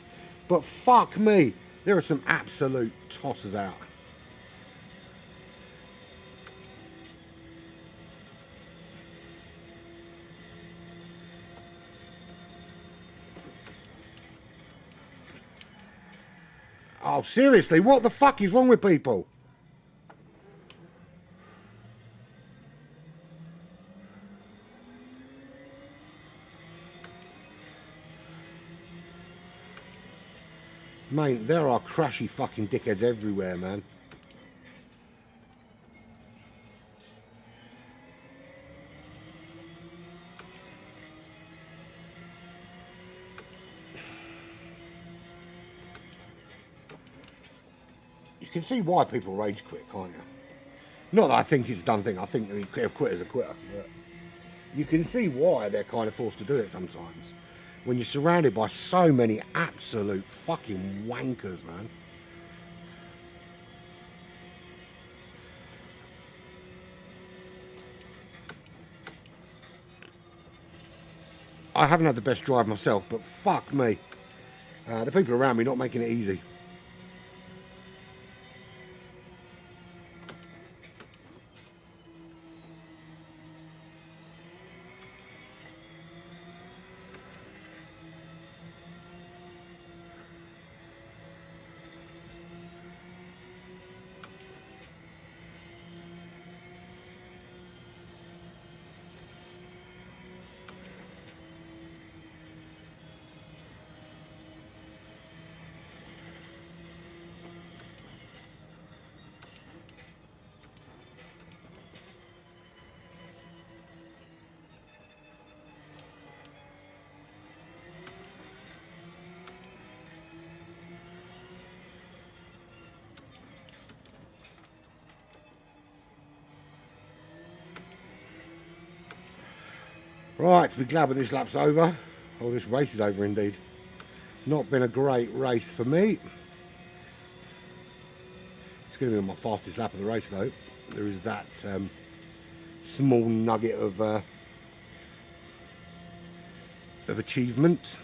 but fuck me, there are some absolute tossers out. Oh, seriously, what the fuck is wrong with people? Mate, there are crashy fucking dickheads everywhere, man. You can see why people rage quit, can't you? Not that I think it's a done thing. I think a quitter's a quitter. But you can see why they're kind of forced to do it sometimes. When you're surrounded by so many absolute fucking wankers, man. I haven't had the best drive myself, but fuck me. The people around me not making it easy. Right, to be glad when this lap's over. Oh, this race is over indeed. Not been a great race for me. It's going to be my fastest lap of the race though. There is that small nugget of achievement.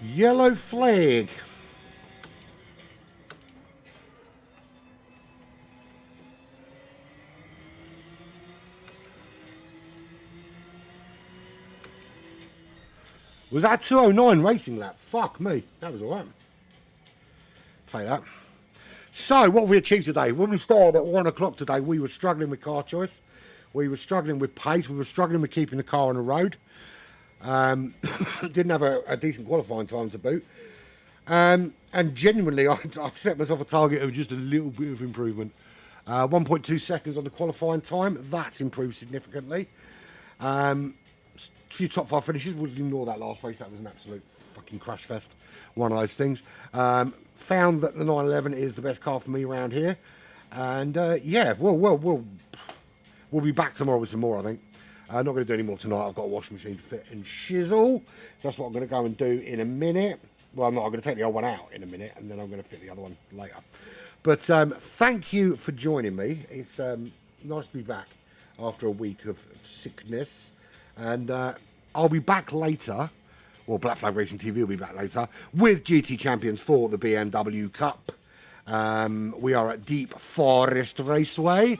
Yellow flag. Was that 209 racing lap? Fuck me. That was alright. Take that. So, what have we achieved today? When we started at 1 o'clock today, we were struggling with car choice. We were struggling with pace. We were struggling with keeping the car on the road. Didn't have a decent qualifying time to boot. And genuinely, I set myself a target of just a little bit of improvement. 1.2 seconds on the qualifying time. That's improved significantly. A few top 5 finishes. We'll ignore that last race. That was an absolute fucking crash fest. One of those things. Found that the 911 is the best car for me around here. And yeah, we'll be back tomorrow with some more, I think. Not going to do any more tonight. I've got a washing machine to fit and shizzle. So that's what I'm going to go and do in a minute. Well, I'm not. I'm going to take the old one out in a minute, and then I'm going to fit the other one later. But thank you for joining me. It's nice to be back after a week of sickness. And I'll be back later. Well, Black Flag Racing TV will be back later with GT Champions for the BMW Cup. We are at Deep Forest Raceway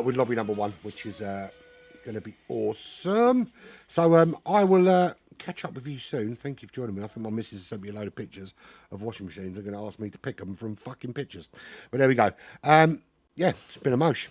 with lobby number 1, which is going to be awesome. So I will catch up with you soon. Thank you for joining me. I think my missus has sent me a load of pictures of washing machines. They're going to ask me to pick them from fucking pictures. But there we go. Yeah, it's been a mosh.